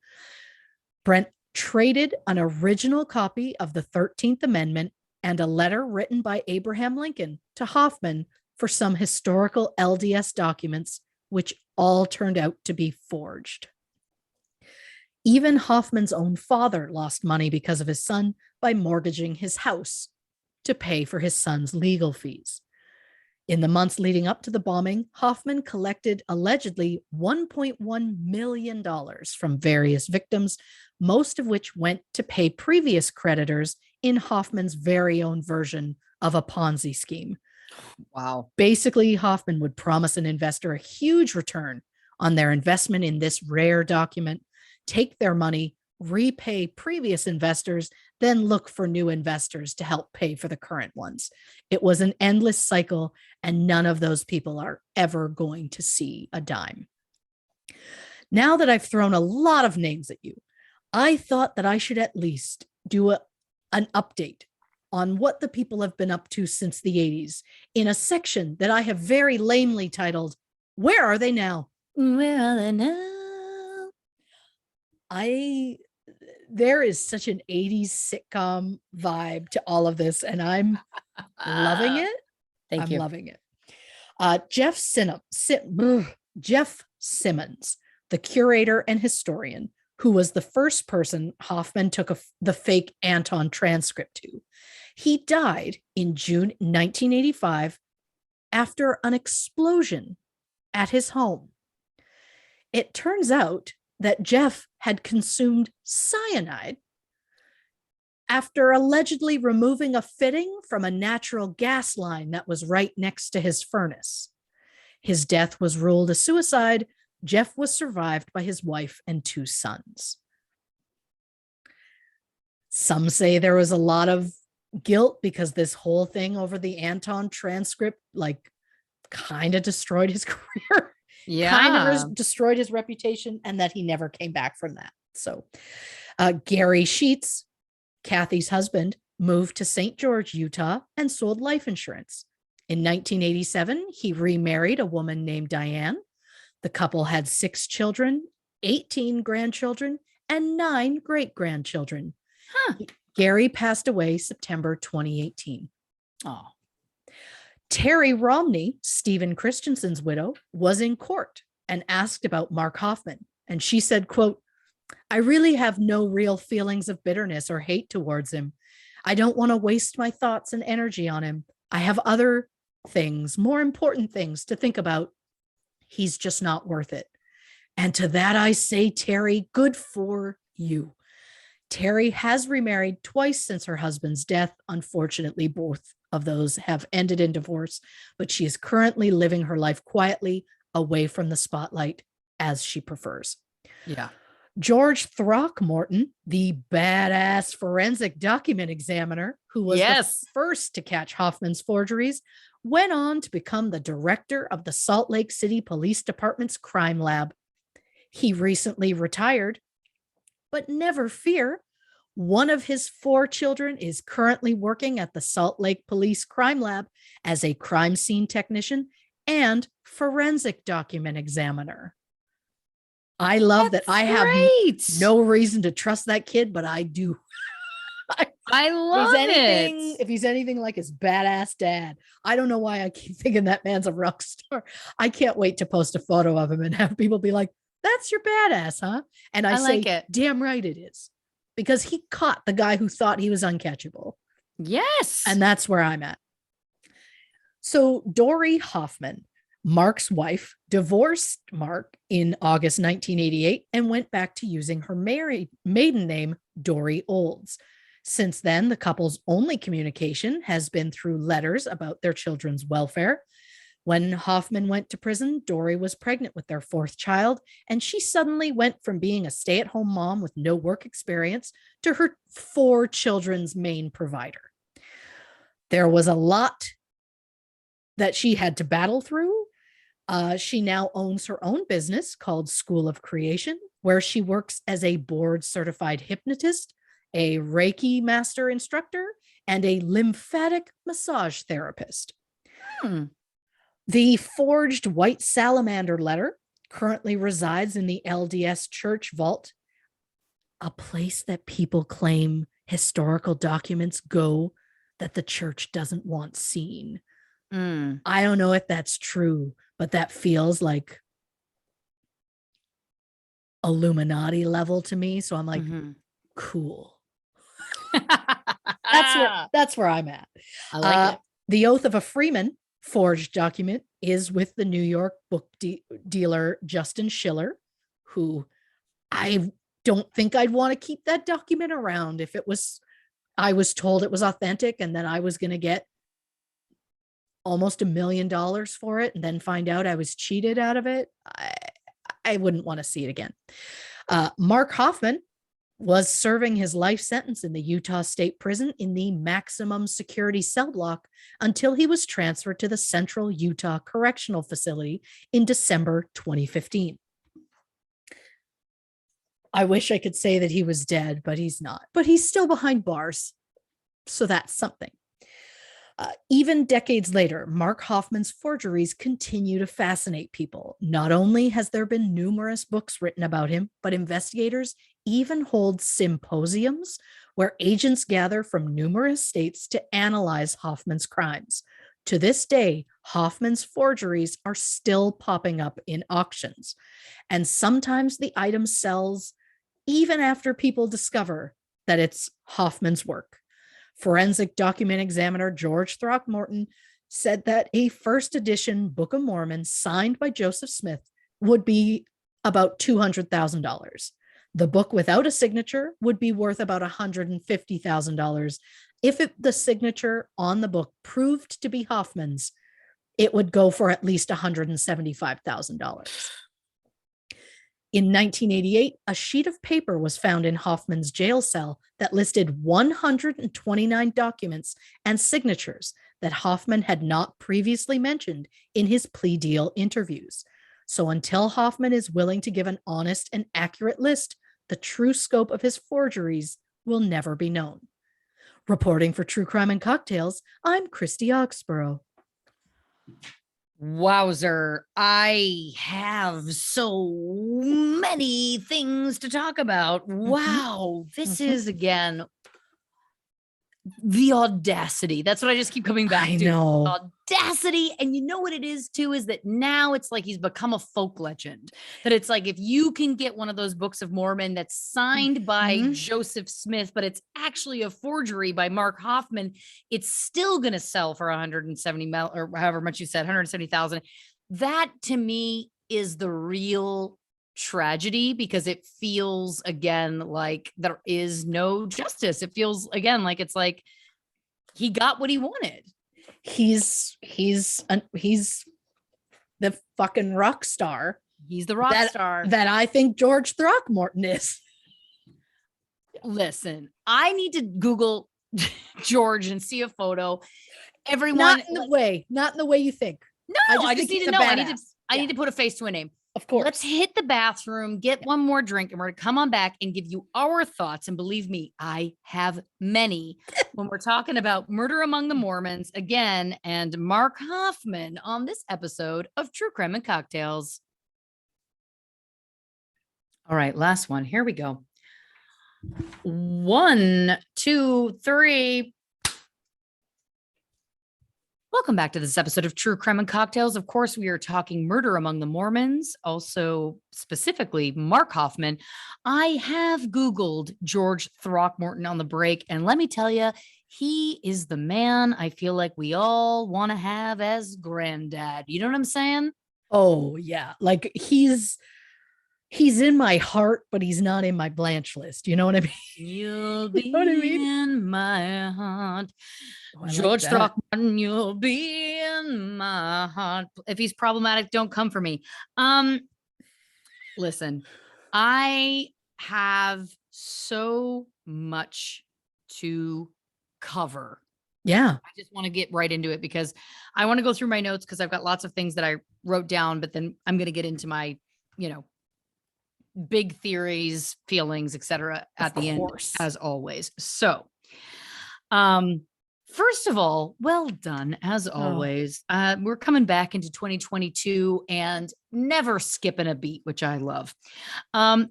[SPEAKER 2] Brent traded an original copy of the 13th Amendment and a letter written by Abraham Lincoln to Hoffman for some historical LDS documents, which all turned out to be forged. Even Hoffman's own father lost money because of his son by mortgaging his house to pay for his son's legal fees. In the months leading up to the bombing, Hoffman collected allegedly $1.1 million from various victims, most of which went to pay previous creditors in Hoffman's very own version of a Ponzi scheme.
[SPEAKER 1] Wow.
[SPEAKER 2] Basically, Hoffman would promise an investor a huge return on their investment in this rare document, take their money, repay previous investors, then look for new investors to help pay for the current ones. It was an endless cycle, and none of those people are ever going to see a dime. Now that I've thrown a lot of names at you, I thought that I should at least do an update on what the people have been up to since the 80s in a section that I have very lamely titled, Where Are They Now?
[SPEAKER 1] Where are they now?
[SPEAKER 2] There is such an 80s sitcom vibe to all of this, and I'm loving it.
[SPEAKER 1] Thank you.
[SPEAKER 2] I'm loving it. Jeff Simmons, the curator and historian, who was the first person Hoffman took the fake Anton transcript to. He died in June 1985 after an explosion at his home. It turns out that Jeff had consumed cyanide after allegedly removing a fitting from a natural gas line that was right next to his furnace. His death was ruled a suicide. Jeff was survived by his wife and 2 sons. Some say there was a lot of guilt because this whole thing over the Anton transcript, like, kind of destroyed his career. Kind of destroyed his reputation, and that he never came back from that. So Gary Sheets, Kathy's husband, moved to St. George, Utah, and sold life insurance. In 1987, he remarried a woman named Diane. The couple had 6 children, 18 grandchildren, and 9 great-grandchildren. Gary passed away September 2018.
[SPEAKER 1] Oh.
[SPEAKER 2] Terry Romney, Stephen Christensen's widow, was in court and asked about Mark Hoffman. And she said, quote, I really have no real feelings of bitterness or hate towards him. I don't want to waste my thoughts and energy on him. I have other things, more important things to think about. He's just not worth it. And to that I say, Terry, good for you. Terry has remarried twice since her husband's death. Unfortunately, both of those have ended in divorce, but she is currently living her life quietly away from the spotlight as she prefers.
[SPEAKER 1] Yeah.
[SPEAKER 2] George Throckmorton, the badass forensic document examiner who was the first to catch Hoffman's forgeries, went on to become the director of the Salt Lake City Police Department's crime lab. He recently retired, but never fear, one of his 4 children is currently working at the Salt Lake Police Crime Lab as a crime scene technician and forensic document examiner. I love that. I have no reason to trust that kid, but I do.
[SPEAKER 1] I love it.
[SPEAKER 2] If he's anything like his badass dad, I don't know why I keep thinking that man's a rock star. I can't wait to post a photo of him and have people be like, "That's your badass, huh?" And I say, like it. Damn right it is. Because he caught the guy who thought he was uncatchable.
[SPEAKER 1] Yes.
[SPEAKER 2] And that's where I'm at. So Dory Hoffman, Mark's wife, divorced Mark in August 1988 and went back to using her maiden name, Dory Olds. Since then, the couple's only communication has been through letters about their children's welfare. When Hoffman went to prison, Dory was pregnant with their 4th child, and she suddenly went from being a stay-at-home mom with no work experience to her 4 children's main provider. There was a lot that she had to battle through. She now owns her own business called School of Creation, where she works as a board-certified hypnotist, a Reiki master instructor, and a lymphatic massage therapist. The forged white salamander letter currently resides in the LDS church vault, a place that people claim historical documents go that the church doesn't want seen. I don't know if that's true, but that feels like Illuminati level to me. So I'm like, cool. That's where I'm at.
[SPEAKER 1] I like it.
[SPEAKER 2] The Oath of a Freeman forged document is with the New York book dealer Justin Schiller, who I don't think I'd want to keep that document around if I was told it was authentic and then I was going to get almost $1 million for it and then find out I was cheated out of it. I wouldn't want to see it again. Mark Hoffman was serving his life sentence in the Utah State Prison in the maximum security cell block until he was transferred to the Central Utah Correctional Facility in December 2015. I wish I could say that he was dead, but he's not. But he's still behind bars. So that's something. Even decades later, Mark Hoffman's forgeries continue to fascinate people. Not only has there been numerous books written about him, but investigators even hold symposiums where agents gather from numerous states to analyze Hoffman's crimes. To this day, Hoffman's forgeries are still popping up in auctions, and sometimes the item sells even after people discover that it's Hoffman's work. Forensic document examiner George Throckmorton said that a first edition Book of Mormon signed by Joseph Smith would be about $200,000. The book without a signature would be worth about $150,000. If the signature on the book proved to be Hoffman's, it would go for at least $175,000. In 1988, a sheet of paper was found in Hoffman's jail cell that listed 129 documents and signatures that Hoffman had not previously mentioned in his plea deal interviews. So until Hoffman is willing to give an honest and accurate list, the true scope of his forgeries will never be known. Reporting for True Crime and Cocktails, I'm Christy Oxborrow.
[SPEAKER 1] Wowzer, I have so many things to talk about. Wow, this is again the audacity. That's what I just keep coming back to.
[SPEAKER 2] Know.
[SPEAKER 1] Audacity. And you know what it is too, is that now it's like he's become a folk legend. That it's like if you can get one of those books of Mormon that's signed by Joseph Smith, but it's actually a forgery by Mark Hoffman, it's still going to sell for 170 or however much you said, 170,000. That to me is the real tragedy because it feels again like there is no justice. It feels again like it's like he got what he wanted.
[SPEAKER 2] He's the fucking rock star.
[SPEAKER 1] He's the rock star
[SPEAKER 2] that I think George Throckmorton is.
[SPEAKER 1] Listen, I need to Google George and see a photo. Everyone,
[SPEAKER 2] not in the way you think.
[SPEAKER 1] No, I just need to know. I need to put a face to a name.
[SPEAKER 2] Of course.
[SPEAKER 1] Let's hit the bathroom, get one more drink, and we're going to come on back and give you our thoughts. And believe me, I have many when we're talking about Murder Among the Mormons again and Mark Hoffman on this episode of True Crime and Cocktails. All right, last one. Here we go. 1, 2, 3. Welcome back to this episode of True Crime and Cocktails. Of course, we are talking Murder Among the Mormons, also specifically Mark Hoffman. I have Googled George Throckmorton on the break, and let me tell you, he is the man I feel like we all want to have as granddad. You know what I'm saying?
[SPEAKER 2] Oh, yeah. Like he's in my heart, but he's not in my Blanche list. You know what I mean?
[SPEAKER 1] You'll be in my heart. George Throckmorton, you'll be in my heart. If he's problematic, don't come for me. Listen, I have so much to cover.
[SPEAKER 2] Yeah.
[SPEAKER 1] I just want to get right into it because I want to go through my notes because I've got lots of things that I wrote down, but then I'm going to get into my, big theories, feelings, etc. at the end, as always. So, first of all, well done as always. We're coming back into 2022 and never skipping a beat, which I love.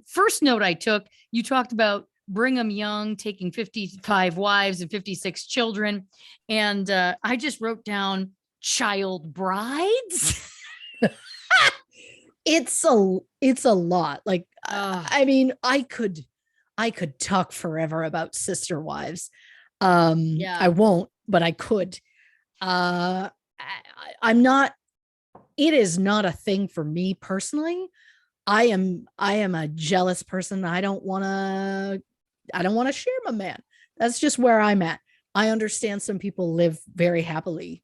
[SPEAKER 1] First note I took, you talked about Brigham Young taking 55 wives and 56 children. And I just wrote down child brides.
[SPEAKER 2] It's a lot. Like, I mean, I could talk forever about sister wives. I won't, but I could. I'm not, it is not a thing for me personally. I am a jealous person. I don't want to share my man. That's just where I'm at. I understand some people live very happily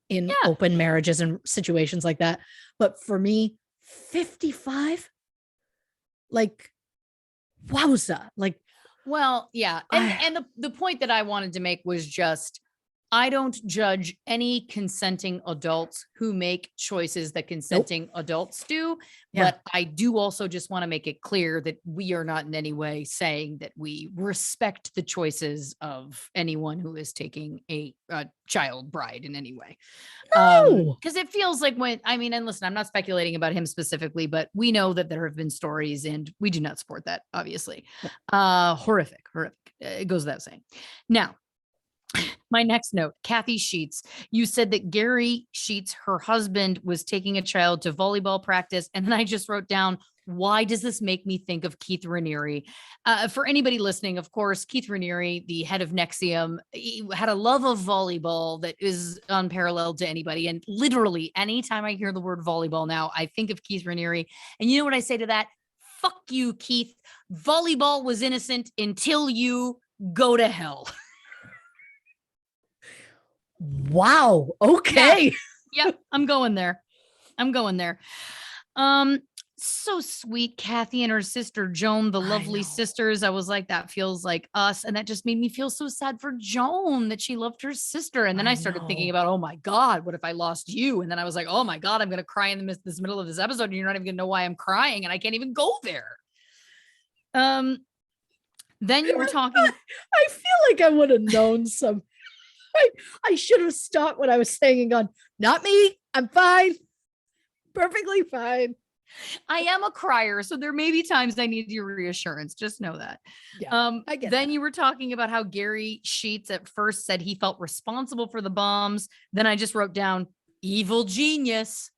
[SPEAKER 2] in open marriages and situations like that. But for me, 55, like, wowza. Like,
[SPEAKER 1] well, yeah. And the point that I wanted to make was just, I don't judge any consenting adults who make choices that consenting adults do. But I do also just want to make it clear that we are not in any way saying that we respect the choices of anyone who is taking a child bride in any way. Because it feels like and listen, I'm not speculating about him specifically, but we know that there have been stories and we do not support that, obviously. Horrific. It goes without saying. Now, my next note, Kathy Sheets. You said that Gary Sheets, her husband, was taking a child to volleyball practice. And then I just wrote down, why does this make me think of Keith Raniere? For anybody listening, of course, Keith Raniere, the head of Nexium, he had a love of volleyball that is unparalleled to anybody. And literally, anytime I hear the word volleyball now, I think of Keith Raniere. And you know what I say to that? Fuck you, Keith. Volleyball was innocent until you go to hell.
[SPEAKER 2] Wow. Okay.
[SPEAKER 1] Yep. I'm going there. So sweet. Kathy and her sister Joan, the lovely sisters. I was like, that feels like us. And that just made me feel so sad for Joan that she loved her sister. And then I started thinking about, oh my God, what if I lost you? And then I was like, oh my God, I'm going to cry in this middle of this episode. And you're not even going to know why I'm crying. And I can't even go there. Then you were talking.
[SPEAKER 2] I feel like I would have known some. I should have stopped what I was saying and gone, not me. I'm fine. Perfectly fine.
[SPEAKER 1] I am a crier, so there may be times I need your reassurance. Just know that.
[SPEAKER 2] Yeah, I get
[SPEAKER 1] then
[SPEAKER 2] that.
[SPEAKER 1] You were talking about how Gary Sheets at first said he felt responsible for the bombs. Then I just wrote down evil genius.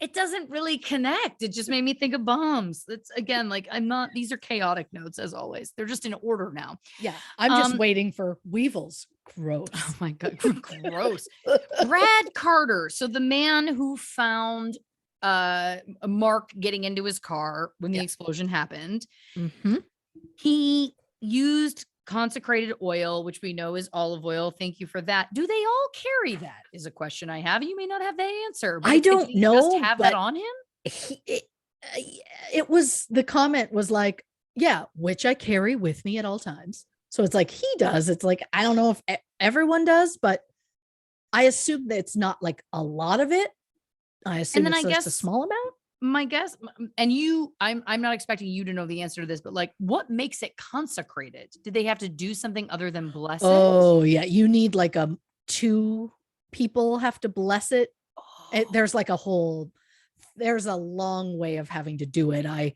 [SPEAKER 1] It doesn't really connect. It just made me think of bombs. It's again, like these are chaotic notes as always. They're just in order now.
[SPEAKER 2] Yeah. I'm just waiting for weevils. Gross.
[SPEAKER 1] Oh my God. Gross. Brad Carter. So the man who found Mark getting into his car when the
[SPEAKER 2] Yeah.
[SPEAKER 1] explosion happened.
[SPEAKER 2] Mm-hmm.
[SPEAKER 1] He used consecrated oil, which we know is olive oil. Thank you for that. Do they all carry that? Is a question I have. You may not have the answer, but
[SPEAKER 2] I
[SPEAKER 1] did
[SPEAKER 2] don't
[SPEAKER 1] he just
[SPEAKER 2] know,
[SPEAKER 1] have that
[SPEAKER 2] but
[SPEAKER 1] on him?
[SPEAKER 2] he, it was, the comment was like, yeah, which I carry with me at all times. So it's like he does. It's like, I don't know if everyone does, but I assume that it's not like a lot of it. I assume
[SPEAKER 1] And then
[SPEAKER 2] it's
[SPEAKER 1] I
[SPEAKER 2] just a
[SPEAKER 1] guess
[SPEAKER 2] small amount.
[SPEAKER 1] my guess, and you, I'm not expecting you to know the answer to this, but like, what makes it consecrated? Did they have to do something other than bless it?
[SPEAKER 2] Oh yeah, you need like two people have to bless it. There's like there's a long way of having to do it. I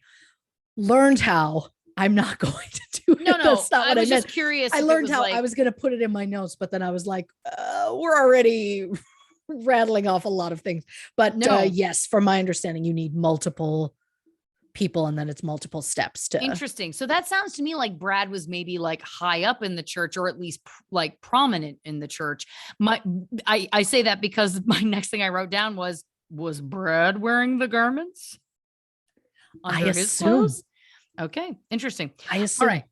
[SPEAKER 2] learned how. I'm not going to do it.
[SPEAKER 1] No,
[SPEAKER 2] That's not
[SPEAKER 1] I
[SPEAKER 2] what I
[SPEAKER 1] was
[SPEAKER 2] meant.
[SPEAKER 1] just curious.
[SPEAKER 2] I
[SPEAKER 1] if it
[SPEAKER 2] learned
[SPEAKER 1] was
[SPEAKER 2] how.
[SPEAKER 1] like,
[SPEAKER 2] I was going to put it in my notes, but then I was like, we're already rattling off a lot of things. But
[SPEAKER 1] no.
[SPEAKER 2] yes, from my understanding, you need multiple people and then it's multiple steps to.
[SPEAKER 1] Interesting. So that sounds to me like Brad was maybe like high up in the church, or at least like prominent in the church. I say that because my next thing I wrote down was Brad wearing the garments under his clothes? Okay, interesting.
[SPEAKER 2] I assume.
[SPEAKER 1] All right.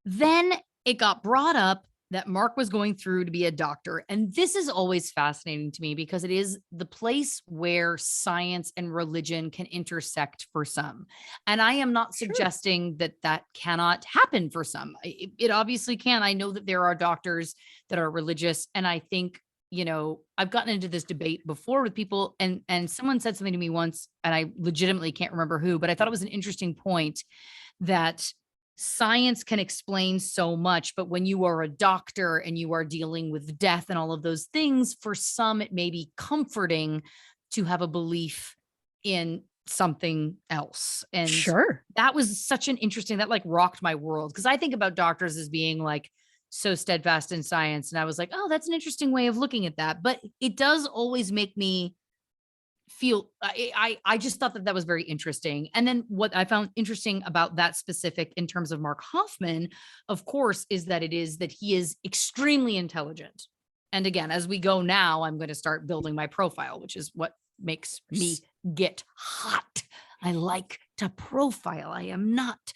[SPEAKER 1] Then it got brought up that Mark was going through to be a doctor. And this is always fascinating to me because it is the place where science and religion can intersect for some. And I am not suggesting that that cannot happen for some. It obviously can. I know that there are doctors that are religious. And I think, you know, I've gotten into this debate before with people, and someone said something to me once, and I legitimately can't remember who, but I thought it was an interesting point that science can explain so much, but when you are a doctor and you are dealing with death and all of those things, for some, it may be comforting to have a belief in something else. And that was such an interesting, that like rocked my world. Cause I think about doctors as being like so steadfast in science. And I was like, oh, that's an interesting way of looking at that. But it does always make me feel, I just thought that that was very interesting. And then what I found interesting about that specific in terms of Mark Hoffman, of course, is that he is extremely intelligent. And again, as we go now, I'm going to start building my profile, which is what makes me get hot. I like to profile. I am not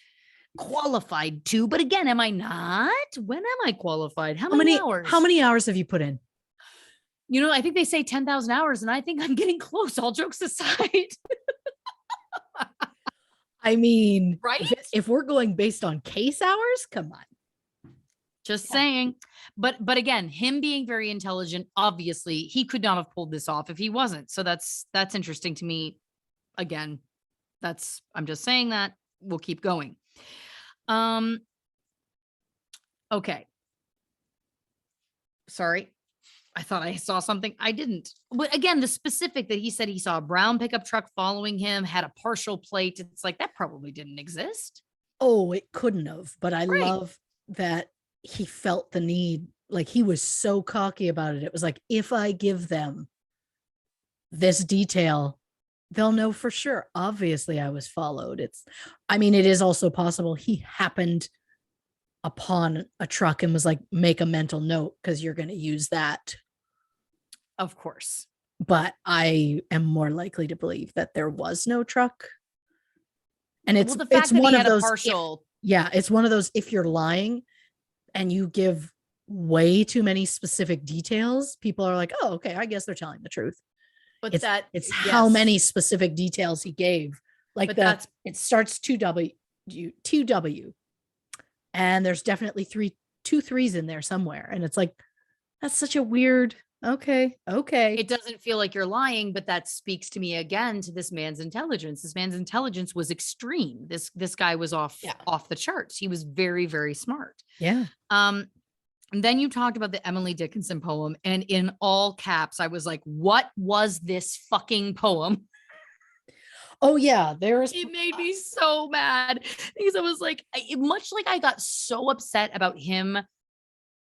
[SPEAKER 1] qualified to, but again, am I not? When am I qualified? How many hours?
[SPEAKER 2] How many hours have you put in?
[SPEAKER 1] You know, I think they say 10,000 hours, and I think I'm getting close, all jokes aside.
[SPEAKER 2] I mean,
[SPEAKER 1] right?
[SPEAKER 2] If we're going based on case hours, come on.
[SPEAKER 1] Just saying. But again, him being very intelligent, obviously, he could not have pulled this off if he wasn't. So that's interesting to me. Again, I'm just saying that. We'll keep going. Okay. Sorry. I thought I saw something. I didn't. But again, the specific that he said he saw a brown pickup truck following him, had a partial plate. It's like, that probably didn't exist.
[SPEAKER 2] Oh, it couldn't have. But I love that he felt the need. Like, he was so cocky about it. It was like, if I give them this detail, they'll know for sure. Obviously, I was followed. It is also possible he happened upon a truck and was like, make a mental note because you're going to use that.
[SPEAKER 1] Of course.
[SPEAKER 2] But I am more likely to believe that there was no truck. And it's
[SPEAKER 1] the fact
[SPEAKER 2] it's
[SPEAKER 1] that
[SPEAKER 2] one
[SPEAKER 1] he
[SPEAKER 2] of
[SPEAKER 1] had
[SPEAKER 2] those
[SPEAKER 1] a partial.
[SPEAKER 2] It's one of those, if you're lying and you give way too many specific details, people are like, oh, okay, I guess they're telling the truth.
[SPEAKER 1] But
[SPEAKER 2] it's how many specific details he gave. Like it starts 2W, and there's definitely two threes in there somewhere. And it's like, that's such a weird, okay.
[SPEAKER 1] It doesn't feel like you're lying, but that speaks to me again to this man's intelligence. This man's intelligence was extreme. This guy was off the charts. He was very, very smart.
[SPEAKER 2] Yeah.
[SPEAKER 1] And then you talked about the Emily Dickinson poem, and in all caps, I was like, what was this fucking poem?
[SPEAKER 2] Oh yeah,
[SPEAKER 1] it made me so mad because I was like, much like I got so upset about him,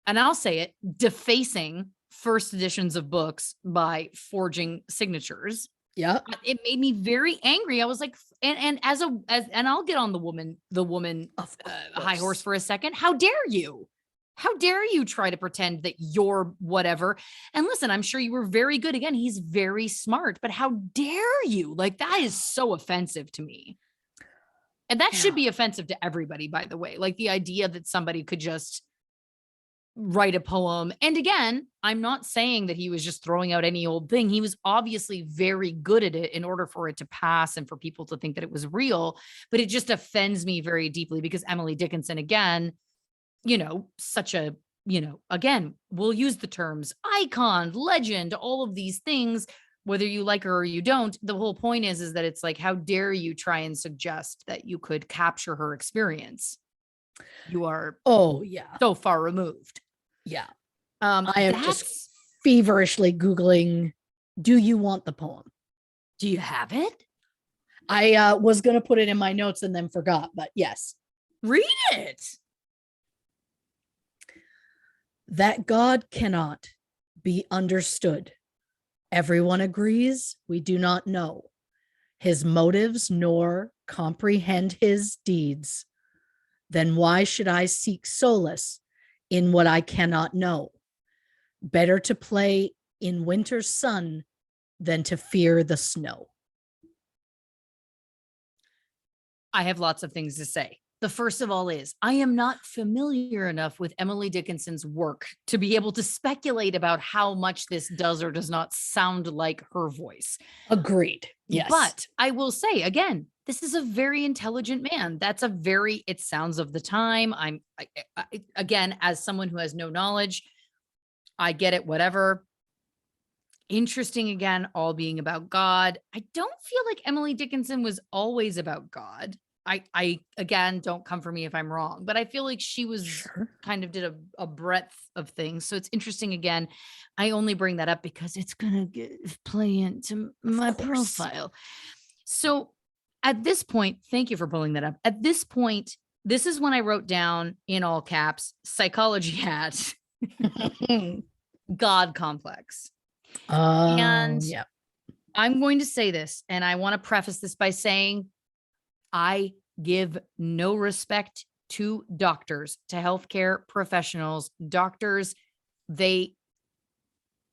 [SPEAKER 1] and I'll say it, defacing first editions of books by forging signatures.
[SPEAKER 2] Yeah.
[SPEAKER 1] It made me very angry. I was like, and and I'll get on the woman high horse for a second. How dare you? How dare you try to pretend that you're whatever? And listen, I'm sure you were very good. Again, he's very smart, but how dare you? Like, that is so offensive to me. And that should
[SPEAKER 2] Yeah.
[SPEAKER 1] be offensive to everybody, by the way. Like, the idea that somebody could just write a poem. And again, I'm not saying that he was just throwing out any old thing. He was obviously very good at it in order for it to pass and for people to think that it was real. But it just offends me very deeply because Emily Dickinson, again, such a, again, we'll use the terms icon, legend, all of these things, whether you like her or you don't. The whole point is that it's like, how dare you try and suggest that you could capture her experience? You are so far removed.
[SPEAKER 2] Yeah. I am
[SPEAKER 1] That's,
[SPEAKER 2] just feverishly Googling, do you want the poem?
[SPEAKER 1] do you have it?
[SPEAKER 2] I was going to put it in my notes and then forgot, but yes.
[SPEAKER 1] Read it.
[SPEAKER 2] That God cannot be understood. Everyone agrees we do not know his motives nor comprehend his deeds. Then why should I seek solace in what I cannot know? Better to play in winter's sun than to fear the snow.
[SPEAKER 1] I have lots of things to say. The first of all is, I am not familiar enough with Emily Dickinson's work to be able to speculate about how much this does or does not sound like her voice.
[SPEAKER 2] Agreed. Yes.
[SPEAKER 1] But I will say again, this is a very intelligent man. That's a very, it sounds of the time. Again, as someone who has no knowledge, I get it, whatever. Interesting, again, all being about God. I don't feel like Emily Dickinson was always about God. I again, don't come for me if I'm wrong, but I feel like she was kind of did a breadth of things. So it's interesting. Again, I only bring that up because it's going to play into my profile. So at this point, thank you for pulling that up. At this point, this is when I wrote down in all caps, psychology hat, God complex. And
[SPEAKER 2] yeah.
[SPEAKER 1] I'm going to say this, and I want to preface this by saying, I give no respect to doctors, to healthcare professionals. Doctors, they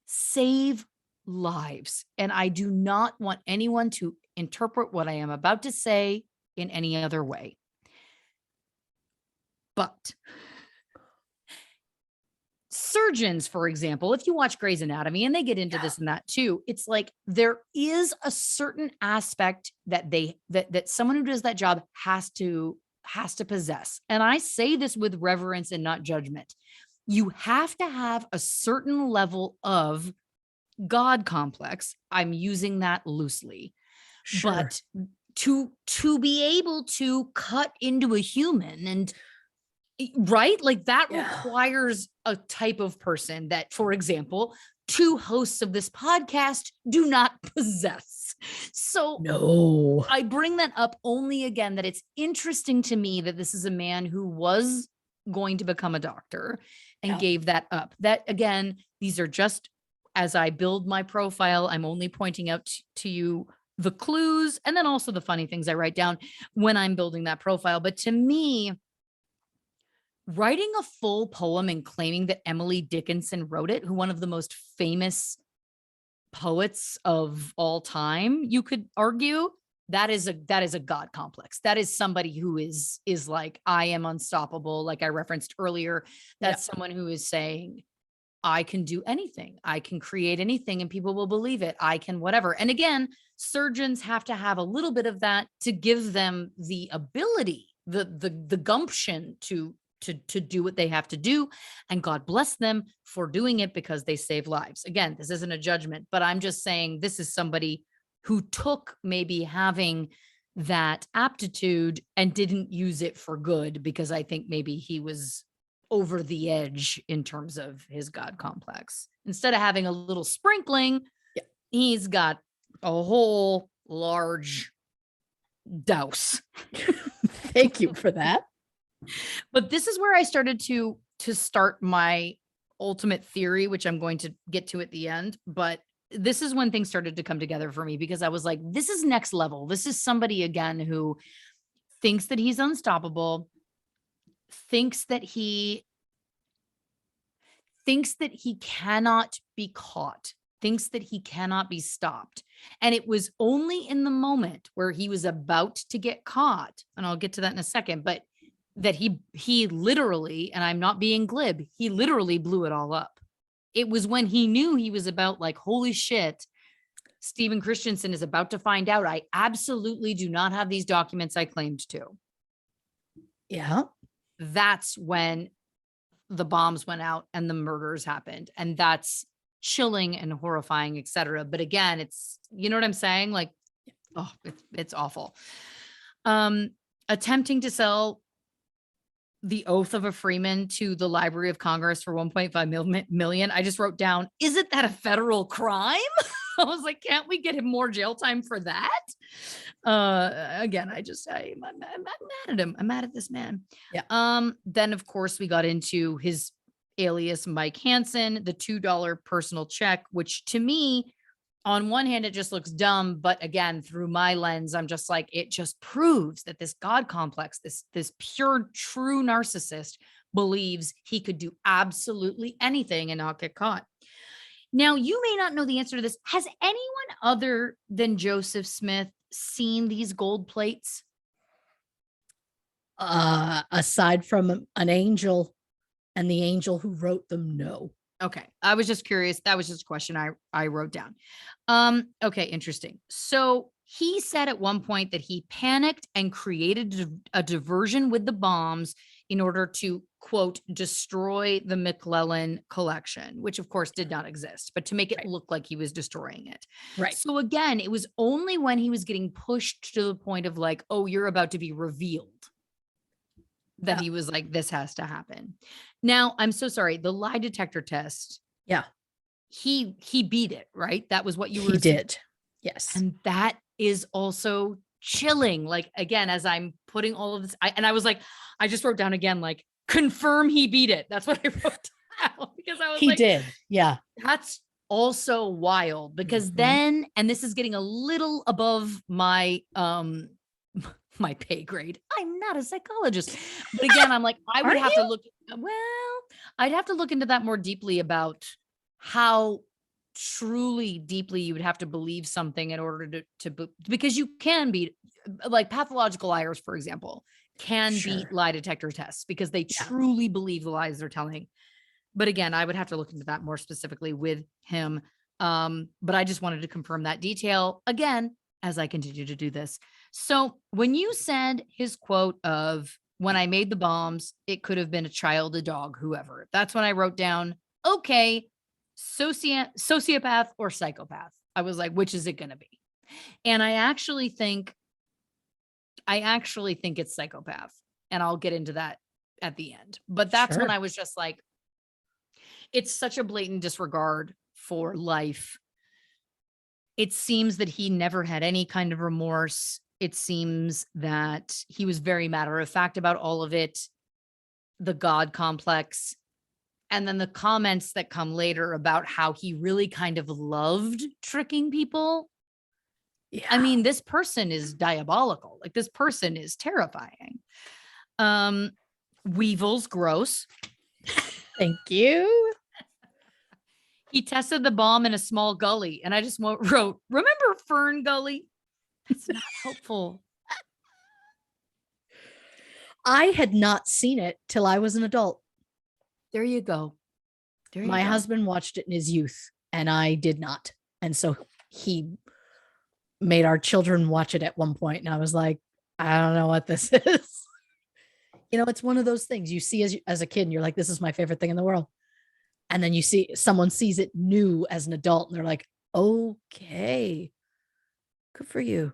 [SPEAKER 1] save lives. And I do not want anyone to interpret what I am about to say in any other way. But surgeons, for example, if you watch Grey's Anatomy, and they get into this and that too, it's like there is a certain aspect that that someone who does that job has to possess. And I say this with reverence and not judgment. You have to have a certain level of God complex. I'm using that loosely.
[SPEAKER 2] Sure.
[SPEAKER 1] But to be able to cut into a human and right? Like that requires a type of person that, for example, two hosts of this podcast do not possess. So
[SPEAKER 2] no,
[SPEAKER 1] I bring that up only again, that it's interesting to me that this is a man who was going to become a doctor and gave that up. That again, these are just, as I build my profile, I'm only pointing out to you the clues and then also the funny things I write down when I'm building that profile. But to me, writing a full poem and claiming that Emily Dickinson wrote it, who one of the most famous poets of all time, you could argue, that is a God complex. That is somebody who is like, I am unstoppable. Like I referenced earlier, that's someone who is saying, I can do anything. I can create anything and people will believe it. I can whatever. And again, surgeons have to have a little bit of that to give them the ability, the gumption to do what they have to do. And God bless them for doing it because they save lives. Again, this isn't a judgment, but I'm just saying this is somebody who took maybe having that aptitude and didn't use it for good, because I think maybe he was over the edge in terms of his God complex. Instead of having a little sprinkling, he's got a whole large douse.
[SPEAKER 2] Thank you for that.
[SPEAKER 1] But this is where I started to start my ultimate theory, which I'm going to get to at the end. But this is when things started to come together for me, because I was like, this is next level. This is somebody, again, who thinks that he's unstoppable, thinks that he thinks that he cannot be caught, thinks that he cannot be stopped. And it was only in the moment where he was about to get caught, and I'll get to that in a second, but that he literally, and I'm not being glib, he literally blew it all up. It was when he knew he was about like, holy shit, Stephen Christensen is about to find out I absolutely do not have these documents I claimed to.
[SPEAKER 2] Yeah.
[SPEAKER 1] That's when the bombs went out and the murders happened. And that's chilling and horrifying, etc. But again, it's, you know what I'm saying? Like, oh, it's awful. Attempting to sell the Oath of a Freeman to the Library of Congress for 1.5 million. I just wrote down, isn't that a federal crime? I was like, can't we get him more jail time for that? Again, I'm mad at him. I'm mad at this man.
[SPEAKER 2] Yeah.
[SPEAKER 1] Then of course we got into his alias, Mike Hansen, the $2 personal check, which to me, on one hand, it just looks dumb. But again, through my lens, I'm just like, it just proves that this God complex, this pure, true narcissist believes he could do absolutely anything and not get caught. Now, you may not know the answer to this. Has anyone other than Joseph Smith seen these gold plates?
[SPEAKER 2] Aside from an angel and the angel who wrote them, no.
[SPEAKER 1] Okay. I was just curious. That was just a question I wrote down. Okay. Interesting. So he said at one point that he panicked and created a diversion with the bombs in order to, quote, destroy the McClellan collection, which of course did not exist, but to make it look like he was destroying it.
[SPEAKER 2] Right.
[SPEAKER 1] So again, it was only when he was getting pushed to the point of like, oh, you're about to be revealed, that he was like, this has to happen. Now, I'm so sorry. The lie detector test.
[SPEAKER 2] Yeah.
[SPEAKER 1] He beat it, right? That was what you were.
[SPEAKER 2] He did. Yes.
[SPEAKER 1] And that is also chilling. Like, again, as I'm putting all of this, I was like, I just wrote down again, like, confirm he beat it. That's what I wrote down because I was
[SPEAKER 2] he
[SPEAKER 1] like,
[SPEAKER 2] did. Yeah.
[SPEAKER 1] That's also wild because then, and this is getting a little above my, my pay grade. I'm not a psychologist, but again, I'm like, I would have to look, well, I'd have to look into that more deeply about how truly deeply you would have to believe something in order to because you can be like pathological liars, for example, can beat lie detector tests because they truly believe the lies they're telling. But again, I would have to look into that more specifically with him. But I just wanted to confirm that detail again, as I continue to do this. So when you said his quote of, when I made the bombs, it could have been a child, a dog, whoever, that's when I wrote down, okay, sociopath or psychopath. I was like, which is it going to be? And I actually think it's psychopath. And I'll get into that at the end. But that's when I was just like, it's such a blatant disregard for life. It seems that he never had any kind of remorse. It seems that he was very matter of fact about all of it, the God complex, and then the comments that come later about how he really kind of loved tricking people. Yeah. I mean, this person is diabolical. Like, this person is terrifying. Weevil's gross.
[SPEAKER 2] Thank you.
[SPEAKER 1] He tested the bomb in a small gully, and I just wrote, remember Fern Gully? That's not helpful.
[SPEAKER 2] I had not seen it till I was an adult.
[SPEAKER 1] There you go.
[SPEAKER 2] My husband watched it in his youth, and I did not. And so he made our children watch it at one point, and I was like, I don't know what this is. You know, it's one of those things you see as a kid, and you're like, this is my favorite thing in the world. And then you see someone sees it new as an adult, and they're like, okay, good for you.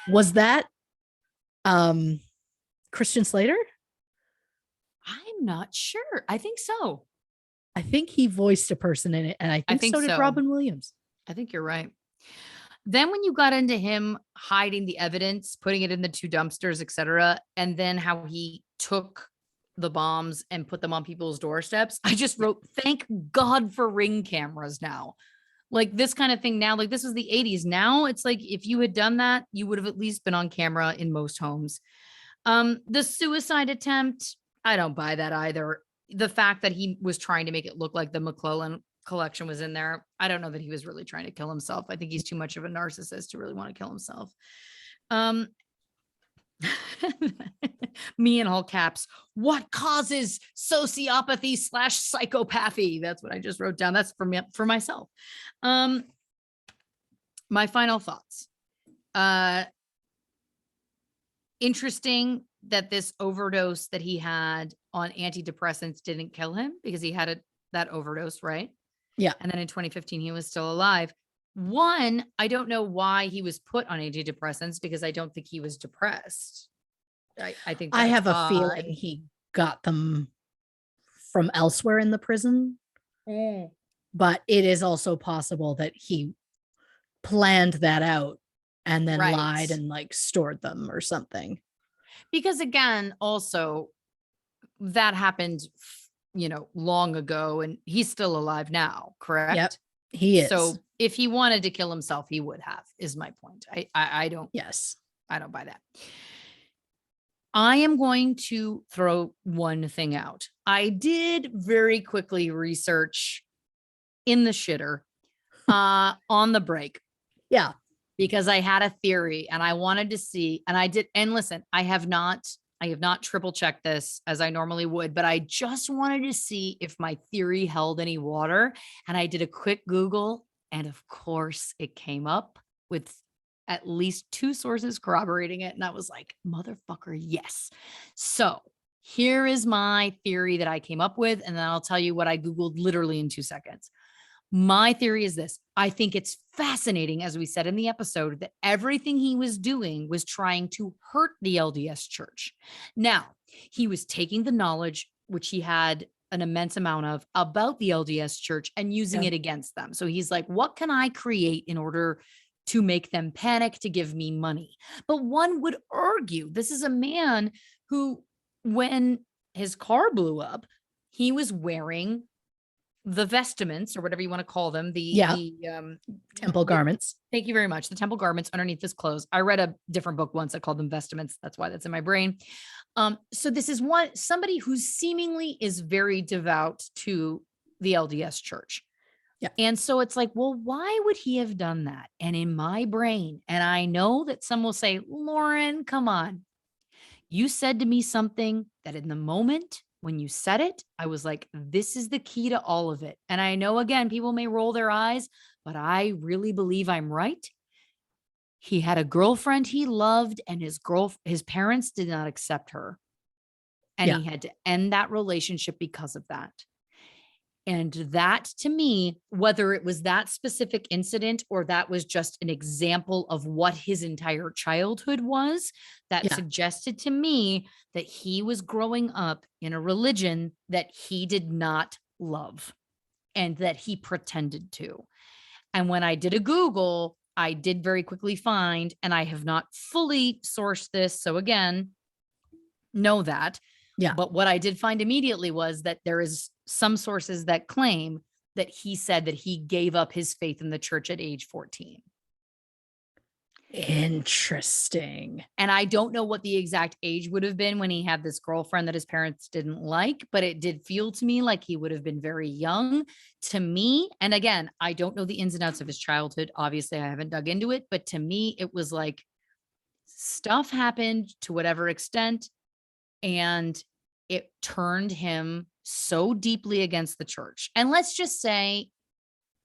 [SPEAKER 2] Was that Christian Slater?
[SPEAKER 1] I'm not sure. I think so.
[SPEAKER 2] I think he voiced a person in it, and I think so did Robin Williams.
[SPEAKER 1] I think you're right. Then when you got into him hiding the evidence, putting it in the 2 dumpsters, etc., and then how he took the bombs and put them on people's doorsteps, I just wrote, thank God for Ring cameras now. Like, this kind of thing now, like, this was the 80s. Now it's like, if you had done that, you would have at least been on camera in most homes. The suicide attempt, I don't buy that either. the fact that he was trying to make it look like the McClellan collection was in there, I don't know that he was really trying to kill himself. I think he's too much of a narcissist to really want to kill himself. Me in all caps, what causes sociopathy / psychopathy? That's what I just wrote down. That's for me, for myself. My final thoughts. Interesting that this overdose that he had on antidepressants didn't kill him, because he had that overdose, right?
[SPEAKER 2] Yeah.
[SPEAKER 1] And then in 2015, he was still alive. One, I don't know why he was put on antidepressants, because I don't think he was depressed. I think
[SPEAKER 2] I
[SPEAKER 1] that's
[SPEAKER 2] have a
[SPEAKER 1] odd.
[SPEAKER 2] feeling he got them from elsewhere in the prison. But it is also possible that he planned that out and then
[SPEAKER 1] Right.
[SPEAKER 2] lied and like stored them or something.
[SPEAKER 1] Because again, also that happened, long ago, and he's still alive now, correct?
[SPEAKER 2] Yep, he is.
[SPEAKER 1] So if he wanted to kill himself, he would have, is my point. I don't.
[SPEAKER 2] Yes.
[SPEAKER 1] I don't buy that. I am going to throw one thing out. I did very quickly research in the shitter on the break.
[SPEAKER 2] Yeah.
[SPEAKER 1] Because I had a theory and I wanted to see, and I did. And listen, I have not triple checked this as I normally would, but I just wanted to see if my theory held any water. And I did a quick Google, and of course it came up with at least 2 sources corroborating it. And I was like, motherfucker, yes. So here is my theory that I came up with. And then I'll tell you what I Googled literally in 2 seconds. My theory is this. I think it's fascinating, as we said in the episode, that everything he was doing was trying to hurt the LDS church. Now, he was taking the knowledge, which he had an immense amount of, about the LDS church, and using it against them. So he's like, what can I create in order to make them panic, to give me money? But one would argue this is a man who, when his car blew up, he was wearing the vestments, or whatever you want to call them, the
[SPEAKER 2] temple garments.
[SPEAKER 1] Thank you very much. The temple garments underneath his clothes. I read a different book once that called them vestments. That's why that's in my brain. So this is somebody who seemingly is very devout to the LDS church.
[SPEAKER 2] Yeah.
[SPEAKER 1] And so it's like, well, why would he have done that? And in my brain, and I know that some will say, Lauren, come on. You said to me something that in the moment when you said it, I was like, this is the key to all of it. And I know, again, people may roll their eyes, but I really believe I'm right. He had a girlfriend he loved, and his parents did not accept her. And he had to end that relationship because of that. And that, to me, whether it was that specific incident or that was just an example of what his entire childhood was, that suggested to me that he was growing up in a religion that he did not love and that he pretended to. And when I did a Google, I did very quickly find, and I have not fully sourced this, so again, know that.
[SPEAKER 2] Yeah.
[SPEAKER 1] But what I did find immediately was that there is some sources that claim that he said that he gave up his faith in the church at age 14.
[SPEAKER 2] Interesting.
[SPEAKER 1] And I don't know what the exact age would have been when he had this girlfriend that his parents didn't like, but it did feel to me like he would have been very young to me. And again, I don't know the ins and outs of his childhood. Obviously, I haven't dug into it, but to me, it was like stuff happened to whatever extent, and it turned him so deeply against the church. And let's just say,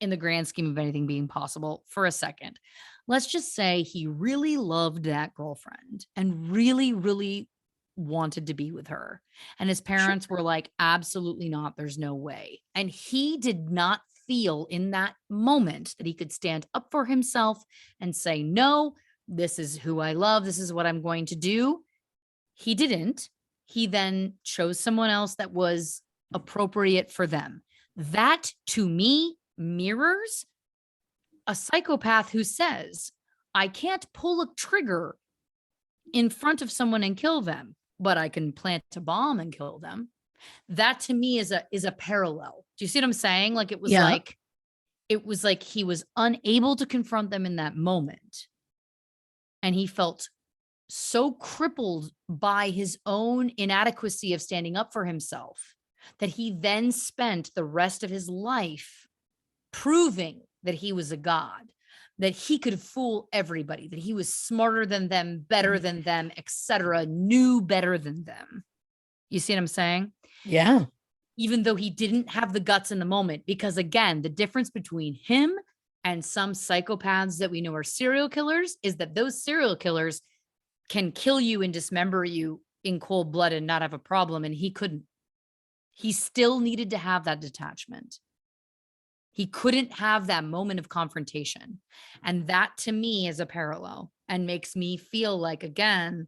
[SPEAKER 1] in the grand scheme of anything being possible for a second, let's just say he really loved that girlfriend and really, really wanted to be with her. And his parents were like, absolutely not. There's no way. And he did not feel in that moment that he could stand up for himself and say, no, this is who I love. This is what I'm going to do. He didn't. He then chose someone else that was appropriate for them. That, to me, mirrors a psychopath who says, I can't pull a trigger in front of someone and kill them, but I can plant a bomb and kill them. That, to me, is a parallel. Do you see what I'm saying? Like, it was like he was unable to confront them in that moment. And he felt so crippled by his own inadequacy of standing up for himself that he then spent the rest of his life proving that he was a god, that he could fool everybody, that he was smarter than them, better than them, etc., knew better than them. You see what I'm saying?
[SPEAKER 2] Yeah.
[SPEAKER 1] Even though he didn't have the guts in the moment, because again, the difference between him and some psychopaths that we know are serial killers is that those serial killers can kill you and dismember you in cold blood and not have a problem. And he couldn't. He still needed to have that detachment. He couldn't have that moment of confrontation. And that to me is a parallel and makes me feel like, again,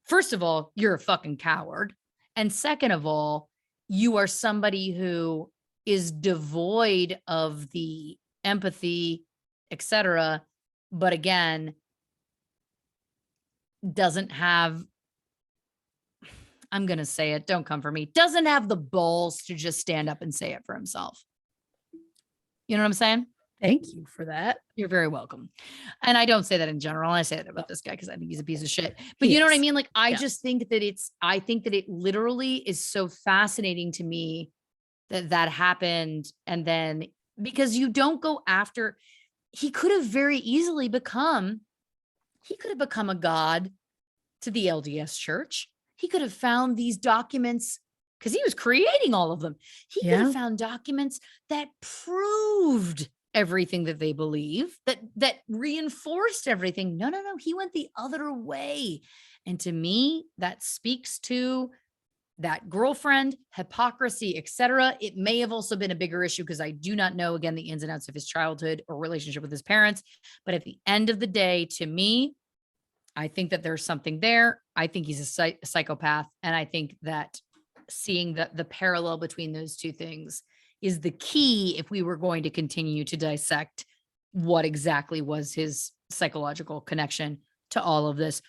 [SPEAKER 1] first of all, you're a fucking coward. And second of all, you are somebody who is devoid of the empathy, etc. But again, doesn't have, I'm going to say it, don't come for me, doesn't have the balls to just stand up and say it for himself. You know what I'm saying?
[SPEAKER 2] Thank you for that.
[SPEAKER 1] You're very welcome. And I don't say that in general. I say that about this guy because I think he's a piece of shit. But you know what I mean? Like, I just think that I think that it literally is so fascinating to me that that happened. And then because you don't go after, he could have very easily become a god to the LDS church. He could have found these documents because he was creating all of them. He could have found documents that proved everything that they believe, that reinforced everything. No. He went the other way. And to me, that speaks to that girlfriend, hypocrisy, etc. It may have also been a bigger issue because I do not know, again, the ins and outs of his childhood or relationship with his parents. But at the end of the day, to me, I think that there's something there. I think he's a psychopath. And I think that seeing the parallel between those two things is the key if we were going to continue to dissect what exactly was his psychological connection to all of this.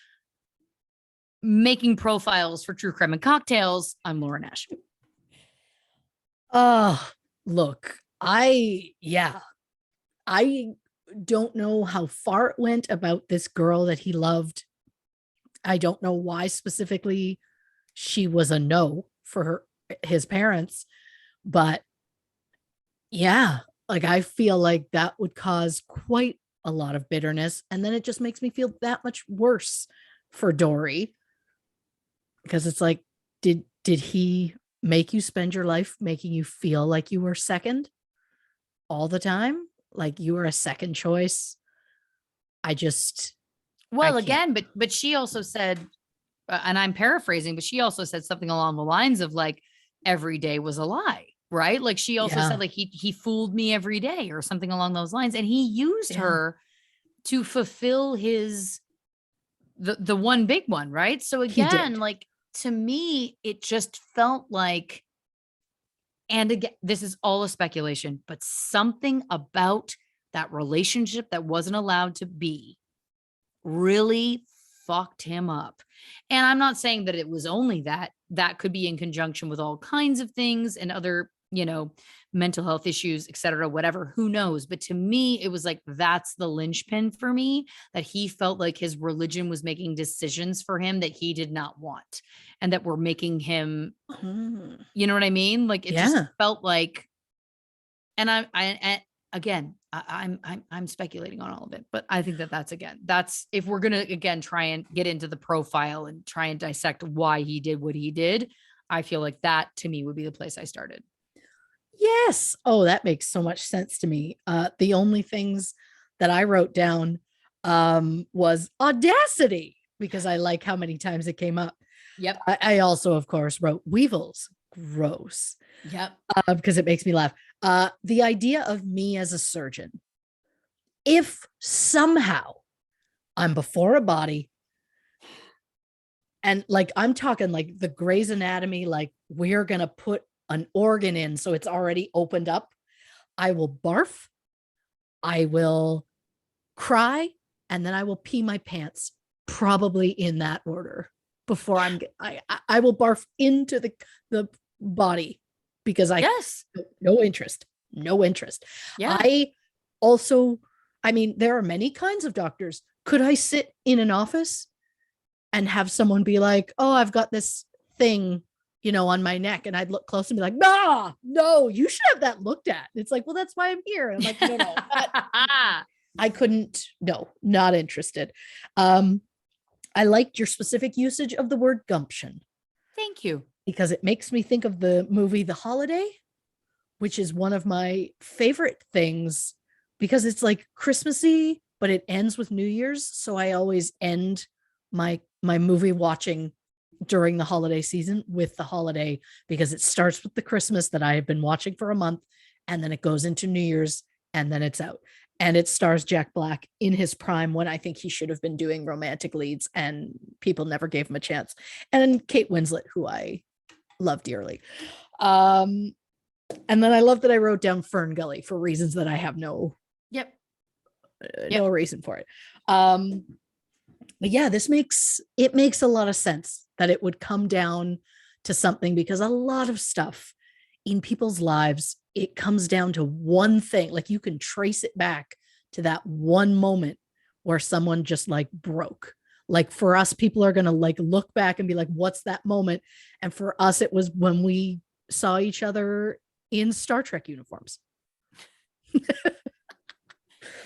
[SPEAKER 1] Making profiles for True Crime and Cocktails, I'm Laura Nash.
[SPEAKER 2] Look, I don't know how far it went about this girl that he loved. I don't know why specifically she was a no for his parents, but yeah, like I feel like that would cause quite a lot of bitterness. And then it just makes me feel that much worse for Dory because it's like, did he make you spend your life making you feel like you were second all the time? Like you were a second choice?
[SPEAKER 1] Again, but she also said, and I'm paraphrasing, but she also said something along the lines of like, every day was a lie, right? Like she also said like, he fooled me every day or something along those lines. And he used her to fulfill the one big one, right? So again, like to me, it just felt like, and again, this is all a speculation, but something about that relationship that wasn't allowed to be really fucked him up. And I'm not saying that it was only that could be in conjunction with all kinds of things and other, mental health issues, et cetera, whatever, who knows? But to me, it was like, that's the linchpin for me, that he felt like his religion was making decisions for him that he did not want and that were making him, you know what I mean? Like it just felt like, and I'm speculating on all of it, but I think that's if we're going to, again, try and get into the profile and try and dissect why he did what he did, I feel like that to me would be the place I started.
[SPEAKER 2] Yes. Oh, that makes so much sense to me. The only things that I wrote down was audacity because I like how many times it came up.
[SPEAKER 1] Yep.
[SPEAKER 2] I also, of course, wrote weevils. Gross.
[SPEAKER 1] Yep.
[SPEAKER 2] Because it makes me laugh. The idea of me as a surgeon, if somehow I'm before a body and like, I'm talking like the Grey's Anatomy, like we're going to put an organ in so it's already opened up, I will barf, I will cry, and then I will pee my pants, probably in that order before I will barf into the body because no interest. Yeah. There are many kinds of doctors. Could I sit in an office and have someone be like, oh, I've got this thing on my neck, and I'd look close and be like, nah, no, you should have that looked at. It's like, well, that's why I'm here. And I'm like, no, I couldn't, no, not interested. I liked your specific usage of the word gumption.
[SPEAKER 1] Thank you.
[SPEAKER 2] Because it makes me think of the movie The Holiday, which is one of my favorite things because it's like Christmassy, but it ends with New Year's. So I always end my movie watching during the holiday season with The Holiday, because it starts with the Christmas that I have been watching for a month, and then it goes into New Year's, and then it's out. And it stars Jack Black in his prime, when I think he should have been doing romantic leads and people never gave him a chance. And Kate Winslet, who I love dearly. And then I love that I wrote down Fern Gully for reasons that I have no reason for it. But yeah, it makes a lot of sense that it would come down to something, because a lot of stuff in people's lives, it comes down to one thing. Like you can trace it back to that one moment where someone just like broke. Like for us, people are going to like look back and be like, what's that moment? And for us, it was when we saw each other in Star Trek uniforms.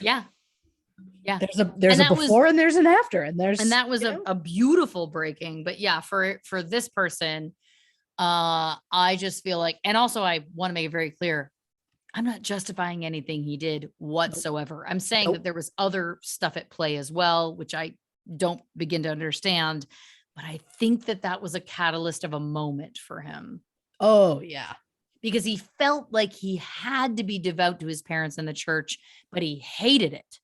[SPEAKER 1] Yeah. Yeah.
[SPEAKER 2] There's a before and there's an after, and
[SPEAKER 1] that was a beautiful breaking. But yeah, for this person, I just feel like, and also I want to make it very clear, I'm not justifying anything he did whatsoever. I'm saying that there was other stuff at play as well, which I don't begin to understand, but I think that was a catalyst of a moment for him.
[SPEAKER 2] Oh yeah.
[SPEAKER 1] Because he felt like he had to be devout to his parents in the church, but he hated it.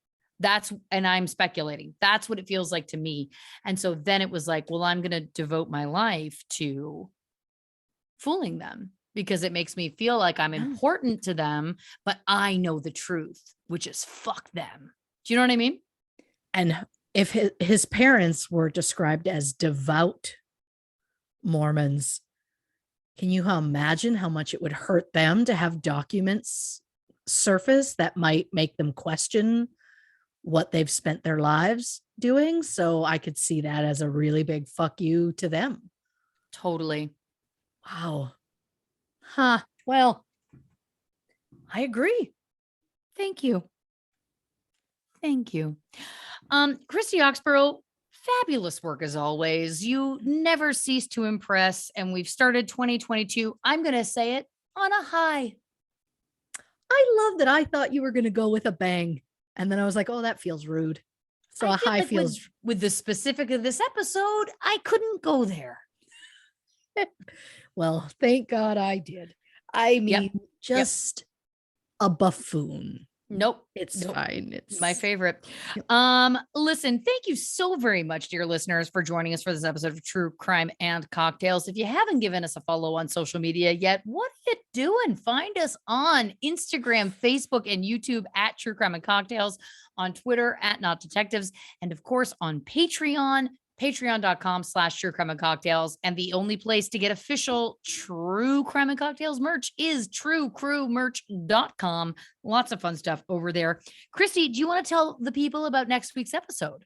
[SPEAKER 1] And I'm speculating. That's what it feels like to me. And so then it was like, well, I'm going to devote my life to fooling them, because it makes me feel like I'm important to them, but I know the truth, which is fuck them. Do you know what I mean?
[SPEAKER 2] And if his parents were described as devout Mormons, can you imagine how much it would hurt them to have documents surface that might make them question what they've spent their lives doing? So I could see that as a really big fuck you to them.
[SPEAKER 1] Totally.
[SPEAKER 2] Wow. Huh. Well, I agree.
[SPEAKER 1] Thank you. Thank you. Christy Oxborrow, fabulous work as always. You never cease to impress, and we've started 2022, I'm going to say it, on a high. I
[SPEAKER 2] love that I thought you were going to go with a bang, and then I was like, oh, that feels rude. So a high feels...
[SPEAKER 1] With the specific of this episode, I couldn't go there.
[SPEAKER 2] Well, thank God I did. I mean, just a buffoon.
[SPEAKER 1] Nope.
[SPEAKER 2] It's fine. It's
[SPEAKER 1] my favorite. Listen, thank you so very much, dear listeners, for joining us for this episode of True Crime and Cocktails. If you haven't given us a follow on social media yet, what are you doing? Find us on Instagram, Facebook, and YouTube at True Crime and Cocktails, on Twitter at Not Detectives, and of course on Patreon, patreon.com/True Crime and Cocktails. And the only place to get official True Crime and Cocktails merch is truecrewmerch.com. Lots of fun stuff over there. Christy, do you want to tell the people about next week's episode?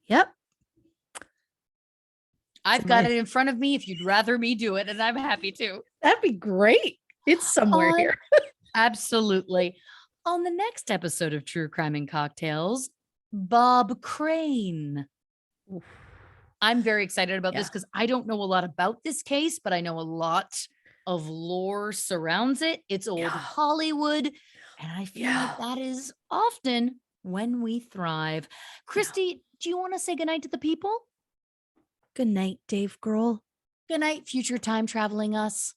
[SPEAKER 2] Yep.
[SPEAKER 1] I've got it in front of me if you'd rather me do it, and I'm happy to.
[SPEAKER 2] That'd be great. It's somewhere here.
[SPEAKER 1] Absolutely. On the next episode of True Crime and Cocktails, Bob Crane. I'm very excited about this because I don't know a lot about this case, but I know a lot of lore surrounds it. It's old Hollywood, and I feel like that is often when we thrive. Christy, do you want to say goodnight to the people?
[SPEAKER 2] Good night, Dave Grohl.
[SPEAKER 1] Good night, future time traveling us.